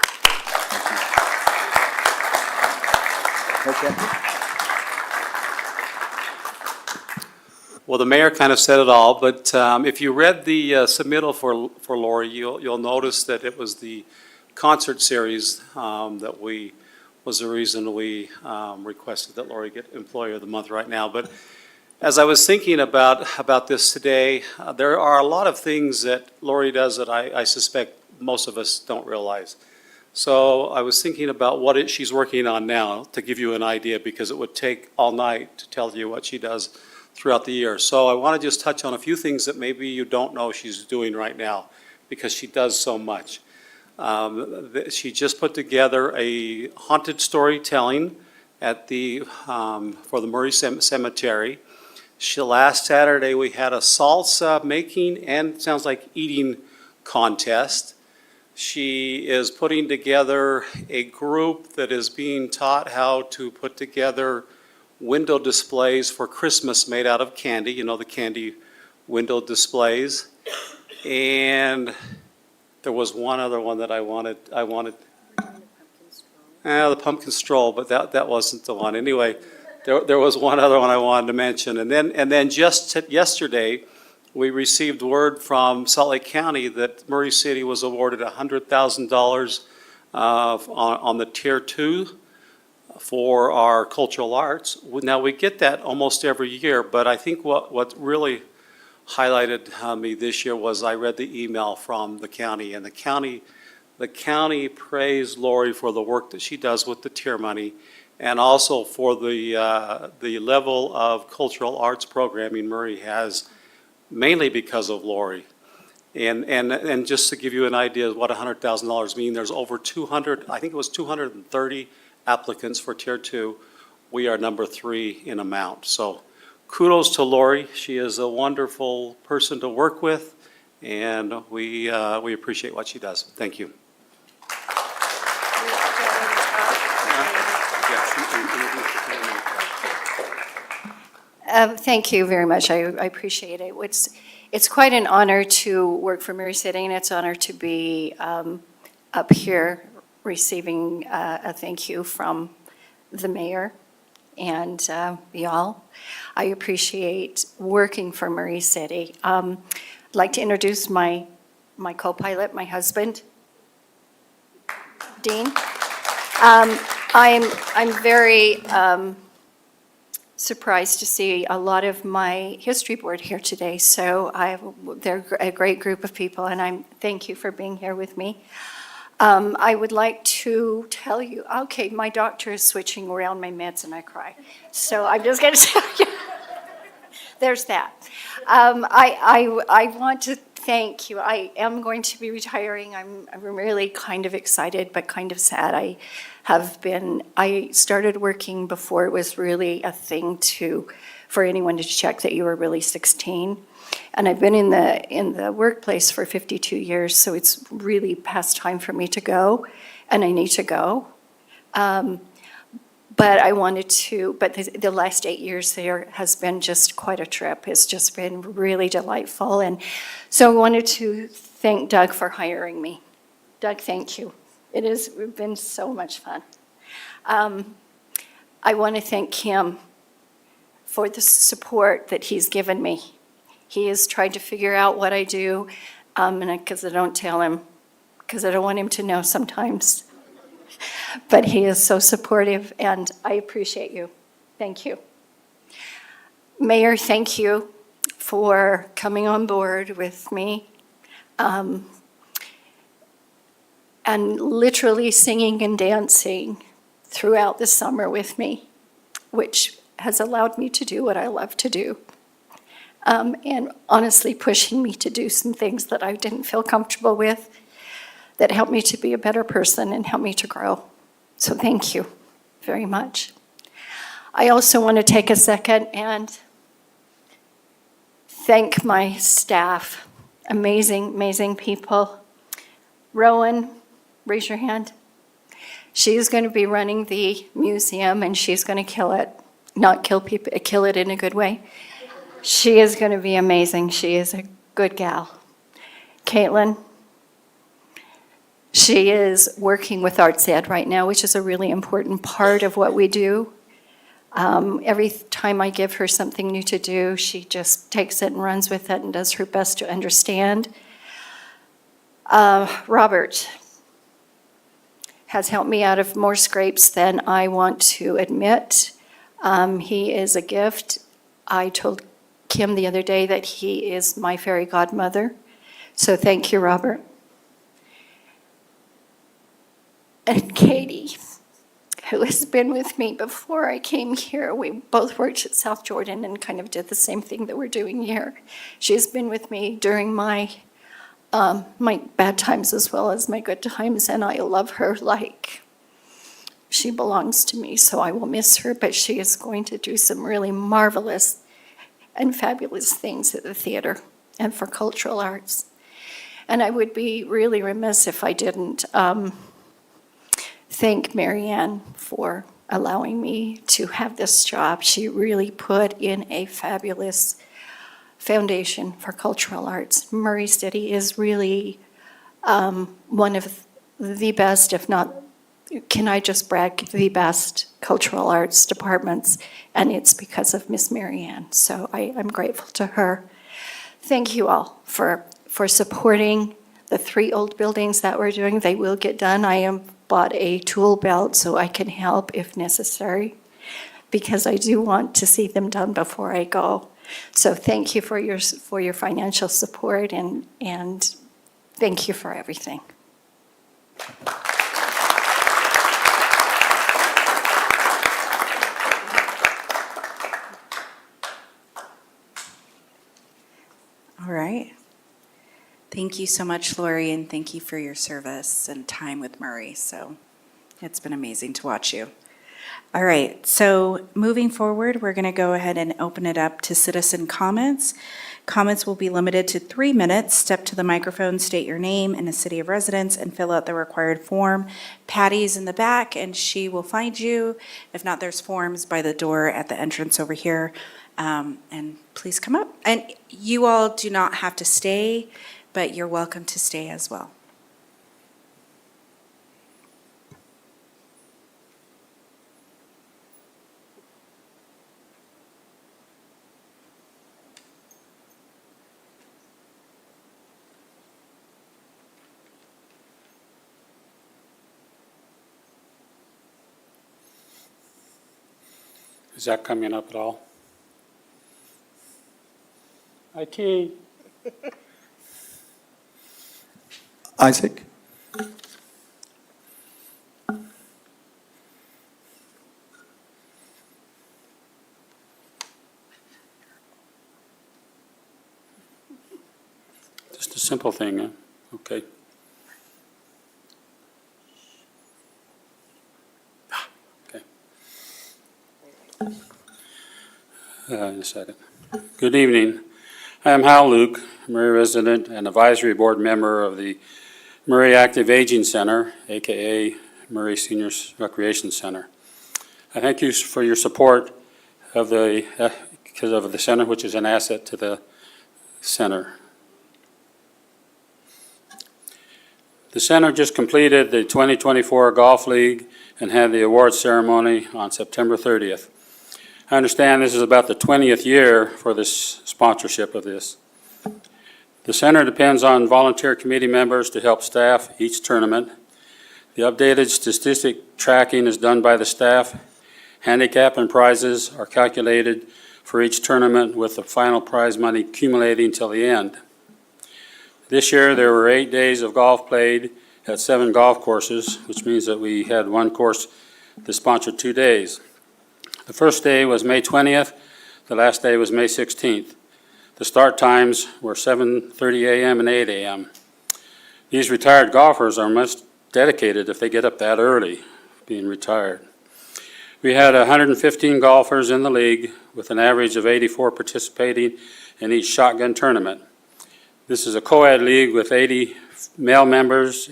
Okay. Well, the mayor kind of said it all, but if you read the submittal for Lori, you'll notice that it was the concert series that we was the reason we requested that Lori get Employee of the Month right now. But as I was thinking about this today, there are a lot of things that Lori does that I suspect most of us don't realize. So I was thinking about what she's working on now, to give you an idea, because it would take all night to tell you what she does throughout the year. So I want to just touch on a few things that maybe you don't know she's doing right now, because she does so much. She just put together a haunted storytelling at for the Murray Cemetery. Last Saturday, we had a salsa making and, sounds like, eating contest. She is putting together a group that is being taught how to put together window displays for Christmas made out of candy, you know, the candy window displays. And there was one other one that I wanted. The pumpkin stroll, but that wasn't the one. Anyway, there was one other one I wanted to mention. And then just yesterday, we received word from Salt Lake County that Murray City was awarded $100,000 on the Tier 2 for our cultural arts. Now, we get that almost every year, but I think what really highlighted me this year was I read the email from the county, and the county praised Lori for the work that she does with the tier money, and also for the level of cultural arts programming Murray has, mainly because of Lori. And just to give you an idea of what $100,000 mean, there's over 200, I think it was 230 applicants for Tier 2. We are number 3 in amount. So kudos to Lori. She is a wonderful person to work with, and we appreciate what she does. Thank you. Thank you very much. I appreciate it. It's quite an honor to work for Murray City, and it's an honor to be up here receiving a thank you from the mayor and y'all. I appreciate working for Murray City. I'd like to introduce my co-pilot, my husband, Dean. I'm very surprised to see a lot of my history board here today. So they're a great group of people, and thank you for being here with me. I would like to tell you, okay, my doctor is switching around my meds and I cry. So I'm just going to tell you, there's that. I want to thank you. I am going to be retiring. I'm really kind of excited, but kind of sad. I started working before it was really a thing for anyone to check that you were really 16. And I've been in the workplace for 52 years, so it's really past time for me to go, and I need to go. But I wanted to, but the last 8 years there has been just quite a trip. It's just been really delightful. And so I wanted to thank Doug for hiring me. Doug, thank you. It has been so much fun. I want to thank Kim for the support that he's given me. He has tried to figure out what I do, and because I don't tell him, because I don't want him to know sometimes. But he is so supportive, and I appreciate you. Thank you. Mayor, thank you for coming on board with me. And literally singing and dancing throughout the summer with me, which has allowed me to do what I love to do. And honestly pushing me to do some things that I didn't feel comfortable with, that helped me to be a better person and helped me to grow. So thank you very much. I also want to take a second and thank my staff. Amazing, amazing people. Rowan, raise your hand. She's going to be running the museum, and she's going to kill it. Not kill people, kill it in a good way. She is going to be amazing. She is a good gal. Caitlin, she is working with Arts Ed right now, which is a really important part of what we do. Every time I give her something new to do, she just takes it and runs with it and does her best to understand. Robert, has helped me out of more scrapes than I want to admit. He is a gift. I told Kim the other day that he is my fairy godmother. So thank you, Robert. And Katie, who has been with me before I came here. We both worked at South Jordan and kind of did the same thing that we're doing here. She's been with me during my bad times as well as my good times, and I love her like she belongs to me, so I will miss her, but she is going to do some really marvelous and fabulous things at the theater and for cultural arts. And I would be really remiss if I didn't thank Marianne for allowing me to have this job. She really put in a fabulous foundation for cultural arts. Murray City is really one of the best, if not, can I just brag, the best cultural arts departments, and it's because of Miss Marianne. So I'm grateful to her. Thank you all for supporting the 3 old buildings that we're doing. They will get done. I am bought a tool belt so I can help if necessary, because I do want to see them done before I go. So thank you for your financial support, and thank you for everything. All right. Thank you so much, Lori, and thank you for your service and time with Murray. So it's been amazing to watch you. All right, so moving forward, we're going to go ahead and open it up to citizen comments. Comments will be limited to 3 minutes. Step to the microphone, state your name and a city of residence, and fill out the required form. Patty's in the back, and she will find you. If not, there's forms by the door at the entrance over here. And please come up. And you all do not have to stay, but you're welcome to stay as well. Is that coming up at all? IT. Isaac? Just a simple thing, huh? Okay. Okay. In a second. Good evening. I am Hal Luke, Murray resident and advisory board member of the Murray Active Aging Center, AKA Murray Seniors Recreation Center. I thank you for your support of the center, which is an asset to the center. The center just completed the 2024 Golf League and had the awards ceremony on September 30th. I understand this is about the 20th year for this sponsorship of this. The center depends on volunteer committee members to help staff each tournament. The updated statistic tracking is done by the staff. Handicap and prizes are calculated for each tournament with the final prize money accumulating till the end. This year there were 8 days of golf played at 7 golf courses, which means that we had one course that sponsored 2 days. The first day was May 20th, the last day was May 16th. The start times were 7:30 a.m. and 8 a.m. These retired golfers are much dedicated if they get up that early, being retired. We had 115 golfers in the league with an average of 84 participating in each shotgun tournament. This is a co-ed league with 80 male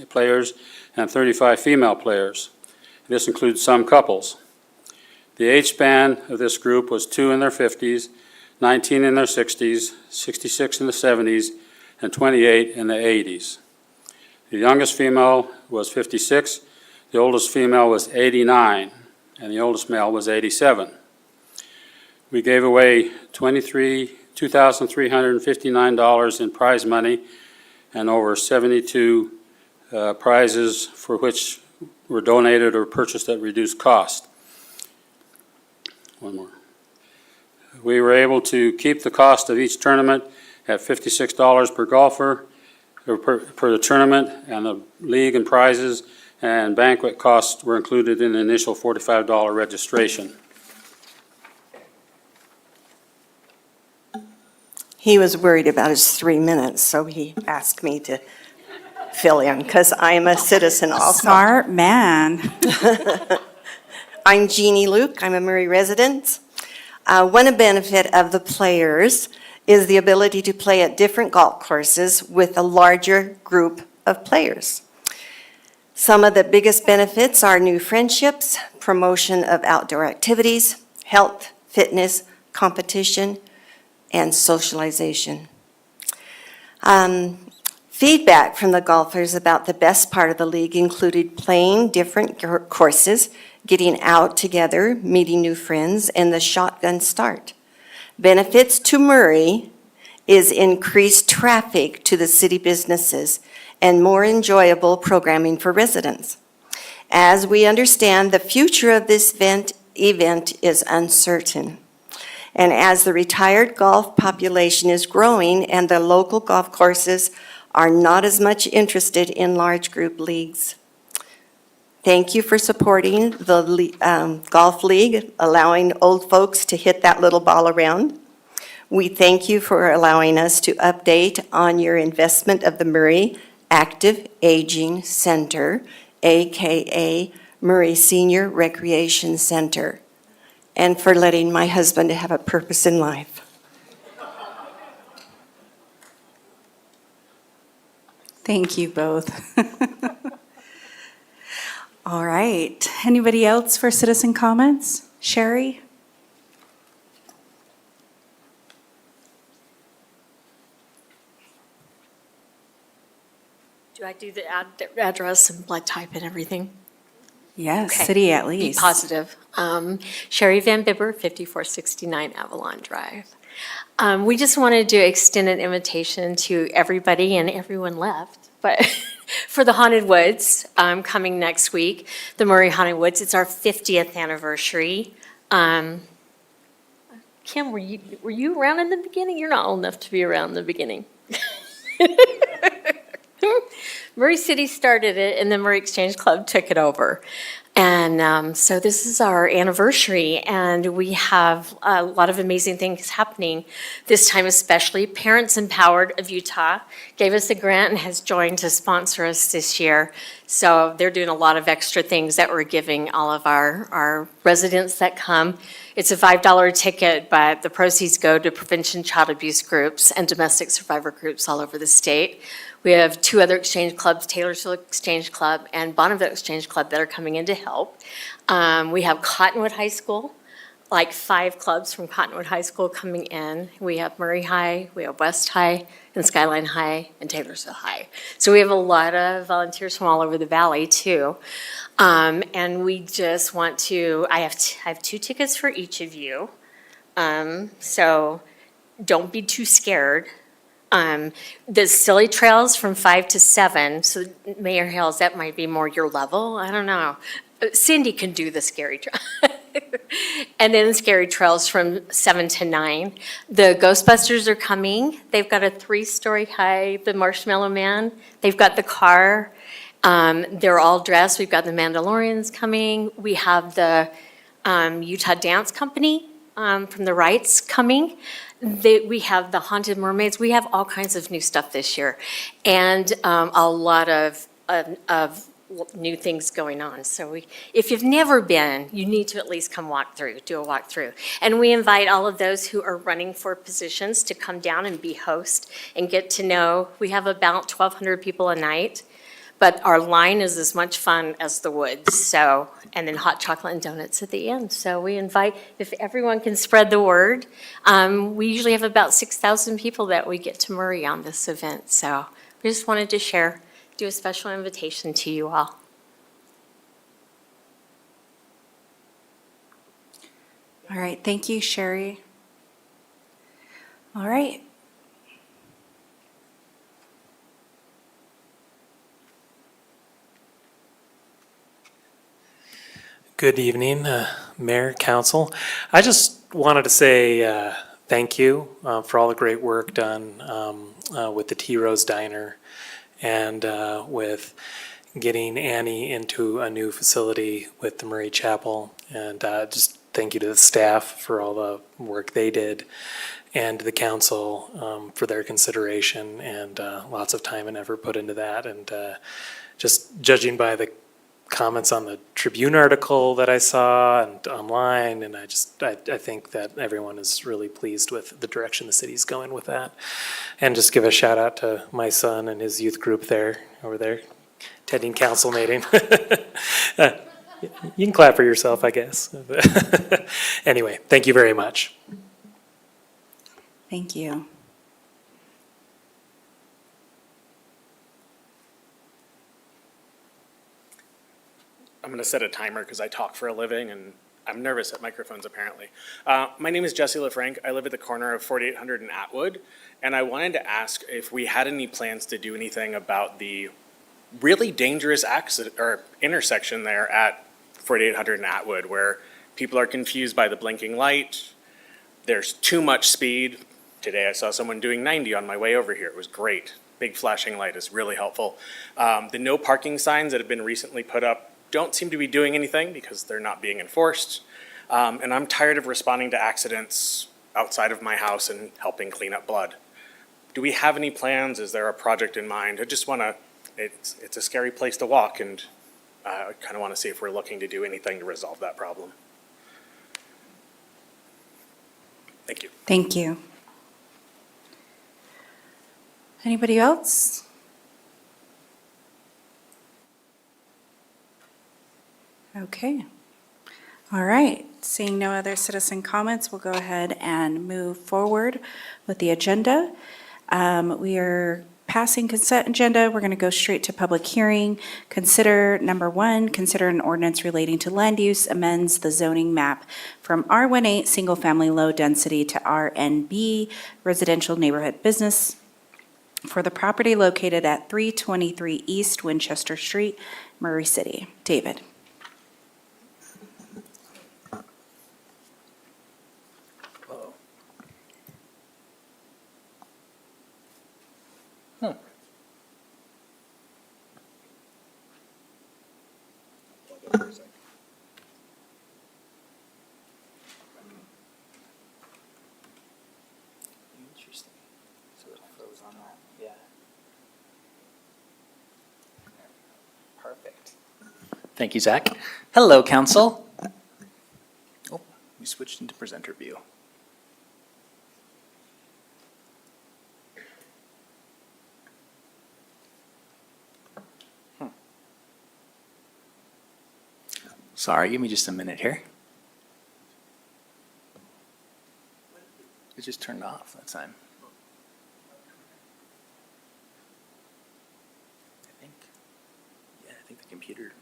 players, and 35 female players. This includes some couples. The age span of this group was 2 in their 50s, 19 in their 60s, 66 in the 70s, and 28 in the 80s. The youngest female was 56, the oldest female was 89, and the oldest male was 87. We gave away $2,359 in prize money and over 72 prizes for which were donated or purchased at reduced cost. One more. We were able to keep the cost of each tournament at $56 per golfer or per the tournament, and the league and prizes and banquet costs were included in the initial $45 registration. He was worried about his 3 minutes, so he asked me to fill in, because I am a citizen also. Smart man. I'm Jeannie Luke, I'm a Murray resident. One benefit of the players is the ability to play at different golf courses with a larger group of players. Some of the biggest benefits are new friendships, promotion of outdoor activities, health, fitness, competition, and socialization. Feedback from the golfers about the best part of the league included playing different courses, getting out together, meeting new friends, and the shotgun start. Benefits to Murray is increased traffic to the city businesses and more enjoyable programming for residents. As we understand, the future of this event is uncertain. And as the retired golf population is growing and the local golf courses are not as much interested in large group leagues. Thank you for supporting the golf league, allowing old folks to hit that little ball around. We thank you for allowing us to update on your investment of the Murray Active Aging Center, AKA Murray Senior Recreation Center, and for letting my husband have a purpose in life. Thank you both. All right. Anybody else for citizen comments? Sherry? Do I do the address and blood type and everything? Yes, Okay. city at least. Be positive. Sherry Van Bibber, 5469 Avalon Drive. We just wanted to extend an invitation to everybody, and everyone left, but for the Haunted Woods coming next week, the Murray Haunted Woods. It's our 50th anniversary. Kim, were you around in the beginning? You're not old enough to be around in the beginning. Murray City started it, and the Murray Exchange Club took it over. And so this is our anniversary, and we have a lot of amazing things happening this time, especially. Parents Empowered of Utah gave us a grant and has joined to sponsor us this year. So they're doing a lot of extra things that we're giving all of our residents that come. It's a $5 ticket, but the proceeds go to prevention child abuse groups and domestic survivor groups all over the state. We have 2 other exchange clubs, Taylorsville Exchange Club and Bonneville Exchange Club, that are coming in to help. We have Cottonwood High School, like 5 clubs from Cottonwood High School coming in. We have Murray High, we have West High, and Skyline High, and Taylorsville High. So we have a lot of volunteers from all over the valley too. And we just want to, I have 2 tickets for each of you. So don't be too scared. The silly trails from 5 to 7, so Mayor Hales, that might be more your level, I don't know. Cindy can do the scary trail. And then scary trails from 7 to 9. The Ghostbusters are coming. They've got a 3-story high, the Marshmallow Man. They've got the car. They're all dressed. We've got the Mandalorians coming. We have the Utah Dance Company from the Wrights coming. We have the Haunted Mermaids. We have all kinds of new stuff this year, and a lot of new things going on. So if you've never been, you need to at least come do a walk through. And we invite all of those who are running for positions to come down and be host and get to know. We have about 1,200 people a night, but our line is as much fun as the woods. So, and then hot chocolate and donuts at the end. So we invite, if everyone can spread the word, we usually have about 6,000 people that we get to Murray on this event. So we just wanted to do a special invitation to you all. All right, thank you, Sherry. All right. Good evening, Mayor, Council. I just wanted to say thank you for all the great work done with the T Rose Diner and with getting Annie into a new facility with the Murray Chapel. And just thank you to the staff for all the work they did and the council for their consideration and lots of time and effort put into that. And just judging by the comments on the Tribune article that I saw and online, and I think that everyone is really pleased with the direction the city's going with that. And just give a shout out to my son and his youth group over there, attending council meeting. You can clap for yourself, I guess. Anyway, thank you very much. Thank you. I'm going to set a timer because I talk for a living and I'm nervous at microphones apparently. My name is Jesse LaFranc. I live at the corner of 4800 and Atwood. And I wanted to ask if we had any plans to do anything about the really dangerous accident or intersection there at 4800 and Atwood where people are confused by the blinking light. There's too much speed. Today I saw someone doing 90 on my way over here. It was great. Big flashing light is really helpful. The no parking signs that have been recently put up don't seem to be doing anything because they're not being enforced. And I'm tired of responding to accidents outside of my house and helping clean up blood. Do we have any plans? Is there a project in mind? I just want to, it's a scary place to walk and I kind of want to see if we're looking to do anything to resolve that problem. Thank you. Thank you. Anybody else? Okay. All right. Seeing no other citizen comments, we'll go ahead and move forward with the agenda. We are passing consent agenda. We're going to go straight to public hearing. Consider number 1, consider an ordinance relating to land use amends the zoning map from R18 single family low density to RNB residential neighborhood business for the property located at 323 East Winchester Street, Murray City. David. Interesting. So it froze on that. Yeah. Perfect. Thank you, Zach. Hello, council. Oh, we switched into presenter view. Sorry, give me just a minute here. It just turned off that time. I think the computer.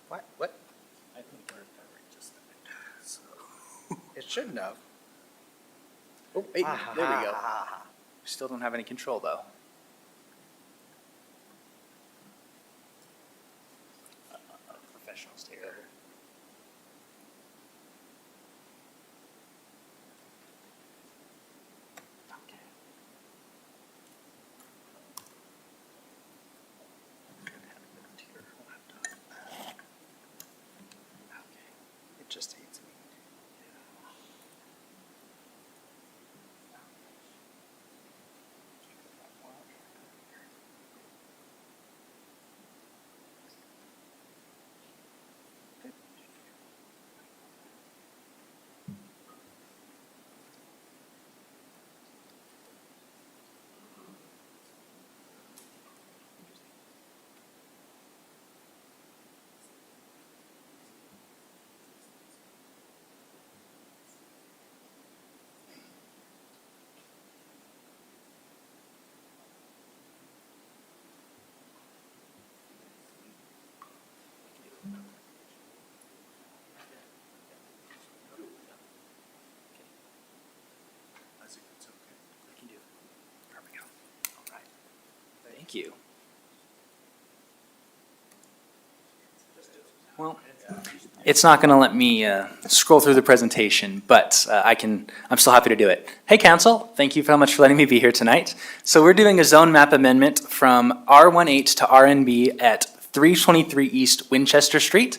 What? I think we're just so it shouldn't have. Oh, wait, there we go. Still don't have any control though. Professionals take over. It just hates me. Thank you. It's not going to let me scroll through the presentation, but I'm still happy to do it. Hey, council, thank you so much for letting me be here tonight. So we're doing a zone map amendment from R18 to RNB at 323 East Winchester Street.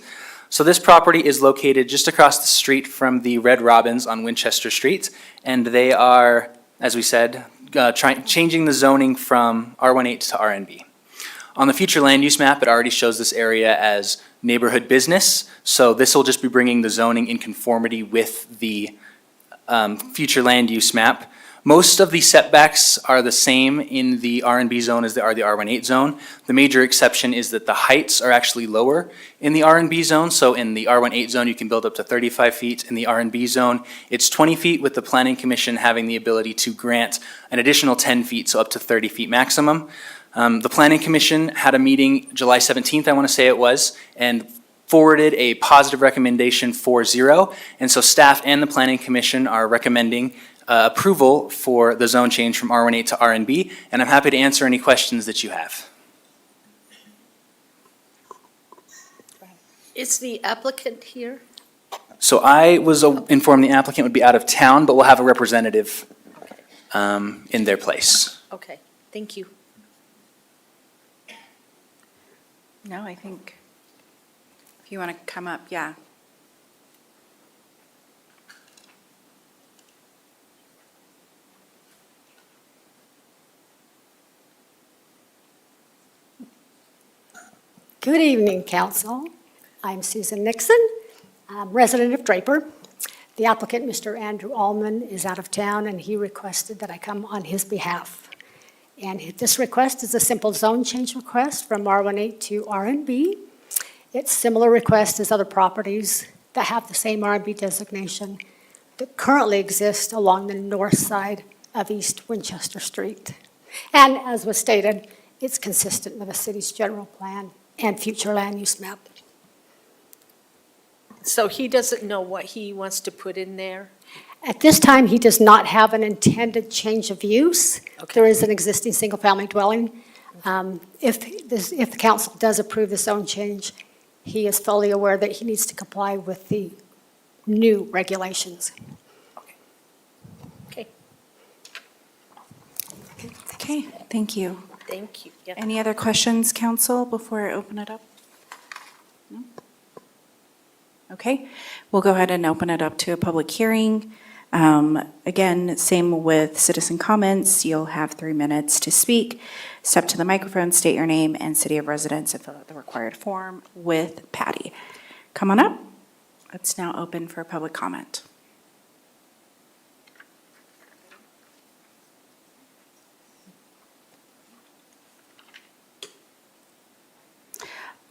So this property is located just across the street from the Red Robins on Winchester Street, and they are, as we said, changing the zoning from R18 to RNB. On the future land use map, it already shows this area as neighborhood business, so this will just be bringing the zoning in conformity with the future land use map. Most of the setbacks are the same in the RNB zone as they are the R18 zone. The major exception is that the heights are actually lower in the RNB zone. So in the R18 zone, you can build up to 35 feet. In the RNB zone, it's 20 feet, with the Planning Commission having the ability to grant an additional 10 feet, so up to 30 feet maximum. The Planning Commission had a meeting July 17th, I want to say it was, and forwarded a positive recommendation 4-0. And so staff and the Planning Commission are recommending approval for the zone change from R18 to RNB, and I'm happy to answer any questions that you have. Is the applicant here? So I was informed the applicant would be out of town, but we'll have a representative in their place. Okay, thank you. No, I think if you want to come up, yeah. Good evening, Council. I'm Susan Nixon, I'm resident of Draper. The applicant, Mr. Andrew Allman, is out of town, and he requested that I come on his behalf. And this request is a simple zone change request from R18 to RNB. It's similar request as other properties that have the same RNB designation that currently exist along the north side of East Winchester Street. And as was stated, it's consistent with the city's general plan and future land use map. So he doesn't know what he wants to put in there? At this time, he does not have an intended change of use. There is an existing single-family dwelling. If the council does approve the zone change, he is fully aware that he needs to comply with the new regulations. Okay. Okay, thank you. Thank you. Yeah. Any other questions, council, before I open it up? No? Okay, we'll go ahead and open it up to a public hearing. Again, same with citizen comments. You'll have 3 minutes to speak. Step to the microphone, state your name and city of residence, and fill out the required form with Patty. Come on up. It's now open for public comment.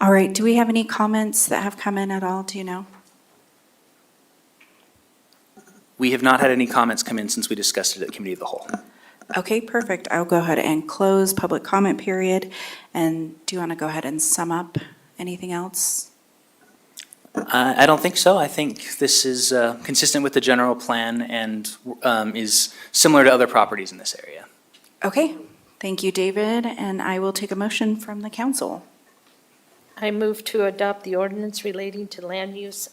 All right, do we have any comments that have come in at all? Do you know? We have not had any comments come in since we discussed it at Committee of the Whole. Okay, perfect. I'll go ahead and close public comment period. And do you want to go ahead and sum up anything else? I don't think so. I think this is consistent with the general plan and is similar to other properties in this area. Okay, thank you, David. And I will take a motion from the council. I move to adopt the ordinance relating to land use,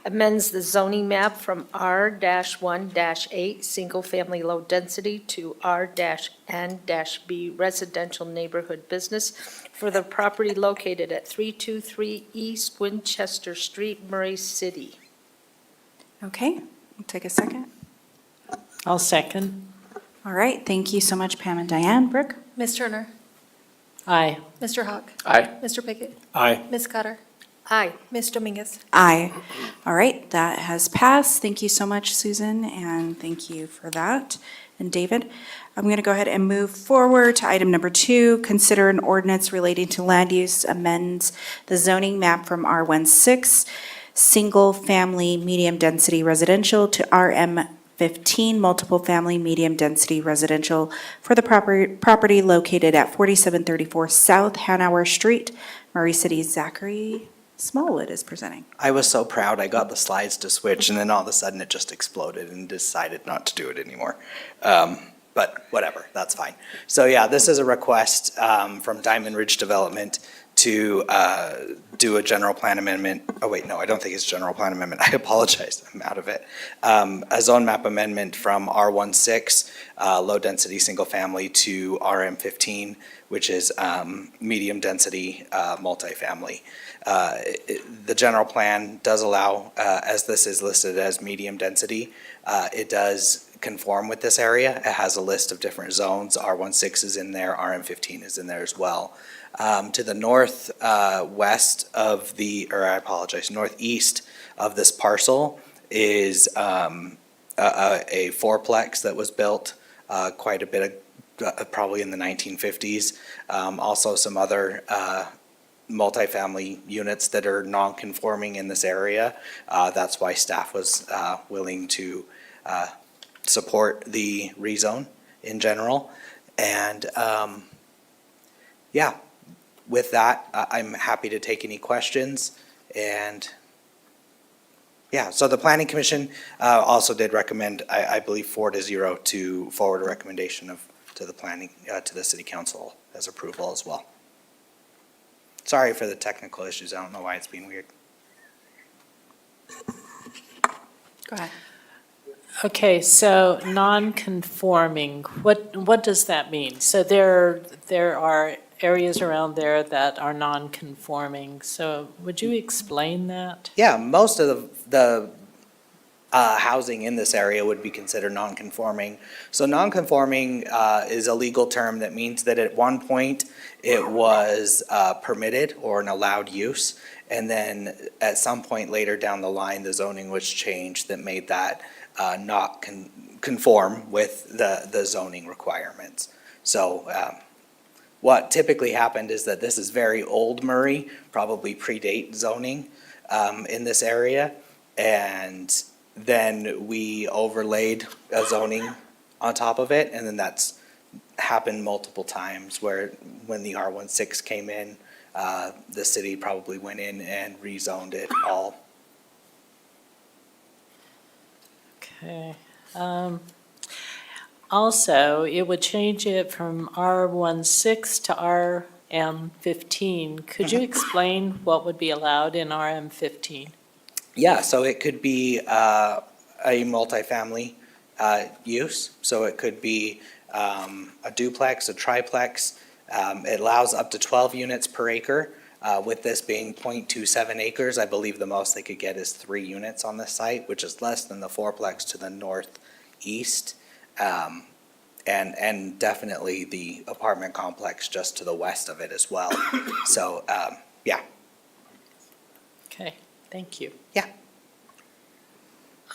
amends the zoning map from R-1-8, single-family low density, to R-N-B, residential neighborhood business, for the property located at 323 East Winchester Street, Murray City. Okay, we'll take a second. I'll second. All right, thank you so much, Pam and Diane. Brooke? Ms. Turner? Aye. Mr. Hawk? Aye. Mr. Pickett? Aye. Ms. Cutter? Aye. Ms. Dominguez? Aye. All right, that has passed. Thank you so much, Susan, and thank you for that. And David, I'm going to go ahead and move forward to item number 2. Consider an ordinance relating to land use amends the zoning map from R16, single-family medium-density residential, to RM15, multiple-family medium-density residential, for the property located at 4734 South Hanover Street, Murray City. Zachary Smallwood is presenting. I was so proud I got the slides to switch, and then all of a sudden it just exploded and decided not to do it anymore. But whatever, that's fine. So yeah, this is a request from Diamond Ridge Development to do a general plan amendment. Oh, wait, no, I don't think it's general plan amendment. I apologize, I'm out of it. A zone map amendment from R16, low-density, single-family, to RM15, which is medium-density, multifamily. The general plan does allow, as this is listed as medium density, it does conform with this area. It has a list of different zones. R16 is in there, RM15 is in there as well. To the northwest of the, or I apologize, northeast of this parcel is a fourplex that was built quite a bit of, probably in the 1950s. Also some other multifamily units that are non-conforming in this area. That's why staff was willing to support the rezone in general. And yeah, with that, I'm happy to take any questions. And yeah, so the Planning Commission also did recommend, I believe 4-0, to forward a recommendation to the planning, to the City Council as approval as well. Sorry for the technical issues. I don't know why it's being weird. Go ahead. Okay, so non-conforming, what does that mean? So there are areas around there that are non-conforming, so would you explain that? Yeah, most of the housing in this area would be considered non-conforming. So non-conforming is a legal term that means that at one point it was permitted or an allowed use, and then at some point later down the line, the zoning was changed that made that not conform with the zoning requirements. So what typically happened is that this is very old Murray, probably predate zoning in this area, and then we overlaid a zoning on top of it, and then that's happened multiple times where when the R16 came in, the city probably went in and rezoned it all. Okay. Also, it would change it from R16 to RM15. Could you explain what would be allowed in RM15? Yeah, so it could be a multifamily use. So it could be a duplex, a triplex. It allows up to 12 units per acre. With this being 0.27 acres, I believe the most they could get is 3 units on this site, which is less than the fourplex to the northeast. And definitely the apartment complex just to the west of it as well. So, yeah. Okay, thank you. Yeah.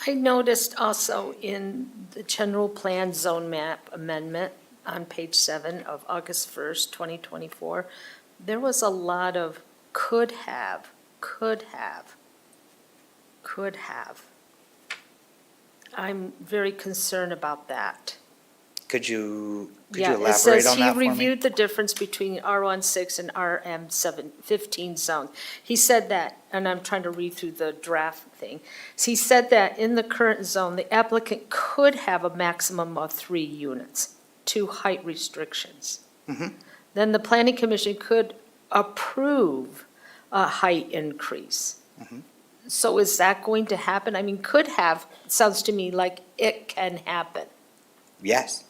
I noticed also in the general plan zone map amendment on page 7 of August 1st, 2024, there was a lot of could have. I'm very concerned about that. Could you Yeah, elaborate on that for it says he me? reviewed the difference between R16 and RM15 zone. He said that, and I'm trying to read through the draft thing. He said that in the current zone, the applicant could have a maximum of 3 units, 2 height restrictions. Mhm. Then the planning commission could approve a height increase. Mhm. So is that going to happen? I mean, could have, sounds to me like it can happen. Yes.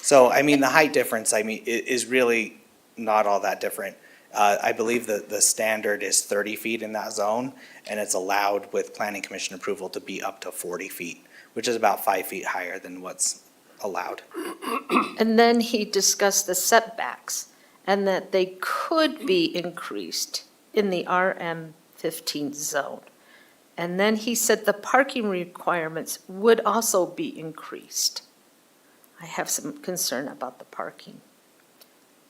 So, I mean, the height difference, I mean, is really not all that different. I believe that the standard is 30 feet in that zone, and it's allowed with planning commission approval to be up to 40 feet, which is about 5 feet higher than what's allowed. And then he discussed the setbacks and that they could be increased in the RM15 zone. And then he said the parking requirements would also be increased. I have some concern about the parking.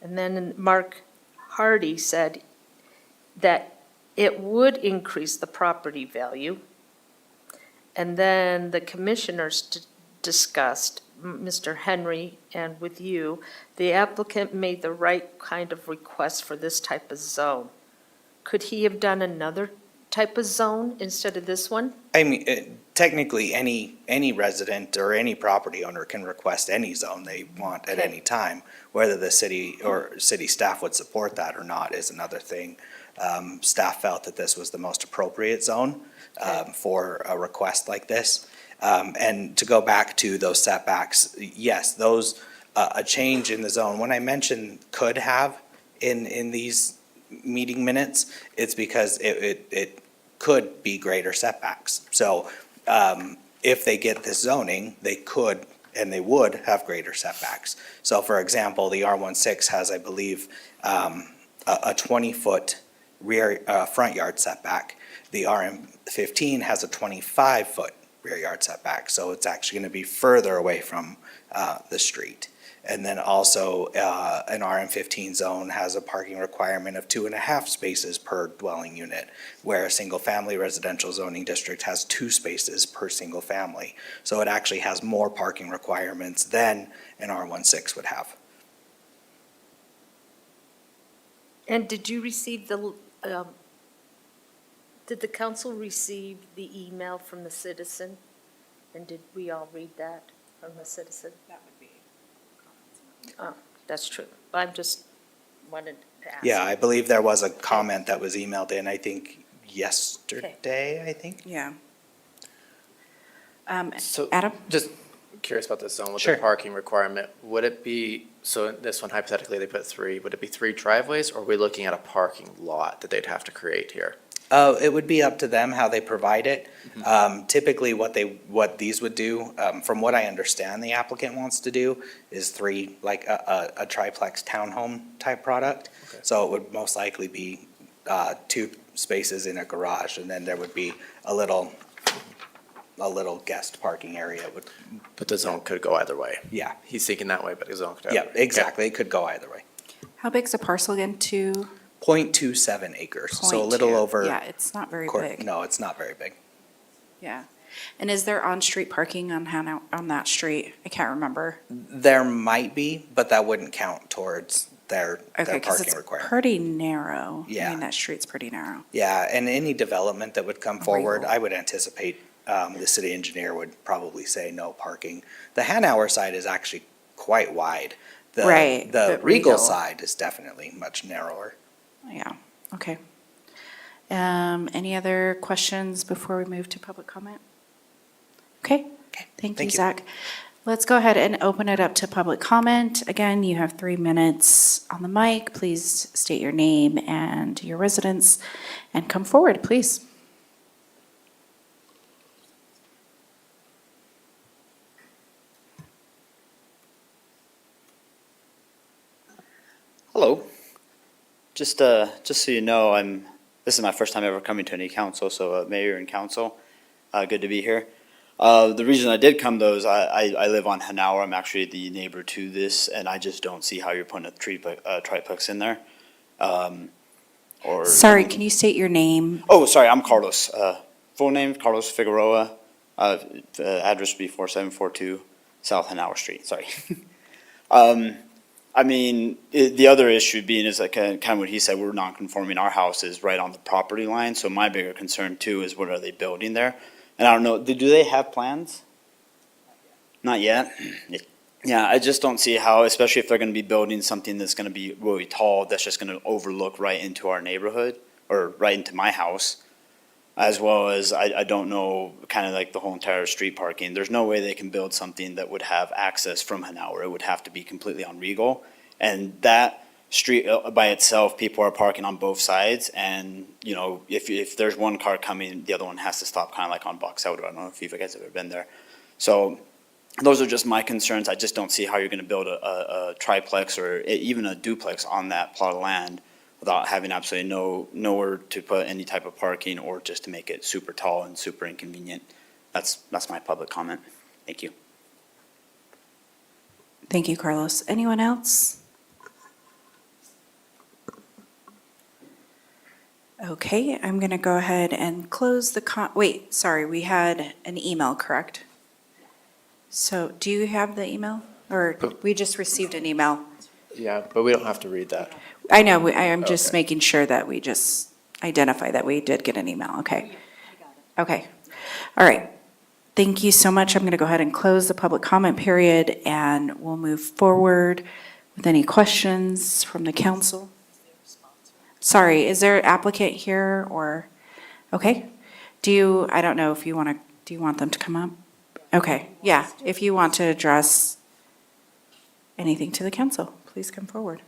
And then Mark Hardy said that it would increase the property value. And then the commissioners discussed, Mr. Henry and with you, the applicant made the right kind of request for this type of zone. Could he have done another type of zone instead of this one? I mean, technically, any resident or any property owner can request any zone they want at any time. Whether the city or city staff would support that or not is another thing. Staff felt that this was the most appropriate zone for a request like this. And to go back to those setbacks, yes, those, a change in the zone, when I mentioned could have in these meeting minutes, it's because it could be greater setbacks. So if they get this zoning, they could and they would have greater setbacks. So for example, the R16 has, I believe, a 20-foot rear, front yard setback. The RM15 has a 25-foot rear yard setback, so it's actually gonna be further away from the street. And then also, an RM15 zone has a parking requirement of 2.5 spaces per dwelling unit, where a single-family residential zoning district has 2 spaces per single family. So it actually has more parking requirements than an R16 would have. And did you receive did the council receive the email from the citizen? And did we all read that from the citizen? That would be. Oh, that's true. I'm just wanted to ask. Yeah, I believe there was a comment that was emailed in, I think, yesterday, I think. Yeah. So Adam? just curious about this zone with Sure. the parking requirement. Would it be, so in this one hypothetically, they put 3, would it be 3 driveways, or are we looking at a parking lot that they'd have to create here? It would be up to them how they provide it. Typically, what these would do, from what I understand the applicant wants to do, is 3, like a triplex townhome type product. Okay. So it would most likely be 2 spaces in a garage, and then there would be a little guest parking area. But the zone could go either way. Yeah. He's thinking that way, but the zone could. Yeah, exactly. It could go either way. How big's the parcel again? 0.27 acres, so a little 0.2. over. Yeah, it's not very big. No, it's not very big. Yeah. And is there on-street parking on that street? I can't remember. There might be, but that wouldn't count towards their Okay, because parking it's requirement. pretty narrow. I Yeah. mean, that street's pretty narrow. Yeah, and any development that would come forward, Regal. I would anticipate the city engineer would probably say no parking. The Hanauer side is actually quite wide. Right, The but Regal Regal. side is definitely much narrower. Yeah, okay. Any other questions before we move to public comment? Okay, thank you, thank you. Zach. Let's go ahead and open it up to public comment. Again, you have 3 minutes on the mic. Please state your name and your residence and come forward, please. Hello. Just so you know, this is my first time ever coming to any council, so mayor and council, good to be here. The reason I did come though is I live on Hanauer. I'm actually the neighbor to this, and I just don't see how you're putting a triplex in there. Sorry, can you state your name? Oh, sorry, I'm Carlos. Full name, Carlos Figueroa. Address would be 4742 South Hanauer Street, sorry. I mean, the other issue being is like kind of what he said, we're non-conforming, our house is right on the property line, so my bigger concern too is what are they building there? And I don't know, do they have plans? Not yet? Yeah, I just don't see how, especially if they're gonna be building something that's gonna be really tall, that's just gonna overlook right into our neighborhood, or right into my house. As well as, I don't know, kind of like the whole entire street parking. There's no way they can build something that would have access from Hanauer. It would have to be completely on Regal. And that street by itself, people are parking on both sides. And, you know, if there's one car coming, the other one has to stop, kind of like on Box Elder. I don't know if you guys have ever been there. So those are just my concerns. I just don't see how you're going to build a triplex or even a duplex on that plot of land without having absolutely nowhere to put any type of parking or just to make it super tall and super inconvenient. That's my public comment. Thank you. Thank you, Carlos. Anyone else? Okay, I'm going to go ahead and close the wait, sorry, we had an email, correct? So do you have the email? Or we just received an email? Yeah, but we don't have to read that. I know, I am just Okay. making sure that we just identify that we did get an email, okay? Okay, all right. thank you so much. I'm going to go ahead and close the public comment period, and we'll move forward with any questions from the council. Sorry, is there an applicant here or, okay? I don't know if you want to, do you want them to come up? Okay, yeah, if you want to address anything to the council, please come forward.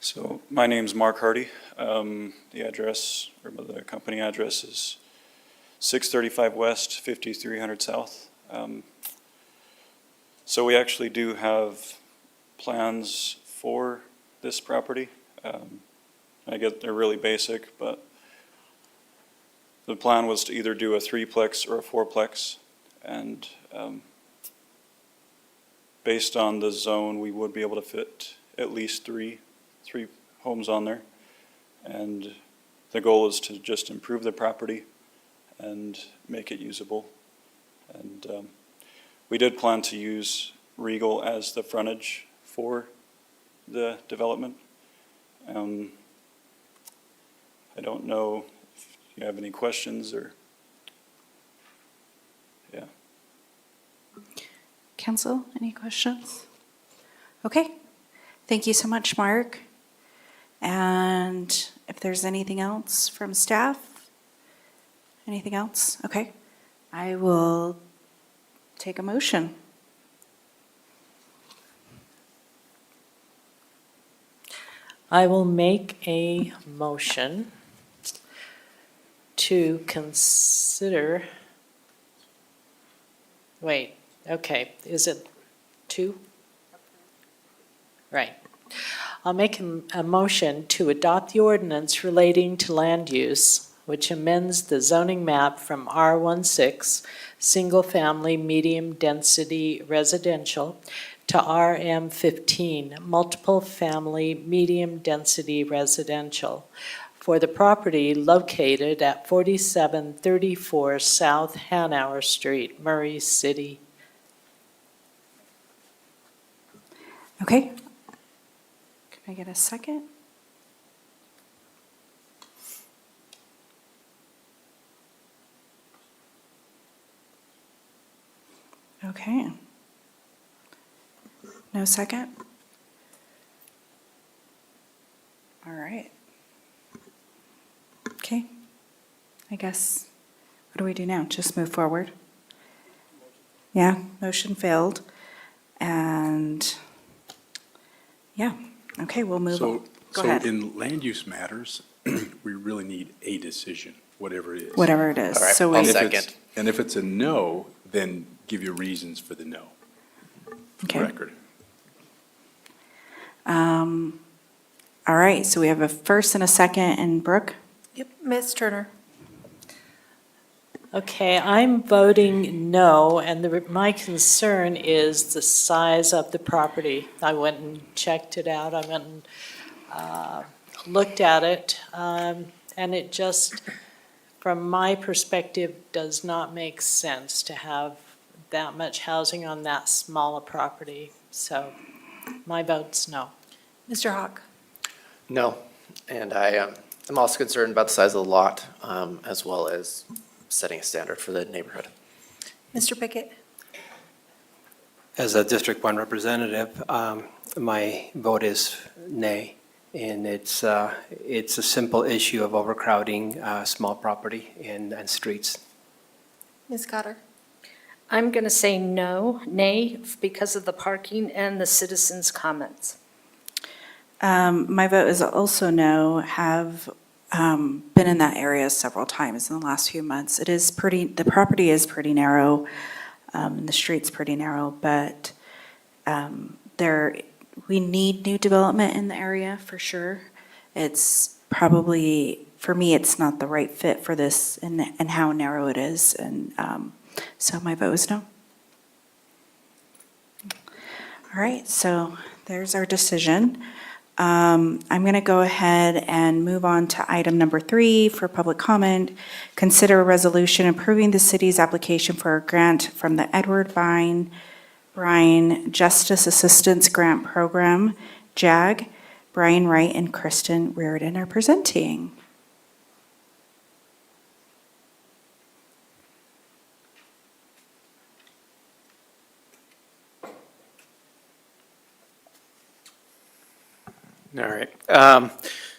So my name's Mark Hardy. The address, or the company address is 635 West, 5300 South. So we actually do have plans for this property. I get they're really basic, but the plan was to either do a 3-plex or a 4-plex. And based on the zone, we would be able to fit at least three homes on there. And the goal is to just improve the property and make it usable. And we did plan to use Regal as the frontage for the development. I don't know if you have any questions or, yeah. Council, any questions? Okay, thank you so much, Mark. And if there's anything else from staff? Anything else? Okay, I will take a motion. I will make a motion to consider, wait, okay, is it 2? Right. I'll make a motion to adopt the ordinance relating to land use, which amends the zoning map from R16, single-family, medium-density residential, to RM15, multiple-family, medium-density residential, for the property located at 4734 South Hanover Street, Murray City. Okay. Can I get a second? Okay. No second? All right. Okay. I guess, what do we do now? Just move forward? Yeah, motion failed. And, yeah, okay, we'll move on. Go ahead. So in land use matters, we really need a decision, whatever it is. Whatever it is. All right, So I'll we- second. And if it's a no, then give your reasons for the no. For the Okay. record. All right, so we have a first and a second, and Brooke? Yep, Ms. Turner. Okay, I'm voting no, and my concern is the size of the property. I went and checked it out, I went and looked at it, and it just, from my perspective, does not make sense to have that much housing on that small a property. So my vote's no. Mr. Hawk. No, and I'm also concerned about the size of the lot, as well as setting a standard for the neighborhood. Mr. Pickett. As a District 1 representative, my vote is nay. And it's a simple issue of overcrowding small property and streets. Ms. Cotter. I'm going to say no, nay, because of the parking and the citizens' comments. My vote is also no, have been in that area several times in the last few months. It is pretty, the property is pretty narrow, and the street's pretty narrow, but we need new development in the area for sure. It's probably, for me, it's not the right fit for this and how narrow it is, and so my vote is no. All right, so there's our decision. I'm going to go ahead and move on to item number 3 for public comment. Consider a resolution approving the city's application for a grant from the Edward Bryan Justice Assistance Grant Program, JAG, Brian Wright and Kristen Reardon are presenting. All right.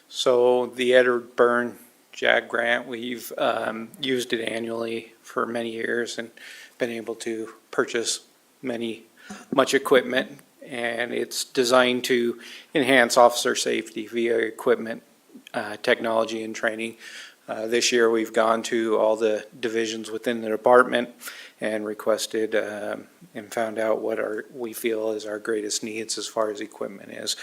So the Edward Byrne JAG grant, we've used it annually for many years and been able to purchase much equipment. And it's designed to enhance officer safety via equipment, technology, and training. This year, we've gone to all the divisions within the department and requested and found out what we feel is our greatest needs as far as equipment is.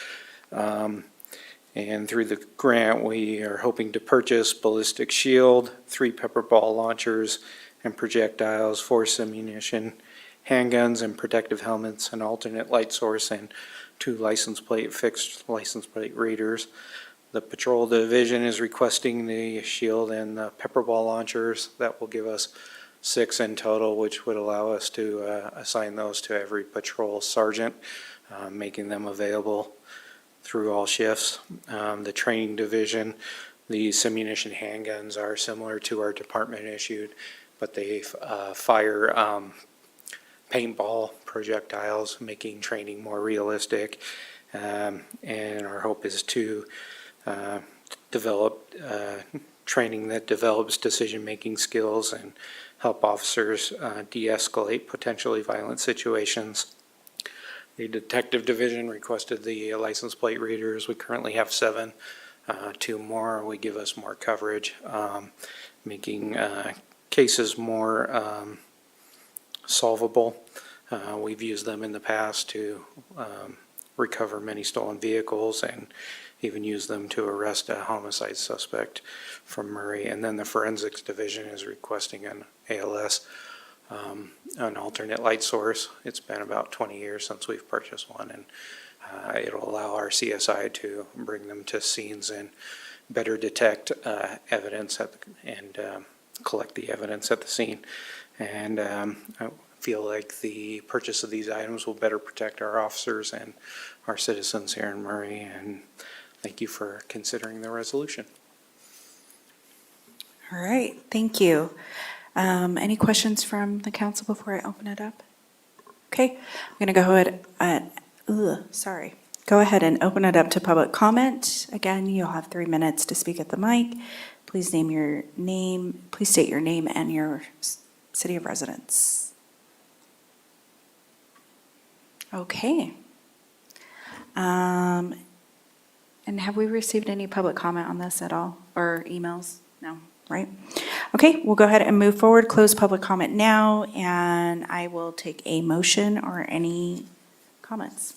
And through the grant, we are hoping to purchase ballistic shield, 3 pepper ball launchers and projectiles, 4 ammunition, handguns and protective helmets, an alternate light source, and 2 fixed license plate readers. The patrol division is requesting the shield and the pepper ball launchers. That will give us 6 in total, which would allow us to assign those to every patrol sergeant, making them available through all shifts. The training division, these ammunition handguns are similar to our department issued, but they fire paintball projectiles, making training more realistic. And our hope is to develop training that develops decision-making skills and help officers de-escalate potentially violent situations. The detective division requested the license plate readers. We currently have 7. 2 more would give us more coverage, making cases more solvable. We've used them in the past to recover many stolen vehicles and even use them to arrest a homicide suspect from Murray. And then the forensics division is requesting an ALS, an alternate light source. It's been about 20 years since we've purchased one, and it'll allow our CSI to bring them to scenes and better detect evidence and collect the evidence at the scene. And I feel like the purchase of these items will better protect our officers and our citizens here in Murray, and thank you for considering the resolution. All right, thank you. Any questions from the council before I open it up? Okay, I'm going to go ahead go ahead and open it up to public comment. Again, you'll have 3 minutes to speak at the mic. Please state your name and your city of residence. Okay. And have we received any public comment on this at all, or emails? No, right? Okay, we'll go ahead and move forward, close public comment now, and I will take a motion or any comments.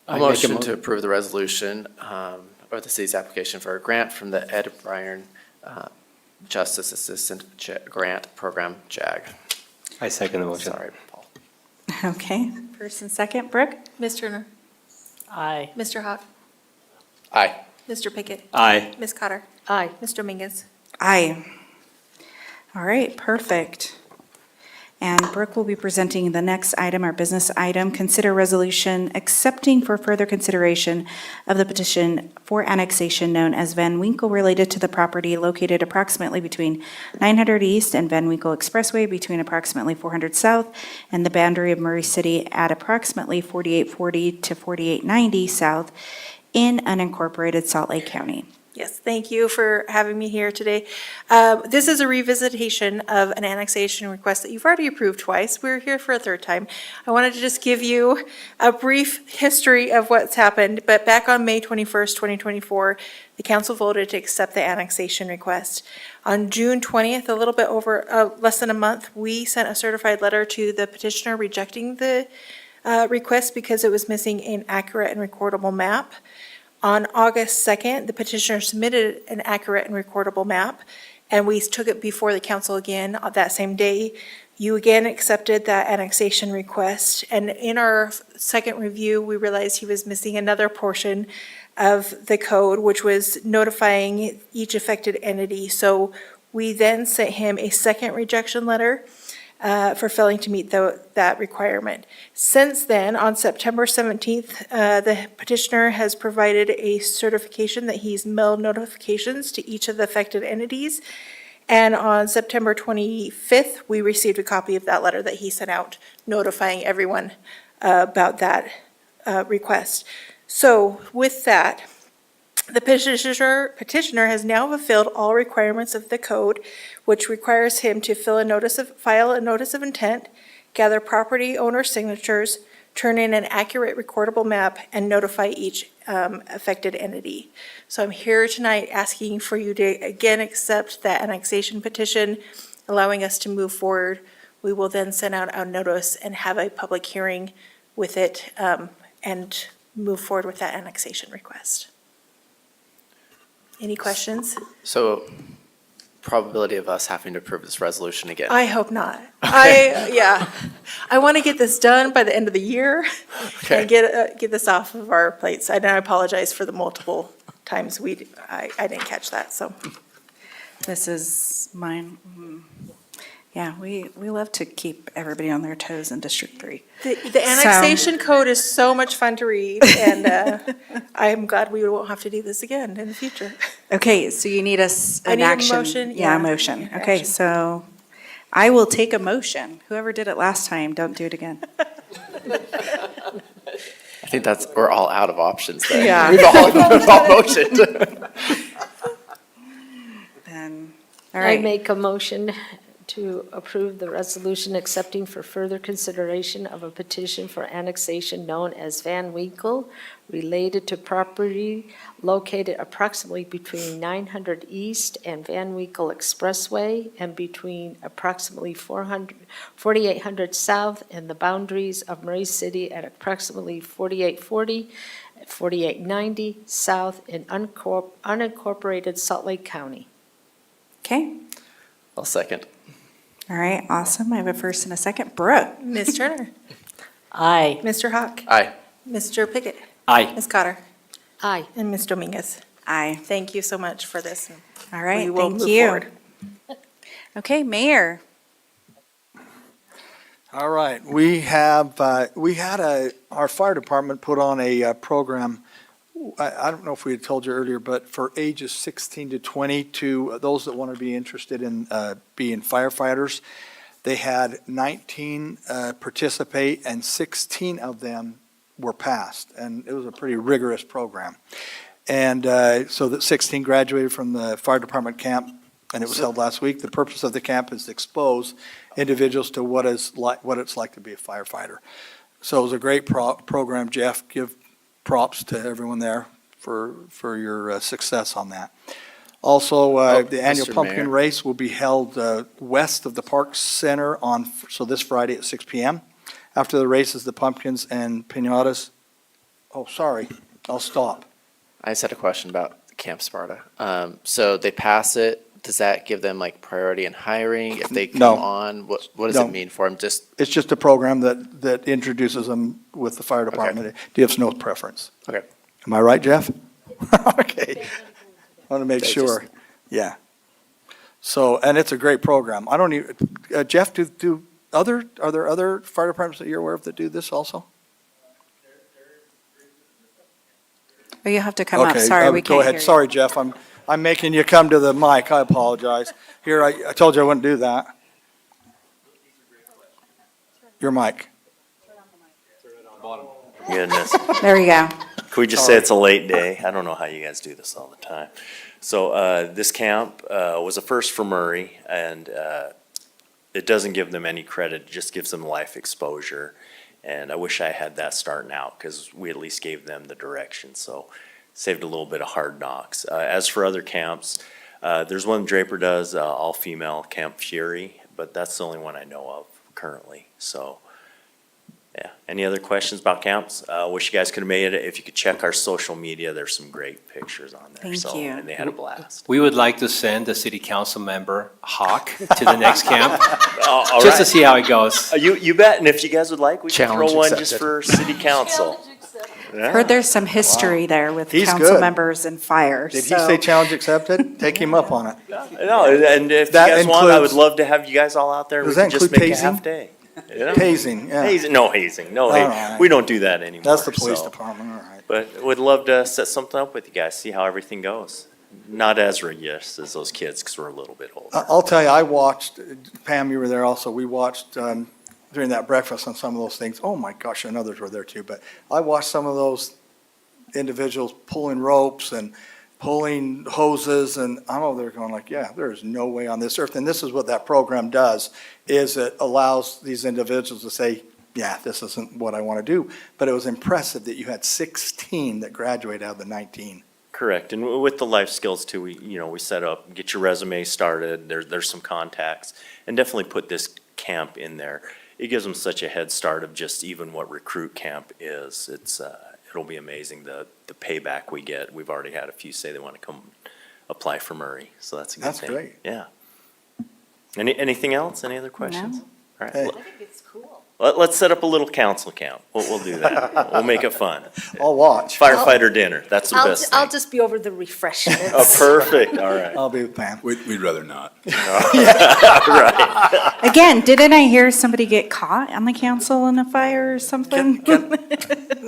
A motion to approve the resolution or the city's application for a grant from the Ed Bryan Justice Assistant Grant Program, JAG. I second the motion. Sorry, Paul. Okay, first and second, Brooke? Ms. Turner? Aye. Mr. Hawk? Aye. Mr. Pickett? Aye. Ms. Cotter? Aye. Mr. Dominguez? Aye. All right, perfect. And Brooke will be presenting the next item, our business item. Consider resolution accepting for further consideration of the petition for annexation known as Van Winkle related to the property located approximately between 900 East and Van Winkle Expressway between approximately 400 South and the boundary of Murray City at approximately 4840 to 4890 South in unincorporated Salt Lake County. Yes, thank you for having me here today. This is a revisitation of an annexation request that you've already approved twice. We're here for a third time. I wanted to just give you a brief history of what's happened, but back on May 21st, 2024, the council voted to accept the annexation request. On June 20th, a little bit over, less than a month, we sent a certified letter to the petitioner rejecting the request because it was missing an accurate and recordable map. On August 2nd, the petitioner submitted an accurate and recordable map, and we took it before the council again that same day. You again accepted that annexation request, and in our second review, we realized he was missing another portion of the code, which was notifying each affected entity. So we then sent him a second rejection letter. for failing to meet that requirement. Since then, on September 17th, the petitioner has provided a certification that he's mailed notifications to each of the affected entities. And on September 25th, we received a copy of that letter that he sent out notifying everyone about that request. So with that, the petitioner has now fulfilled all requirements of the code, which requires him to file a notice of intent, gather property owner signatures, turn in an accurate recordable map, and notify each affected entity. So I'm here tonight asking for you to again accept that annexation petition, allowing us to move forward. We will then send out a notice and have a public hearing with it and move forward with that annexation request. Any questions? So probability of us having to approve this resolution again? I hope not. I want to get this done by the end of the year Okay. and get this off of our plates. And I apologize for the multiple times I didn't catch that, so. This is mine. Yeah, we love to keep everybody on their toes in District 3. The annexation code is so much fun to read, and I'm glad we won't have to do this again in the future. Okay, so you need an I need a action. motion, Yeah, yeah. a motion. Action. Okay, so I will take a motion. Whoever did it last time, don't do it again. I think we're all out of options there. Yeah. We've all motioned. Then, all I right. make a motion to approve the resolution accepting for further consideration of a petition for annexation known as Van Winkle related to property located approximately between 900 East and Van Winkle Expressway and between approximately 4800 South and the boundaries of Murray City at approximately 4840, 4890 South in unincorporated Salt Lake County. Okay, I'll second. all right, awesome. I have a first and a second. Brooke? Ms. Turner? Aye. Mr. Hawk? Aye. Mr. Pickett? Aye. Ms. Cotter? Aye. And Ms. Dominguez? Aye. Thank you so much for this. All right, We will thank move you. forward. Okay, Mayor. All right, we had our fire department put on a program. I don't know if we had told you earlier, but for ages 16 to 20, to those that want to be interested in being firefighters, they had 19 participate and 16 of them were passed, and it was a pretty rigorous program. And so that 16 graduated from the fire department camp, and it was held last week. The purpose of the camp is to expose individuals to what it's like to be a firefighter. So it was a great program. Jeff, give props to everyone there for your success on that. Also, the annual Mr. pumpkin Mayor. race will be held west of the Park Center so this Friday at 6 p.m. After the race is the pumpkins and piñatas. Oh, sorry, I'll stop. I just had a question about Camp Sparta. So they pass it, does that give them like priority in hiring if they come No. on? What does No. it mean for them? Just, It's just a program that introduces them with the fire department. It gives no preference. okay. Am I right, Jeff? Okay. I want to make They sure. Yeah. So, and it's a great program. I don't even, Jeff, are there other fire departments that you're aware of that do this also? Oh, you have to come up. Okay, Sorry, we go can't ahead. hear you. Sorry, Jeff, I'm making you come to the mic. I apologize. Here, I told you I wouldn't do that. Your mic. Goodness. There you go. Could we just say it's a late day? I don't know how you guys do this all the time. So this camp was a first for Murray, and it doesn't give them any credit. It just gives them life exposure. And I wish I had that starting out because we at least gave them the direction. So saved a little bit of hard knocks. As for other camps, there's one Draper does, all-female Camp Fury, but that's the only one I know of currently. So, yeah. Any other questions about camps? Wish you guys could have made it. If you could check our social media, there's some great pictures on there. Thank So, you. and they had a blast. We would like to send the city council member, Hawk, to the next camp, All just to right. see how it goes. You bet. And if you guys would like, we can Challenge throw one just accepted. for city council. Heard there's some history there with He's council good. members and fire, Did he so- say challenge accepted? Take him up on it. No, and if you That guys want, I would includes- love to have you guys all out there. Does We that could just include make a half tasing? day. You know? Tasing, yeah. Hazing, no hazing, no All hazing. right. We don't do that anymore. That's the police so. department, all right. But would love to set something up with you guys, see how everything goes. Not as rigorous as those kids, because we're a little bit older. I'll tell you, I watched, Pam, you were there also, we watched during that breakfast on some of those things. Oh my gosh, and others were there too, but I watched some of those individuals pulling ropes and pulling hoses, and I'm over there going like, yeah, there is no way on this earth. And this is what that program does, is it allows these individuals to say, yeah, this isn't what I want to do. But it was impressive that you had 16 that graduated out of the 19. Correct, and with the life skills too, we set up, get your resume started, there's some contacts, and definitely put this camp in there. It gives them such a head start of just even what recruit camp is. It'll be amazing, the payback we get. We've already had a few say they want to come apply for Murray, so that's a good That's thing. great. Yeah. Anything else? Any other questions? No. All right. Hey. Well, let's set up a little council camp. We'll do that. We'll make it fun. I'll watch. Firefighter dinner, that's the best I'll thing. just be over the refreshments. Oh, perfect, all right. I'll be with Pam. We'd rather not. Right. Again, didn't I hear somebody get caught on the council in a fire or something?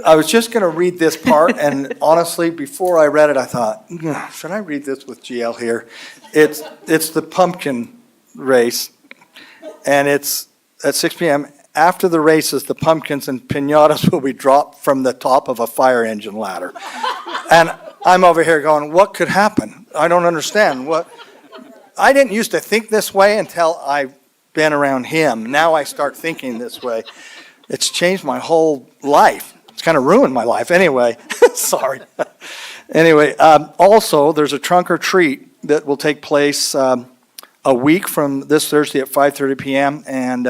I was just going to read this part, and honestly, before I read it, I thought, should I read this with GL here? It's the pumpkin race, and it's at 6 p.m. After the races, the pumpkins and piñatas will be dropped from the top of a fire engine ladder. And I'm over here going, what could happen? I don't understand. I didn't used to think this way until I've been around him. Now I start thinking this way. It's changed my whole life. It's kind of ruined my life anyway. Sorry. Anyway, also, there's a trunk or treat that will take place a week from this Thursday at 5:30 p.m. And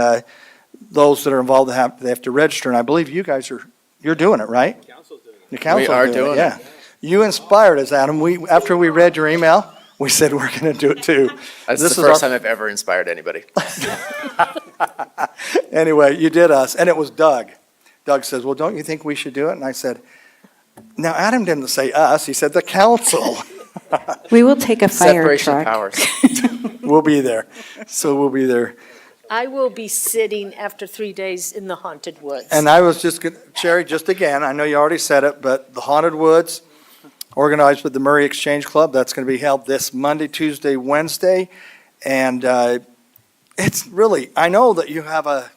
those that are involved, they have to register. And I believe you guys you're doing it, right? The council's We are doing doing it, yeah. You inspired us, Adam. After we read your email, we said we're going to do it too. That's This the is first our- time I've ever inspired anybody. Anyway, you did us, and it was Doug. Doug says, well, don't you think we should do it? And I said, now, Adam didn't say us, he said the council. We will take a fire Separation of truck. powers. We'll be there. So we'll be there. I will be sitting after 3 days in the haunted woods. And I was just, Sherry, just again, I know you already said it, but the Haunted Woods, organized with the Murray Exchange Club, that's going to be held this Monday, Tuesday, Wednesday. And it's really, I know that you have a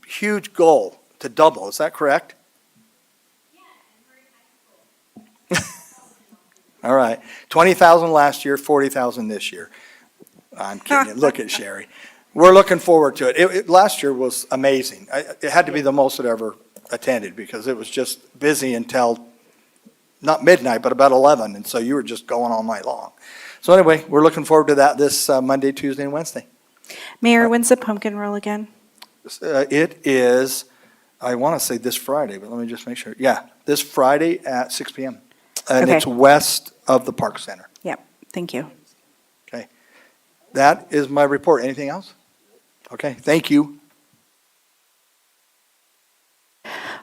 huge goal to double, is that correct? All right, 20,000 last year, 40,000 this year. I'm kidding, look at Sherry. We're looking forward to it. Last year was amazing. It had to be the most that ever attended because it was just busy until, not midnight, but about 11. And so you were just going all night long. So anyway, we're looking forward to that this Monday, Tuesday, and Wednesday. Mayor, when's the pumpkin roll again? It is, I want to say this Friday, but let me just make sure. Yeah, this Friday at 6 p.m. And Okay. it's west of the Park Center. Yep, thank you. Okay. That is my report. Anything else? Okay, thank you.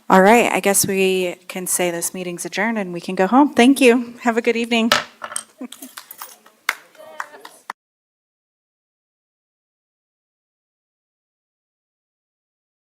All right, I guess we can say this meeting's adjourned and we can go home. Thank you. Have a good evening.